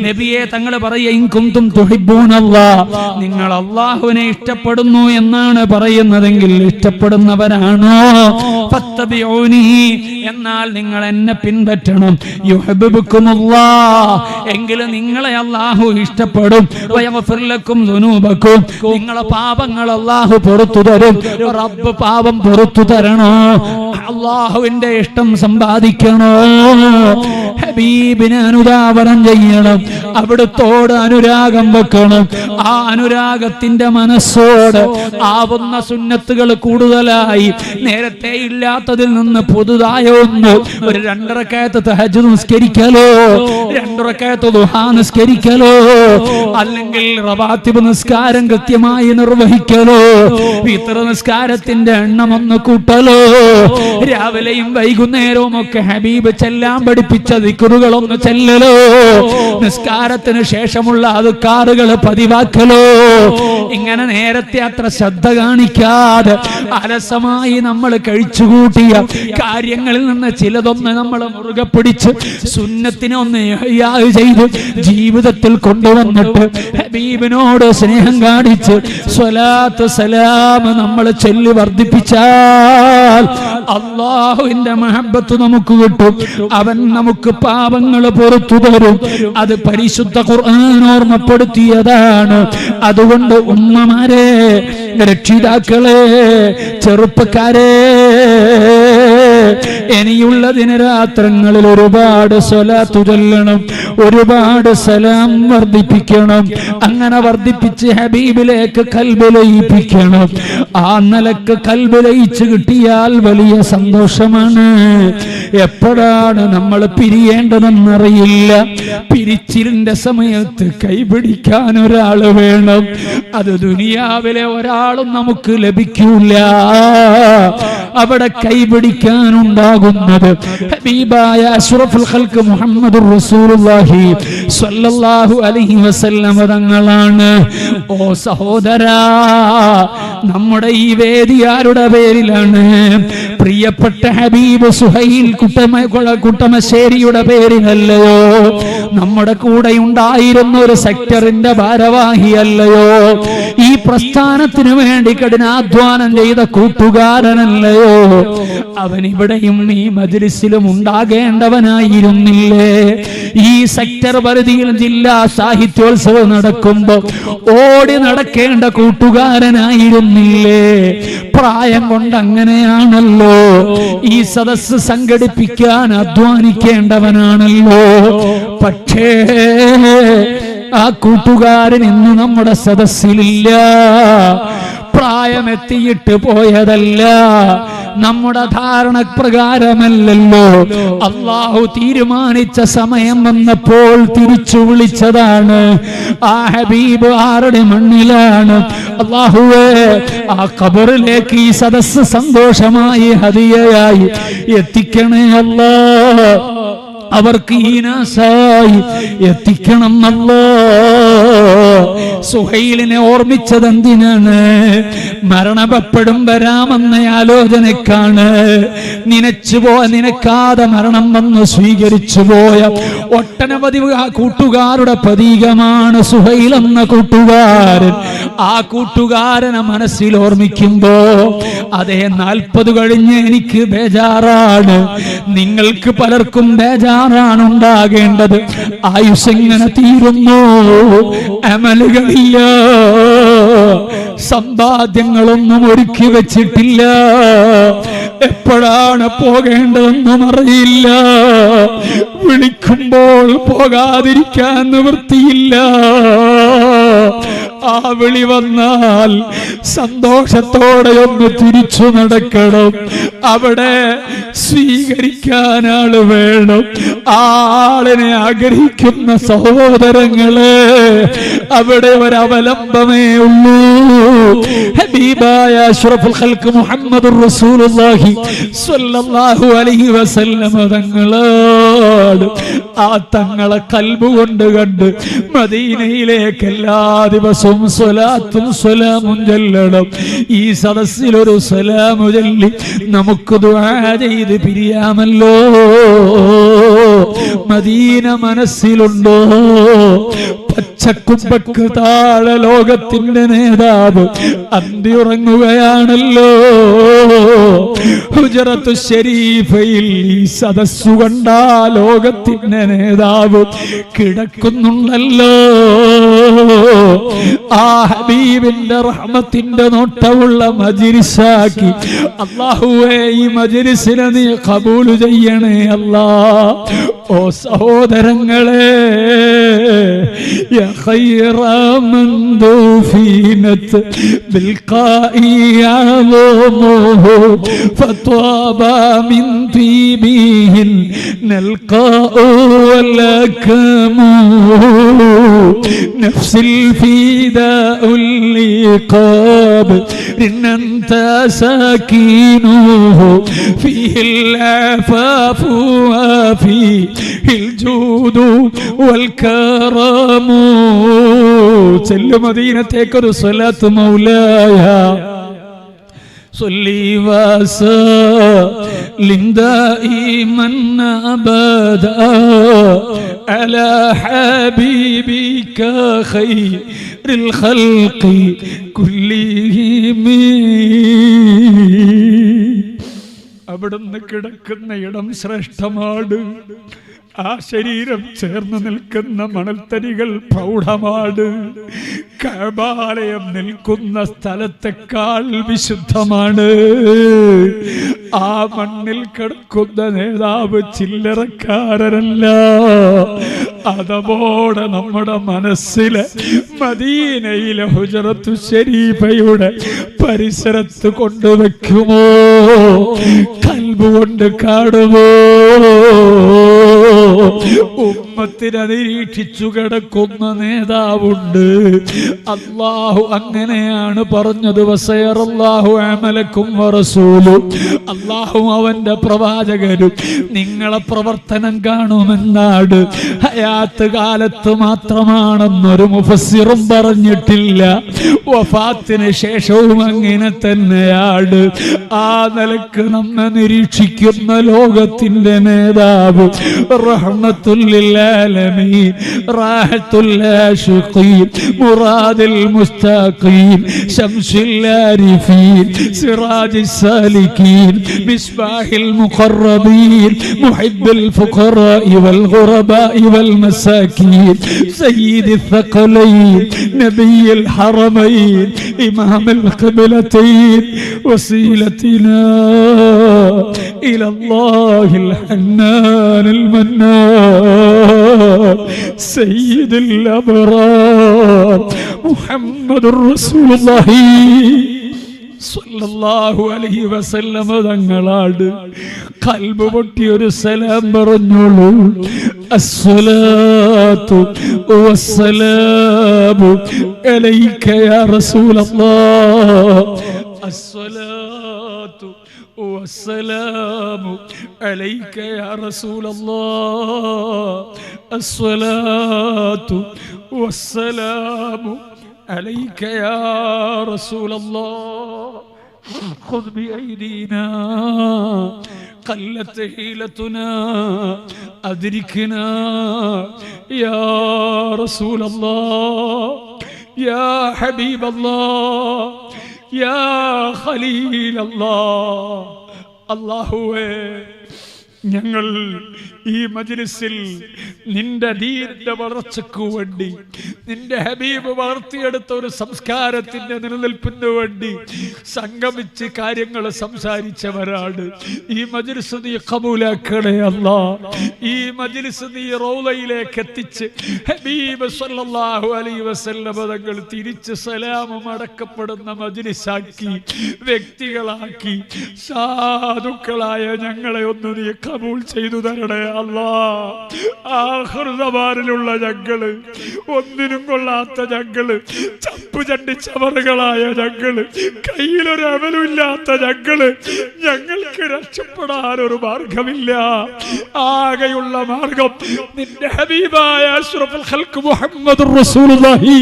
നബിയെ തങ്ങൾ പറയുക, ഇൻ കുന്തും തുഹിബ്ബൂനല്ലാഹ്, നിങ്ങൾ അല്ലാഹുവിനെ ഇഷ്ടപ്പെടുന്നു എന്നാണ് പറയുന്നതെങ്കിൽ ഇഷ്ടപ്പെടുന്നവരാണോ, ഫത്തബിഊനി, എന്നാൽ നിങ്ങൾ എന്നെ പിൻപറ്റണം. യുഹിബ്ബുക്കുമുല്ലാഹ്, എങ്കിൽ നിങ്ങളെ അല്ലാഹു ഇഷ്ടപ്പെടും. വയഗ്ഫിർ ലക്കും ദുനൂബക്കും, നിങ്ങളെ പാപങ്ങൾ അല്ലാഹു പുറത്തു തരും. റബ്ബ് പാപം പുറത്തു തരണോ, അല്ലാഹുവിന്റെ ഇഷ്ടം സമ്പാദിക്കണോ, ഹബീബിനെ അനുധാവനം ചെയ്യണം, അവിടുത്തോട് അനുരാഗം വെക്കണം. ആ അനുരാഗത്തിന്റെ മനസ്സോട് ആവുന്ന സുന്നത്തുകൾ കൂടുതലായി, നേരത്തെ ഇല്ലാത്തതിൽ നിന്ന് പുതുതായ ഒന്ന്, ഒരു 2 റക്അത്ത് തഹജ്ജുദ് നിസ്കരിക്കലോ, 2 റക്അത്ത് ദുഹാ നിസ്കരിക്കലോ, അല്ലെങ്കിൽ റവാത്തിബ് നിസ്കാരം കൃത്യമായി നിർവഹിക്കലോ, വിത്ർ നിസ്കാരത്തിന്റെ എണ്ണം ഒന്ന് കൂട്ടലോ, രാവിലെയും വൈകുന്നേരവും ഒക്കെ ഹബീബ് ചെല്ലാൻ പഠിപ്പിച്ച ദിക്റുകളൊന്ന് ചെല്ലലോ, നിസ്കാരത്തിന് ശേഷമുള്ള അദ്കാറുകൾ പതിവാക്കലോ, ഇങ്ങനെ നേരത്തെ അത്ര ശ്രദ്ധ കാണിക്കാതെ അലസമായി നമ്മൾ കഴിച്ചുകൂട്ടിയ കാര്യങ്ങളിൽ നിന്ന് ചിലതൊന്ന് നമ്മൾ മുറുകെ പിടിച്ച് സുന്നത്തിനെ ഒന്ന് ചെയ്ത് ജീവിതത്തിൽ കൊണ്ടുവന്നിട്ട് ഹബീബിനോട് സ്നേഹം കാണിച്ച് സ്വലാത്ത് സലാം നമ്മൾ ചൊല്ലി വർദ്ധിപ്പിച്ചാൽ അല്ലാഹുവിന്റെ മഹബ്ബത്ത് നമുക്ക് കിട്ടും. അവൻ നമുക്ക് പാപങ്ങൾ പുറത്തു തരും. അത് പരിശുദ്ധ ഖുർആൻ ഓർമ്മപ്പെടുത്തിയതാണ്. അതുകൊണ്ട് ഉമ്മമാരെ, രക്ഷിതാക്കളെ, ചെറുപ്പക്കാരെ, ഇനിയുള്ളതിന് രാത്രങ്ങളിൽ ഒരുപാട് സ്വലാത്ത് ചൊല്ലണം, ഒരുപാട് സലാം വർദ്ധിപ്പിക്കണം. അങ്ങനെ വർദ്ധിപ്പിച്ച് ഹബീബിലേക്ക് കൽബ് ലയിപ്പിക്കണം. ആ നിലക്ക് കൽബ് ലയിച്ച് കിട്ടിയാൽ വലിയ സന്തോഷമാണ്. എപ്പോഴാണ് നമ്മൾ പിരിയേണ്ടതെന്നറിയില്ല. പിരിച്ചിലിന്റെ സമയത്ത് കൈപിടിക്കാൻ ഒരാൾ വേണം. അത് ദുനിയാവിലെ ഒരാളും നമുക്ക് ലഭിക്കൂല. അവിടെ കൈപിടിക്കാനുണ്ടാകുന്നത് ഹബീബായ അഷ്റഫുൽ ഖൽഖ് മുഹമ്മദുർ റസൂലുള്ളാഹി സ്വല്ലല്ലാഹു അലൈഹി വസല്ലം തങ്ങളാണ്. ഓ സഹോദരാ, നമ്മുടെ ഈ വേദി ആരുടെ പേരിലാണ്? പ്രിയപ്പെട്ട ഹബീബ് സുഹൈൽ കുട്ടമശ്ശേരിയുടെ പേരിലല്ലയോ? നമ്മുടെ കൂടെ ഉണ്ടായിരുന്ന ഒരു സെക്ടറിന്റെ ഭാരവാഹിയല്ലയോ? ഈ പ്രസ്ഥാനത്തിന് വേണ്ടി കഠിനാധ്വാനം ചെയ്ത കൂട്ടുകാരനല്ലയോ? അവൻ ഇവിടെയും ഈ മജ്ലിസിലും ഉണ്ടാകേണ്ടവനായിരുന്നില്ലേ? ഈ സെക്ടർ പരിധിയിൽ ജില്ലാ സാഹിത്യോത്സവം നടക്കുമ്പോ ഓടി നടക്കേണ്ട കൂട്ടുകാരനായിരുന്നില്ലേ? പ്രായം കൊണ്ട് അങ്ങനെയാണല്ലോ. ഈ സദസ്സ് സംഘടിപ്പിക്കാൻ അധ്വാനിക്കേണ്ടവനാണല്ലോ. പക്ഷേ ആ കൂട്ടുകാരൻ ഇന്ന് നമ്മുടെ സദസ്സിലില്ല. പ്രായമെത്തിയിട്ട് പോയതല്ല, നമ്മുടെ ധാരണ പ്രകാരമല്ലല്ലോ. അള്ളാഹു തീരുമാനിച്ച സമയം വന്നപ്പോൾ തിരിച്ചു വിളിച്ചതാണ്. ആ ഹബീബ് ആരുടെ മണ്ണിലാണ്? അള്ളാഹുവേ, ആ ഖബറിലേക്ക് ഈ സദസ്സ് സന്തോഷമായി ഹദിയയായി എത്തിക്കണേ അല്ലാഹ്. അവർക്ക് ഈനാസായി എത്തിക്കണം അല്ലാഹ്. സുഹൈലിനെ ഓർമ്മിച്ചത് എന്തിനാണ്? മരണപ്പെടും വരാമെന്ന ആലോചനക്കാണ്. നിനക്കാതെ മരണം വന്ന് സ്വീകരിച്ചു പോയ ഒട്ടനവധി കൂട്ടുകാരുടെ പ്രതീകമാണ് സുഹൈൽ എന്ന കൂട്ടുകാരൻ. ആ കൂട്ടുകാരനെ മനസ്സിൽ ഓർമ്മിക്കുമ്പോ അതേ 40 കഴിഞ്ഞ് എനിക്ക് ബേജാറാണ്. നിങ്ങൾക്ക് പലർക്കും ബേജാറാണ് ഉണ്ടാകേണ്ടത്. ആയുസ് എങ്ങനെ തീരുന്നു? അമലുകളില്ല, സമ്പാദ്യങ്ങളൊന്നും ഒരുക്കി വെച്ചിട്ടില്ല. എപ്പോഴാണ് പോകേണ്ടതെന്നും അറിയില്ല. വിളിക്കുമ്പോൾ പോകാതിരിക്കാൻ നിവൃത്തിയില്ല. ആ വിളി വന്നാൽ സന്തോഷത്തോടെ ഒന്ന് തിരിച്ചു നടക്കണം. അവിടെ സ്വീകരിക്കാൻ ആള് വേണം. ആളിനെ ആഗ്രഹിക്കുന്ന സഹോദരങ്ങളെ, അവിടെ ഒരവലംബമേ ഉള്ളൂ. ഹബീബായ അഷ്റഫുൽ ഖൽഖ് മുഹമ്മദുർ റസൂലുള്ളാഹി സ്വല്ലല്ലാഹു അലൈഹി വസല്ലം തങ്ങളെ ഒരുപാട് ആ തങ്ങളെ കൽബ് കൊണ്ട് കണ്ട് മദീനയിലേക്ക് എല്ലാ ദിവസവും സ്വലാത്തും സ്വലാമും ചൊല്ലണം. ഈ സദസ്സിലൊരു സ്വലാമു ചൊല്ലി നമുക്ക് ദുആ ചെയ്ത് പിരിയാമല്ലോ. മദീന മനസ്സിലുണ്ടോ? പച്ചക്കുമ്പക്ക് താഴെ ലോകത്തിന്റെ നേതാവ് അന്തിയുറങ്ങുകയാണല്ലോ. ഹുജറത്തു ശരീഫയിൽ ഈ സദസ്സു കണ്ട ലോകത്തിന്റെ നേതാവ് കിടക്കുന്നുണ്ടല്ലോ. ആ ഹബീബിന്റെ റഹ്മത്തിന്റെ നോട്ടമുള്ള മജ്‌ലിസാക്കി അല്ലാഹുവേ ഈ മജ്‌ലിസിനെ നീ ഖബൂൽ ചെയ്യണേ അല്ലാ. ഓ സഹോദരങ്ങളെ, യാ ഖൈറ മൻ ദുഫിനത് ബിൽഖാഇ അളമുഹു ഫത്വാബ മിൻ തീബിഹിൻ നൽഖാഉ വലകമു നഫ്സിൽ ഫിദാഉൽ ലിഖാബ് ഇന്നന്ത സകീനുഹു ഫീഹിൽ അഫാഫു വഫീ الجود والكرم. ചെല്ലു മദീനത്തേക്കൊരു സ്വലാത്ത് മൗലായ صلي وسلم دائما أبدا على حبيبك خير الخلق كلهم. അവിടുന്ന് കിടക്കുന്ന ഇടം ശ്രേഷ്ഠമാണ്. ആ ശരീരം ചേർന്ന് നിൽക്കുന്ന മണൽത്തരികൾ പ്രൗഢമാണ്. കഅബാലയം നിൽക്കുന്ന സ്ഥലത്തെക്കാൾ വിശുദ്ധമാണ്. ആ മണ്ണിൽ കിടക്കുന്ന നേതാവ് ചില്ലറക്കാരനല്ല. അതോടെ നമ്മുടെ മനസ്സിലെ മദീനയിലെ ഹുജറത്തു ശരീഫയുടെ പരിസരത്ത് കൊണ്ടുവെക്കുമോ? കൽബ് കൊണ്ട് കാണുമോ? ഉമ്മത്തിനെ നിരീക്ഷിച്ചു കിടക്കുന്ന നേതാവുണ്ട്. അല്ലാഹു അങ്ങനെയാണ് പറഞ്ഞത്. വസയറല്ലാഹു അമലക്കും വറസൂലും. അല്ലാഹു അവന്റെ പ്രവാചകരും നിങ്ങളെ പ്രവർത്തനം കാണുമെന്നാണ്. ഹയാത്ത് കാലത്ത് മാത്രമാണെന്നൊരു മുഫസ്സിറും പറഞ്ഞിട്ടില്ല. വഫാത്തിന് ശേഷവും അങ്ങനെ തന്നെയാണ്. ആ നിലക്ക് നമ്മെ നിരീക്ഷിക്കുന്ന ലോകത്തിന്റെ നേതാവ് റഹ്മത്തുൽ ലിൽ ആലമീൻ റാഹത്തുൽ ആശിഖീൻ മുറാദിൽ മുസ്തഖീം ശംസുൽ ആരിഫീൻ സിറാജിസ് സാലികീൻ മിസ്ബാഹിൽ മുഖറബീൻ മുഹിബ്ബുൽ ഫുഖറാഇ വൽ ഗുറബാഇ വൽ മസാകീൻ സയ്യിദുൽ ثقلين نبي الحرمين إمام القبلتين وسيلتنا إلى الله الحنان المنان سيد الأبرار محمد رسول الله സല്ലല്ലാഹു അലൈഹി വസല്ലം തങ്ങളാണ്. ഖൽബ് പൊട്ടി ഒരു സലാം പറഞ്ഞോളൂ. അസ്സലാത്തു വസ്സലാമു അലൈക യാ റസൂലല്ലാഹ്. അസ്സലാത്തു വസ്സലാമു അലൈക യാ റസൂലല്ലാഹ്. അസ്സലാത്തു വസ്സലാമു عليك يا رسول الله. خذ بأيدينا قلت حيلتنا أدركنا يا رسول الله يا حبيب الله يا خليل الله. അല്ലാഹുവേ, ഞങ്ങൾ ഈ മജ്‌ലിസിൽ നിന്റെ ദീനിന്റെ വളർച്ചയ്ക്ക് വേണ്ടി, നിന്റെ ഹബീബ് വളർത്തിയെടുത്ത ഒരു സംസ്കാരത്തിന്റെ നിലനിൽപ്പിന് വേണ്ടി സംഗമിച്ച് കാര്യങ്ങൾ സംസാരിച്ചവരാണ്. ഈ മജ്‌ലിസ് നീ ഖബൂലാക്കണേ അല്ലാഹ്. ഈ മജ്‌ലിസ് നീ റൗളയിലേക്ക് എത്തിച്ച് ഹബീബ് സല്ലല്ലാഹു അലൈഹി വസല്ലം തങ്ങൾ തിരിച്ച് സലാമും അടക്കപ്പെടുന്ന മജ്‌ലിസാക്കി, വ്യക്തികളാക്കി, സാധുക്കളായ ഞങ്ങളെ ഒന്ന് നീ കബൂൽ ചെയ്തു തരണേ അല്ലാ. ആഖിർ സമാനിലുള്ള ഞങ്ങള്, ഒന്നിനും കൊള്ളാത്ത ഞങ്ങള്, ചപ്പ് ചണ്ടി ചവറുകളായ ഞങ്ങള്, കയ്യിലൊരു അമലുമില്ലാത്ത ഞങ്ങള്, ഞങ്ങൾക്ക് രക്ഷപ്പെടാൻ ഒരു മാർഗമില്ല. ആകെയുള്ള മാർഗം നിന്റെ ഹബീബായ അഷ്റഫുൽ ഖൽഖ് മുഹമ്മദുർ റസൂലുള്ളാഹി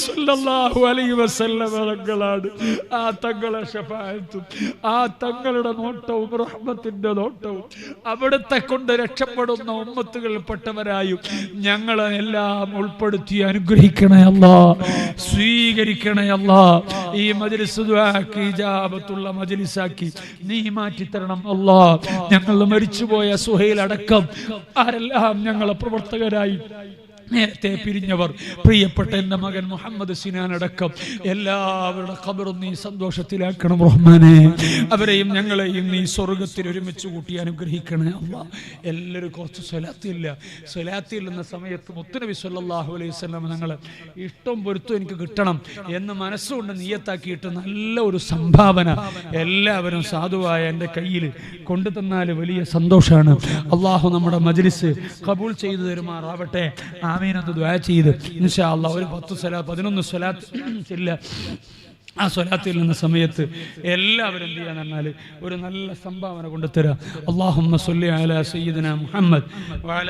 സ്വല്ലല്ലാഹു അലൈഹി വസല്ലം തങ്ങളാണ്. ആ തങ്ങളെ ശഫാഅത്തും ആ തങ്ങളുടെ നോട്ടവും റഹ്മത്തിന്റെ നോട്ടവും അവിടുത്തെ കൊണ്ട് രക്ഷപ്പെടുന്ന ഉമ്മത്തുകളിൽപ്പെട്ടവരായും ഞങ്ങളെ എല്ലാം ഉൾപ്പെടുത്തി അനുഗ്രഹിക്കണേ അല്ലാ, സ്വീകരിക്കണേ അല്ലാ. ഈ മജ്ലിസ് ദുആക്ക് ഇജാബത്തുള്ള മജ്ലിസാക്കി നീ മാറ്റിത്തരണം അല്ലാ. ഞങ്ങൾ മരിച്ചുപോയ സുഹൈൽ അടക്കം ആരെല്ലാം ഞങ്ങളെ പ്രവർത്തകരായി നേരത്തെ പിരിഞ്ഞവർ, പ്രിയപ്പെട്ട എൻ്റെ മകൻ മുഹമ്മദ് സിനാൻ അടക്കം എല്ലാവരുടെ ഖബറും നീ സന്തോഷത്തിലാക്കണം റഹ്മാനെ. അവരെയും ഞങ്ങളെയും നീ സ്വർഗത്തിൽ ഒരുമിച്ച് കൂട്ടി അനുഗ്രഹിക്കണേ അല്ലാ. എല്ലാവരും കുറച്ച് സ്വലാത്തിൽ എന്ന സമയത്ത് മുത്തുനബി സല്ലല്ലാഹു അലൈഹി വസല്ലം ഞങ്ങൾ ഇഷ്ടം പൊരുത്തും എനിക്ക് കിട്ടണം എന്ന് മനസ്സുകൊണ്ട് നിയ്യത്താക്കിയിട്ട് നല്ല ഒരു സംഭാവന എല്ലാവരും സാധുവായ എൻ്റെ കയ്യിൽ കൊണ്ടു തന്നാൽ വലിയ സന്തോഷമാണ്. അള്ളാഹു നമ്മുടെ മജ്ലിസ് ഖബൂൽ ചെയ്തു തരുമാറാവട്ടെ. ആമീനൊന്ന് ദുആ ചെയ്ത് ഇൻഷാ അല്ലാഹ് ഒരു 11 സ്വലാത്ത് ഇല്ല. ആ സ്വലാത്തിൽ നിന്ന സമയത്ത് എല്ലാവരും എന്ത് ചെയ്യാന്ന് പറഞ്ഞാൽ ഒരു നല്ല സംഭാവന കൊണ്ടുതരാം. അല്ലാഹുമ്മ സ്വല്ലി അലാ സയ്യിദിനാ മുഹമ്മദ് വഅലാ